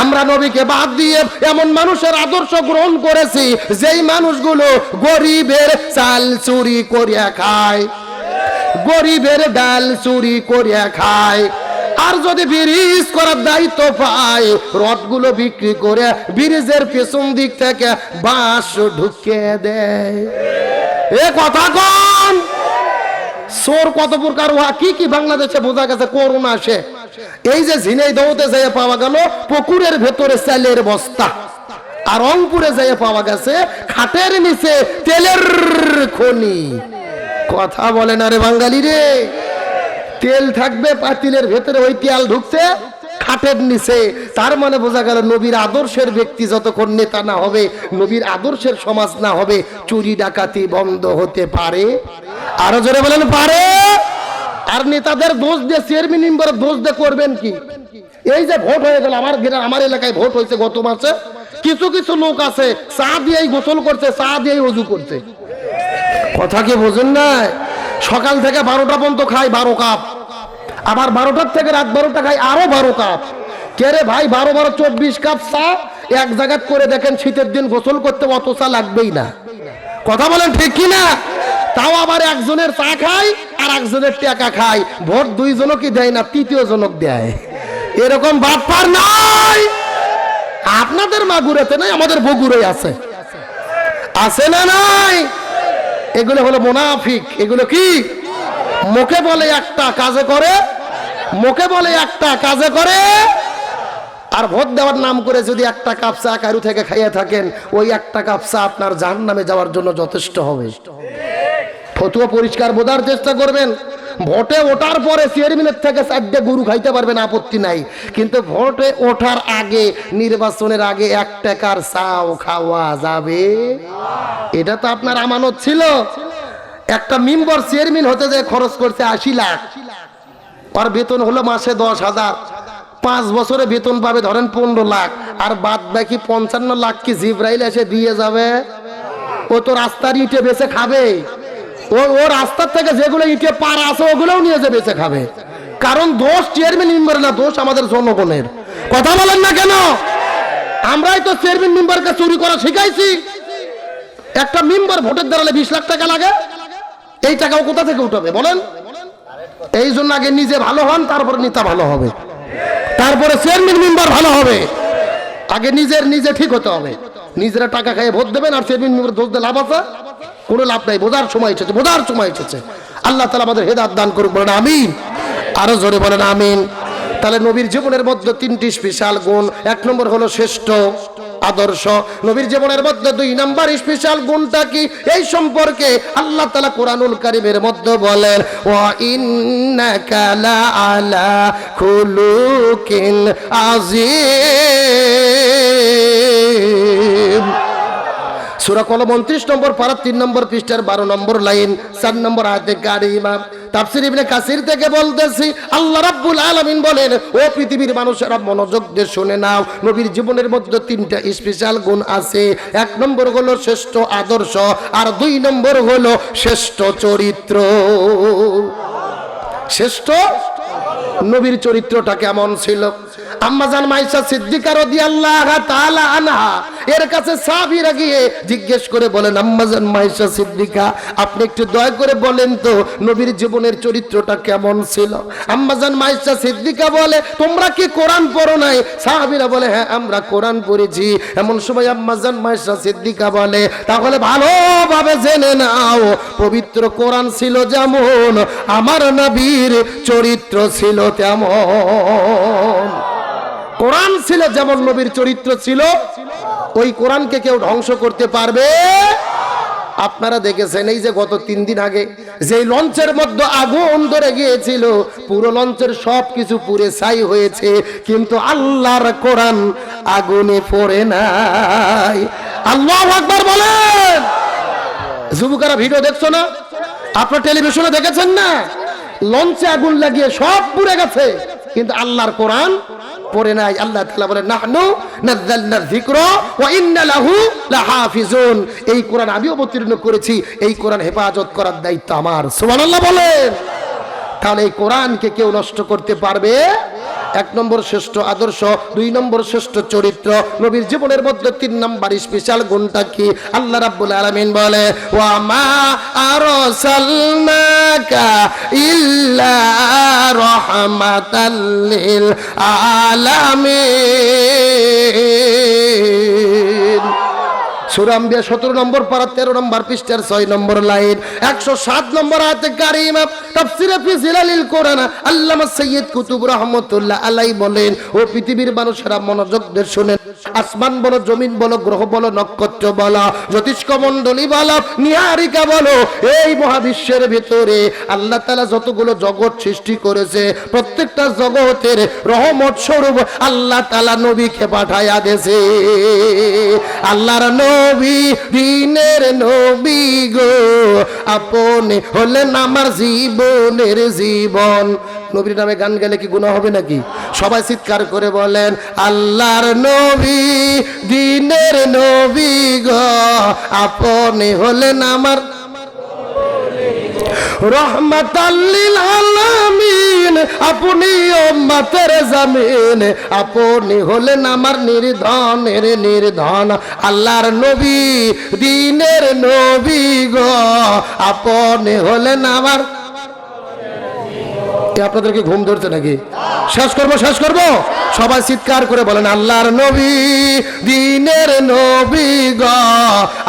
আমরা নবীকে বাদ দিয়ে এমন মানুষের আদর্শ গ্রহণ করেছি যেই মানুষগুলো গরিবের চাল চুরি করিয়া খায়, গরিবের ডাল চুরি করিয়া খায়। আর যদি ব্রিজ করার দায়িত্ব পায়, রডগুলো বিক্রি করে ব্রিজের পেছন দিক থেকে বাঁশ ঢুকে দেয়। এ কথা কন। চোর কত প্রকার, কি কি বাংলাদেশে বোঝা গেছে করোনা আসে। এই যে ঝিনাইদহতে যাইয়া পাওয়া গেল পুকুরের ভেতরে চালের বস্তা, আর রংপুরে যাইয়া পাওয়া গেছে খাটের নিচে তেলের খনি। কথা বলে না রে বাঙালি রে। তেল থাকবে পাতিলের ভেতরে, ওই তেল ঢুকছে খাটের নিচে। তার মানে বোঝা গেল নবীর আদর্শের ব্যক্তি যতক্ষণ নেতা না হবে, নবীর আদর্শের সমাজ না হবে, চুরি ডাকাতি বন্ধ হতে পারে? আরো জোরে বলেন পারে? আর নেতাদের দোষ দিয়ে, চেয়ারম্যান মেম্বারের দোষ দিয়ে করবেন কি? এই যে ভোট হয়ে গেল, আমার এলাকায় ভোট হয়েছে গত মাসে, কিছু কিছু লোক আছে চা দিয়েই গোসল করছে, চা দিয়েই ওযু করছে। কথা কি বোঝেন না? সকাল থেকে 12টা পর্যন্ত খায় 12 কাপ, আবার 12টার থেকে রাত 12টা খায় আরো 12 কাপ। কে রে ভাই, 12 12 24 কাপ চা এক জায়গা করে দেখেন, শীতের দিন গোসল করতে অত চা লাগবেই না। কথা বলেন ঠিক কি না? তাও আবার একজনের চা খায় আর একজনের টাকা খায়। ভোট দুইজনকে দেয় না, তৃতীয় জনক দেয়। এরকম বাটপার নাই। আপনাদের মাগুরাতে নাই, আমাদের বগুড়ায় আছে। আছে না নাই? এগুলো হলো মুনাফিক। এগুলো কি? মুখে বলে একটা, কাজে করে, মুখে বলে একটা, কাজে করে আর ভোট দেওয়ার নাম করে যদি একটা কাপ চা কারু থেকে খাইয়ে থাকেন, ওই একটা কাপ চা আপনার জাহান্নামে যাওয়ার জন্য যথেষ্ট হবে। ফতুয়া পরিষ্কার বোঝার চেষ্টা করবেন। ভোটে ওঠার পরে চেয়ারম্যানের থেকে 4টে গরু খাইতে পারবেন, আপত্তি নাই, কিন্তু ভোটে ওঠার আগে, নির্বাচনের আগে 1 টাকার চাও খাওয়া যাবে? এটা তো আপনার আমানত ছিল। একটা মেম্বার চেয়ারম্যান হতে যে খরচ করছে 80 লাখ, আর বেতন হলো মাসে 10,000, 5 বছরে বেতন পাবে ধরেন 15 লাখ, আর বাদ বাকি 55 লাখ কি জিব্রাইল এসে দিয়ে যাবে? ও তো রাস্তার ইটে বেচে খাবে। ও রাস্তার থেকে যেগুলো ইটে পার আছে ওগুলোও নিয়ে যে বেচে খাবে। কারণ দোষ চেয়ারম্যান মেম্বার না, দোষ আমাদের জনগণের। কথা বলেন না কেন? আমরাই তো চেয়ারম্যান মেম্বারকে চুরি করা শিখাইছি। একটা মেম্বার ভোটের দাঁড়ালে 20 লাখ টাকা লাগে, এই টাকাও কোথা থেকে উঠাবে বলেন? এই জন্য আগে নিজে ভালো হন, তারপরে নেতা ভালো হবে, তারপরে চেয়ারম্যান মেম্বার ভালো হবে। আগে নিজে ঠিক হতে হবে। নিজেরা টাকা খাইয়ে ভোট দেবেন, আর চেয়ারম্যান মেম্বার দোষ দিয়ে লাভ আছে? কোনো লাভ নাই। বোঝার সময় এসেছে। আল্লাহ তাআলা আমাদের হেদায়েত দান করুন, বলেন আমিন। আরো জোরে বলেন আমিন। তাহলে নবীর জীবনের মধ্যে 3টি স্পেশাল গুণ। 1 নম্বর হলো শ্রেষ্ঠ আদর্শ। নবীর জীবনের মধ্যে 2 নম্বর স্পেশাল গুণটা কি, এই সম্পর্কে আল্লাহ তাআলা কোরআনুল কারীমের মধ্যে বলেন, ওয়া ইন্নাকা লা আলা খুলুকিন আযীম। সূরা কলম 29 নম্বর পারা 3 নম্বর পৃষ্ঠার 12 নম্বর লাইন 4 নম্বর আয়াতে কারিমা। তাফসীর ইবনে কাসির থেকে বলতেছি, আল্লাহ রাব্বুল আলামিন বলেন, ও পৃথিবীর মানুষেরা মনোযোগ দিয়ে শুনে নাও, নবীর জীবনের মধ্যে 3টা স্পেশাল গুণ আছে। 1 নম্বর হলো শ্রেষ্ঠ আদর্শ, আর 2 নম্বর হলো শ্রেষ্ঠ চরিত্র। শ্রেষ্ঠ নবীর চরিত্রটা কেমন ছিল? আম্মাজান মাইশা সিদ্দিকা রাদিয়াল্লাহু তাআলা আনহা এর কাছে সাহাবীরা গিয়ে জিজ্ঞেস করে বলেন, আম্মাজান মাইশা সিদ্দিকা, আপনি একটু দয়া করে বলেন তো নবীর জীবনের চরিত্রটা কেমন ছিল? আম্মাজান মাইশা সিদ্দিকা বলে, তোমরা কি কোরআন পড়ো নাই? সাহাবীরা বলে, হ্যাঁ আমরা কোরআন পড়েছি। এমন সময় আম্মাজান মাইশা সিদ্দিকা বলে, তাহলে ভালোভাবে জেনে নাও, পবিত্র কোরআন ছিল যেমন, আমার নবীর চরিত্র ছিল তেমন। কোরআন ছিল যেমন, নবীর চরিত্র ছিল। ওই কোরআনকে কেউ ধ্বংস করতে পারবে? আপনারা দেখেছেন, এই যে গত 3 দিন আগে যে লঞ্চের মধ্যে আগুন ধরে গিয়েছিল, পুরো লঞ্চের সবকিছু পুড়ে ছাই হয়েছে, কিন্তু আল্লাহর কোরআন আগুনে পড়ে নাই। আল্লাহু আকবার বলেন। যুবকেরা ভিডিও দেখছো না? আপনারা টেলিভিশনে দেখেছেন না? লঞ্চে আগুন লাগিয়ে সব পুড়ে গেছে, কিন্তু আল্লাহর কোরআন পড়ে নাই। আল্লাহ তাআলা বলেন, নাহনু নাযালনা যিকরা ওয়া ইন্না লাহু লাহাফিজুন। এই কোরআন আমি অবতীর্ণ করেছি, এই কোরআন হেফাজত করার দায়িত্ব আমার। সুবহানাল্লাহ বলেন। তাহলে এই কোরআনকে কেউ নষ্ট করতে পারবে? 1 নম্বর শ্রেষ্ঠ আদর্শ, 2 নম্বর শ্রেষ্ঠ চরিত্র। নবীর জীবনের মধ্যে 3 নম্বর স্পেশাল গুণটা কি? আল্লাহ রাব্বুল আলামিন বলে, ওয়া মা আরসালনাকা ইল্লা রাহমাতাল লিল আলামিন। সূরা আম্বিয়া 17 নম্বর পারা 13 নম্বর পৃষ্ঠার 6 নম্বর লাইন 107 নম্বর আয়াতে কারিমা। তাফসীরে ফি জিলালিল কোরআন আল্লামা সাইয়্যিদ কুতুব রাহমাতুল্লাহ আলাইহি বলেন, ও পৃথিবীর মানুষেরা মনোযোগ দিয়ে শুনেন, আসমান বলো, জমিন বলো, গ্রহ বলো, নক্ষত্র বলো, জ্যোতিষ্ক মণ্ডলী বলো, নিহারিকা বলো, এই মহাবিশ্বের ভিতরে আল্লাহ তাআলা যতগুলো জগৎ সৃষ্টি করেছে, প্রত্যেকটা জগতের রহমত স্বরূপ আল্লাহ তাআলা নবীকে পাঠায়া দিয়েছে। আল্লাহর নবী, দিনের নবী গো, আপনি হলেন আমার জীবনের জীবন। নবীর নামে গান গেলে কি গুনাহ হবে নাকি? সবাই চিৎকার করে বলেন, আল্লাহর নবী, দিনের নবী গো, আপনি হলেন আমার রহমাতাল লিল আলামিন, আপনি উম্মতের জামিন, আপনি হলেন আমার নির্ধনের নির্ধন। আল্লাহর নবী, দিনের নবী গো, আপনি হলেন আমার। আপনাদেরকে ঘুম ধরছে নাকি? শেষ করব। সবাই চিৎকার করে বলেন, আল্লাহর নবী, দিনের নবী গো,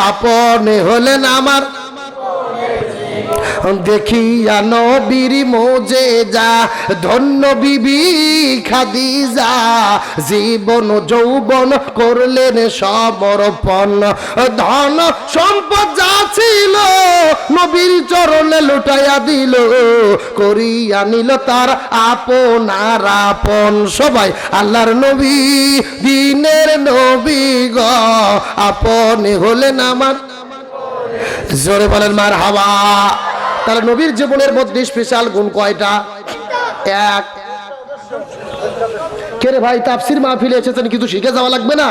আপনি হলেন আমার দেখিয়া নবীর মোজেজা ধন্য বিবি খাদিজা জীবন যৌবন করলেন সমর্পণ ধন সম্পদ যা ছিল নবীর চরণে লুটাইয়া দিল করিয়া নিল তার আপনার আপন সবাই আল্লাহর নবী দিনের নবী গ আপনি হলেন আমার জোরে বলেন মারহাবা। তাহলে নবীর জীবনের মধ্যে স্পেশাল গুণ কয়টা? এক। কে রে ভাই তাফসীর মাহফিলে এসেছেন কিছু শিখে যাওয়া লাগবে না?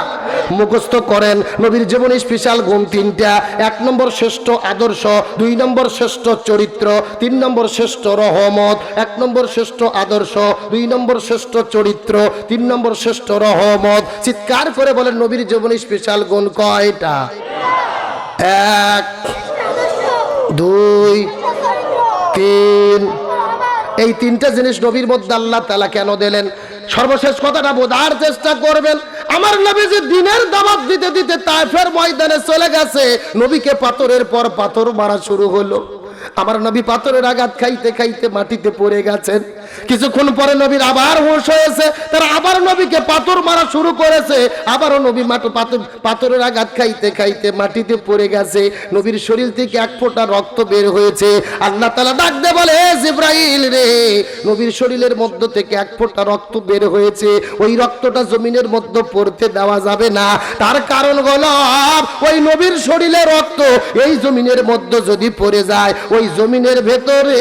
মুখস্থ করেন। নবীর জীবনে স্পেশাল গুণ তিনটা। এক নম্বর শ্রেষ্ঠ আদর্শ, দুই নম্বর শ্রেষ্ঠ চরিত্র, তিন নম্বর শ্রেষ্ঠ রহমত। এক নম্বর শ্রেষ্ঠ আদর্শ, দুই নম্বর শ্রেষ্ঠ চরিত্র, তিন নম্বর শ্রেষ্ঠ রহমত। চিৎকার করে বলেন নবীর জীবনে স্পেশাল গুণ কয়টা? এক, দুই, তিন। এই তিনটা জিনিস নবীর মধ্যে আল্লাহ তাআলা কেন দিলেন? সর্বশেষ কথাটা বোঝার চেষ্টা করবেন। আমার নবী যে দিনের দাওয়াত দিতে দিতে তায়েফের ময়দানে চলে গেছে, নবীকে পাথরের পর পাথর মারা শুরু হলো। আমার নবী পাথরের আঘাত খাইতে খাইতে মাটিতে পড়ে গেছেন। কিছুক্ষণ পরে নবীর আবার হুঁশ হয়েছে, তারা আবার নবীকে পাথর মারা শুরু করেছে। আবারও নবী পাথরের আঘাত খাইতে খাইতে মাটিতে পড়ে গেছে। নবীর শরীর থেকে এক ফোঁটা রক্ত বের হয়েছে। আল্লাহ তাআলা ডাক দিয়ে বলে, হে জিবরাইল রে, নবীর শরীরের মধ্য থেকে এক ফোঁটা রক্ত বের হয়েছে, ওই রক্তটা জমিনের মধ্যে পড়তে দেওয়া যাবে না। তার কারণ হলো ওই নবীর শরীরের রক্ত এই জমিনের মধ্যে যদি পড়ে যায়, ওই জমিনের ভেতরে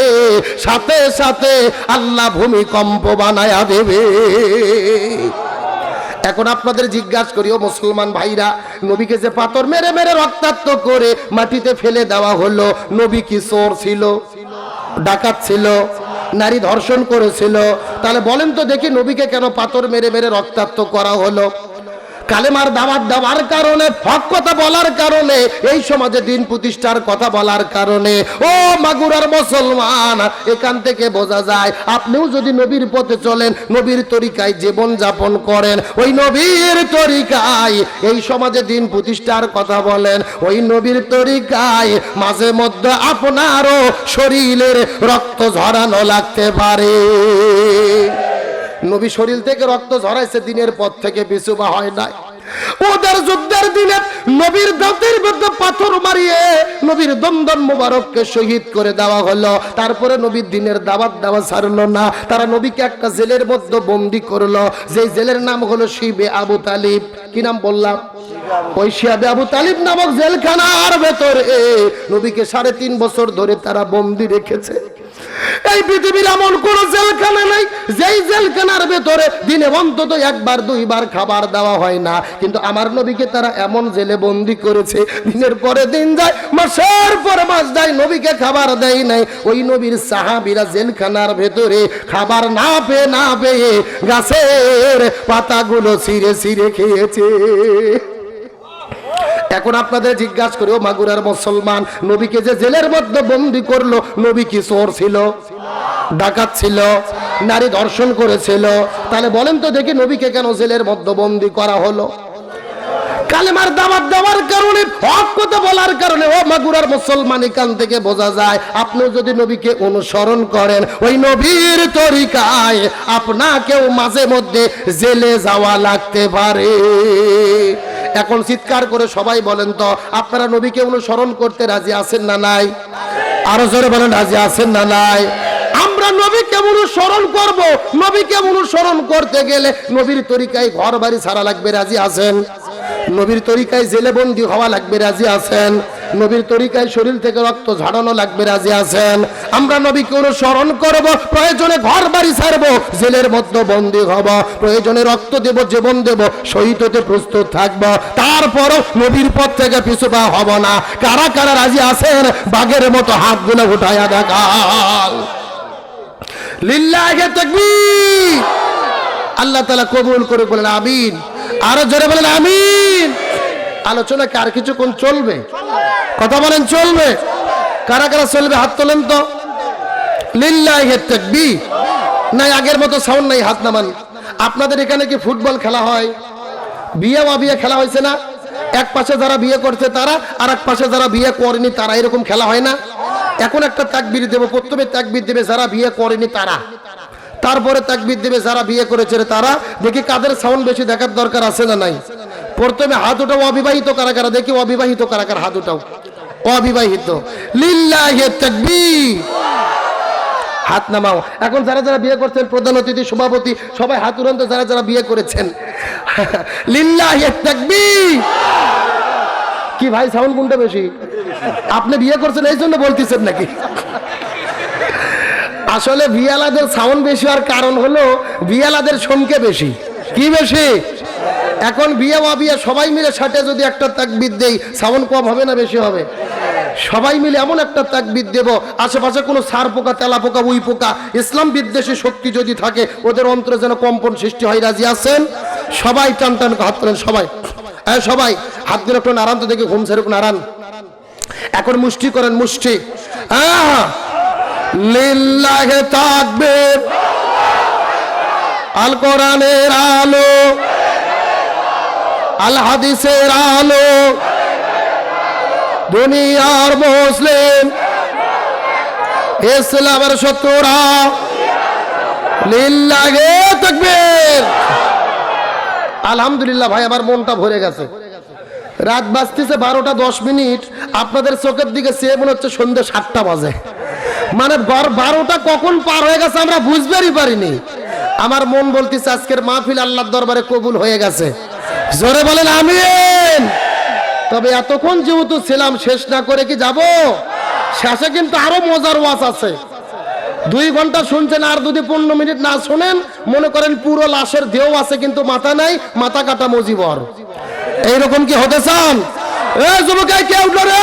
সাথে সাথে আল্লাহ ভূমিকম্প বানায়া দেবে। এখন আপনাদের জিজ্ঞাসা করি, ও মুসলমান ভাইরা, নবীকে যে পাথর মেরে মেরে রক্তাক্ত করে মাটিতে ফেলে দেওয়া হলো, নবী কি চোর ছিল, ডাকাত ছিল, নারী ধর্ষণ করেছিল? তাহলে বলেন তো দেখি, নবীকে কেন পাথর মেরে মেরে রক্তাক্ত করা হলো? কালেমার দাওয়াত দেওয়ার কারণে, হক কথা বলার কারণে, এই সমাজে দিন প্রতিষ্ঠার কথা বলার কারণে। ও মাগুরার মুসলমান, এখান থেকে বোঝা যায় আপনিও যদি নবীর পথে চলেন, নবীর তরিকায় জীবন যাপন করেন, ওই নবীর তরিকায় এই সমাজে দিন প্রতিষ্ঠার কথা বলেন, ওই নবীর তরিকায় মাঝে মধ্যে আপনারও শরীরের রক্ত ঝরানো লাগতে পারে। নবী শরীর থেকে রক্ত ঝরাইছে, দিনের পর থেকে পিছুবা হয় নাই। ওদের যুদ্ধের দিনে নবীর দাঁতের মধ্যে পাথর মারিয়ে নবীর দন্দন মোবারককে শহীদ করে দেওয়া হলো। তারপরে নবীর দিনের দাওয়াত দেওয়া ছাড়লো না, তারা নবীকে একটা জেলের মধ্যে বন্দি করলো। যে জেলের নাম হলো শিবে আবু তালিব। কি নাম বললাম? ওই শিবে আবু তালিব নামক জেলখানার ভেতরে নবীকে 3.5 বছর ধরে তারা বন্দি রেখেছে। এই পৃথিবীর এমন কোন জেলখানা নাই যেই জেলখানার ভেতরে দিনে অন্তত একবার দুইবার খাবার দেওয়া হয় না, কিন্তু আমার নবীকে তারা এমন জেলে বন্দি করেছে, দিনের পরে দিন যায়, মাসের পরে মাস যায়, নবীকে খাবার দেয় নাই। ওই নবীর সাহাবীরা জেলখানার ভেতরে খাবার না পেয়ে গাছের পাতাগুলো ছিঁড়ে ছিঁড়ে খেয়েছে। এখন আপনাদের জিজ্ঞাসা করি, ও মাগুরার মুসলমান, নবীকে যে জেলের মধ্যে বন্দি করলো, নবী কি চোর ছিল, ডাকাত ছিল, নারী ধর্ষণ করেছিল? তাহলে বলেন তো দেখি, নবীকে কেন জেলের মধ্যে বন্দি করা হলো? কালেমার দাওয়াত দেওয়ার কারণে, হক কথা বলার কারণে। ও মাগুরার মুসলমান, এখান থেকে বোঝা যায় আপনিও যদি নবীকে অনুসরণ করেন, ওই নবীর তরিকায় আপনাকেও মাঝে মধ্যে জেলে যাওয়া লাগতে পারে। এখন চিৎকার করে সবাই বলেন তো, আপনারা নবীকে অনুসরণ করতে রাজি আছেন না নাই? আরো জোরে বলেন, রাজি আছেন না নাই? আমরা নবীকে অনুসরণ করব। নবীকে অনুসরণ করতে গেলে নবীর তরিকায় ঘর বাড়ি ছাড়া লাগবে, রাজি আছেন? নবীর তরিকায় জেলে বন্দী হওয়া লাগবে, রাজি আছেন? নবীর তরিকায় শরীর থেকে রক্ত ঝাড়ানো লাগবে, রাজি আছেন? আমরা নবীকে অনুসরণ করব, প্রয়োজনে ঘর বাড়ি ছাড়বো, জেলের মধ্যে বন্দী হব, প্রয়োজনে রক্ত দেব, জীবন দেব, শহীদ হতে প্রস্তুত থাকবো, তারপরও নবীর পথ থেকে পিছুপা হব না। কারা কারা রাজি আছেন? বাঘের মতো হাতগুলো উঠায়া দেখান। লিল্লাহি তাকবীর। আল্লাহ তাআলা কবুল করে বলেন আমিন। আরো জোরে বলেন আমিন। আলোচনা কার কিছুক্ষণ চলবে? কথা বলেন, চলবে? কারা কারা চলবে হাত তোলেন তো। লিল্লাহি তাকবীর। নাই আগের মতো সাউন্ড নাই, হাত নামান। আপনাদের এখানে কি ফুটবল খেলা হয়? বিয়ে বিয়ে খেলা হয়েছে না? এক পাশে যারা বিয়ে করছে তারা, আর এক পাশে যারা বিয়ে করেনি তারা, এরকম খেলা হয় না? এখন একটা তাকবীর দেব, প্রথমে তাকবীর দেবে যারা বিয়ে করেনি তারা, তারপরে তাকবীর দেবে যারা বিয়ে করেছে তারা। দেখি কাদের সাউন্ড বেশি দেখার দরকার আছে না নাই। প্রথমে হাত উঠাও অবিবাহিত কারা কারা, দেখি অবিবাহিত কারা কারা হাত উঠাও। অবিবাহিত, লিল্লাহি তাকবীর, হাত নামাও। এখন যারা যারা বিয়ে করছেন, প্রধান অতিথি, সভাপতি, সবাই হাত উঠান তো যারা যারা বিয়ে করেছেন। লিল্লাহি তাকবীর। কি ভাই সাউন্ড কোনটা বেশি? আপনি বিয়ে করছেন এই জন্য বলতেছেন নাকি? আসলে বিয়ালাদের সাউন্ড বেশি আর কারণ হলো বিয়ালাদের সংখ্যা বেশি। কি বেশি? এখন বিয়ে বিয়ে সবাই মিলে সাথে যদি একটা তাকবীর দেই, সাউন্ড কম হবে না বেশি হবে? সবাই মিলে এমন একটা তাকবীর দেব, আশেপাশে কোনো সার পোকা, তেলা পোকা, উই পোকা, ইসলাম বিদ্বেষী শক্তি যদি থাকে ওদের অন্তরে যেন কম্পন সৃষ্টি হয়। রাজি আছেন? সবাই টান টান হাত তোলেন, সবাই সবাই হাত দিয়ে একটু নাড়ান তো দেখি, ঘুম ছেড়ে নাড়ান। এখন মুষ্টি করেন, মুষ্টি। লিল্লাহি তাকবীর, আল কোরআনের আলো, আল হাদিসের আলো, দুনিয়ার মুসলিম, ইসলামের শত্রুরা, লিল্লাহি তাকবীর। আলহামদুলিল্লাহ ভাই, আমার মনটা ভরে গেছে। রাত বাজতেছে 12টা 10 মিনিট, আপনাদের চোখের দিকে চেয়ে মনে হচ্ছে সন্ধ্যে 7টা বাজে। মানে 12টা কখন পার হয়ে গেছে আমরা বুঝতেই পারিনি। আমার মন বলতেছে আজকের মাহফিল আল্লাহর দরবারে কবুল হয়ে গেছে। জোরে বলেন আমিন। তবে এতক্ষণ যেহেতু ছিলাম, শেষ না করে কি যাব? শেষে কিন্তু আরো মজার ওয়াজ আছে। 2 ঘন্টা শুনছেন, আর যদি 15 মিনিট না শোনেন মনে করেন পুরো লাশের দেহ আছে কিন্তু মাথা নাই, মাথা কাটা মজিবর। এইরকম কি হতে চান? এ যুবক, কে উঠলো রে?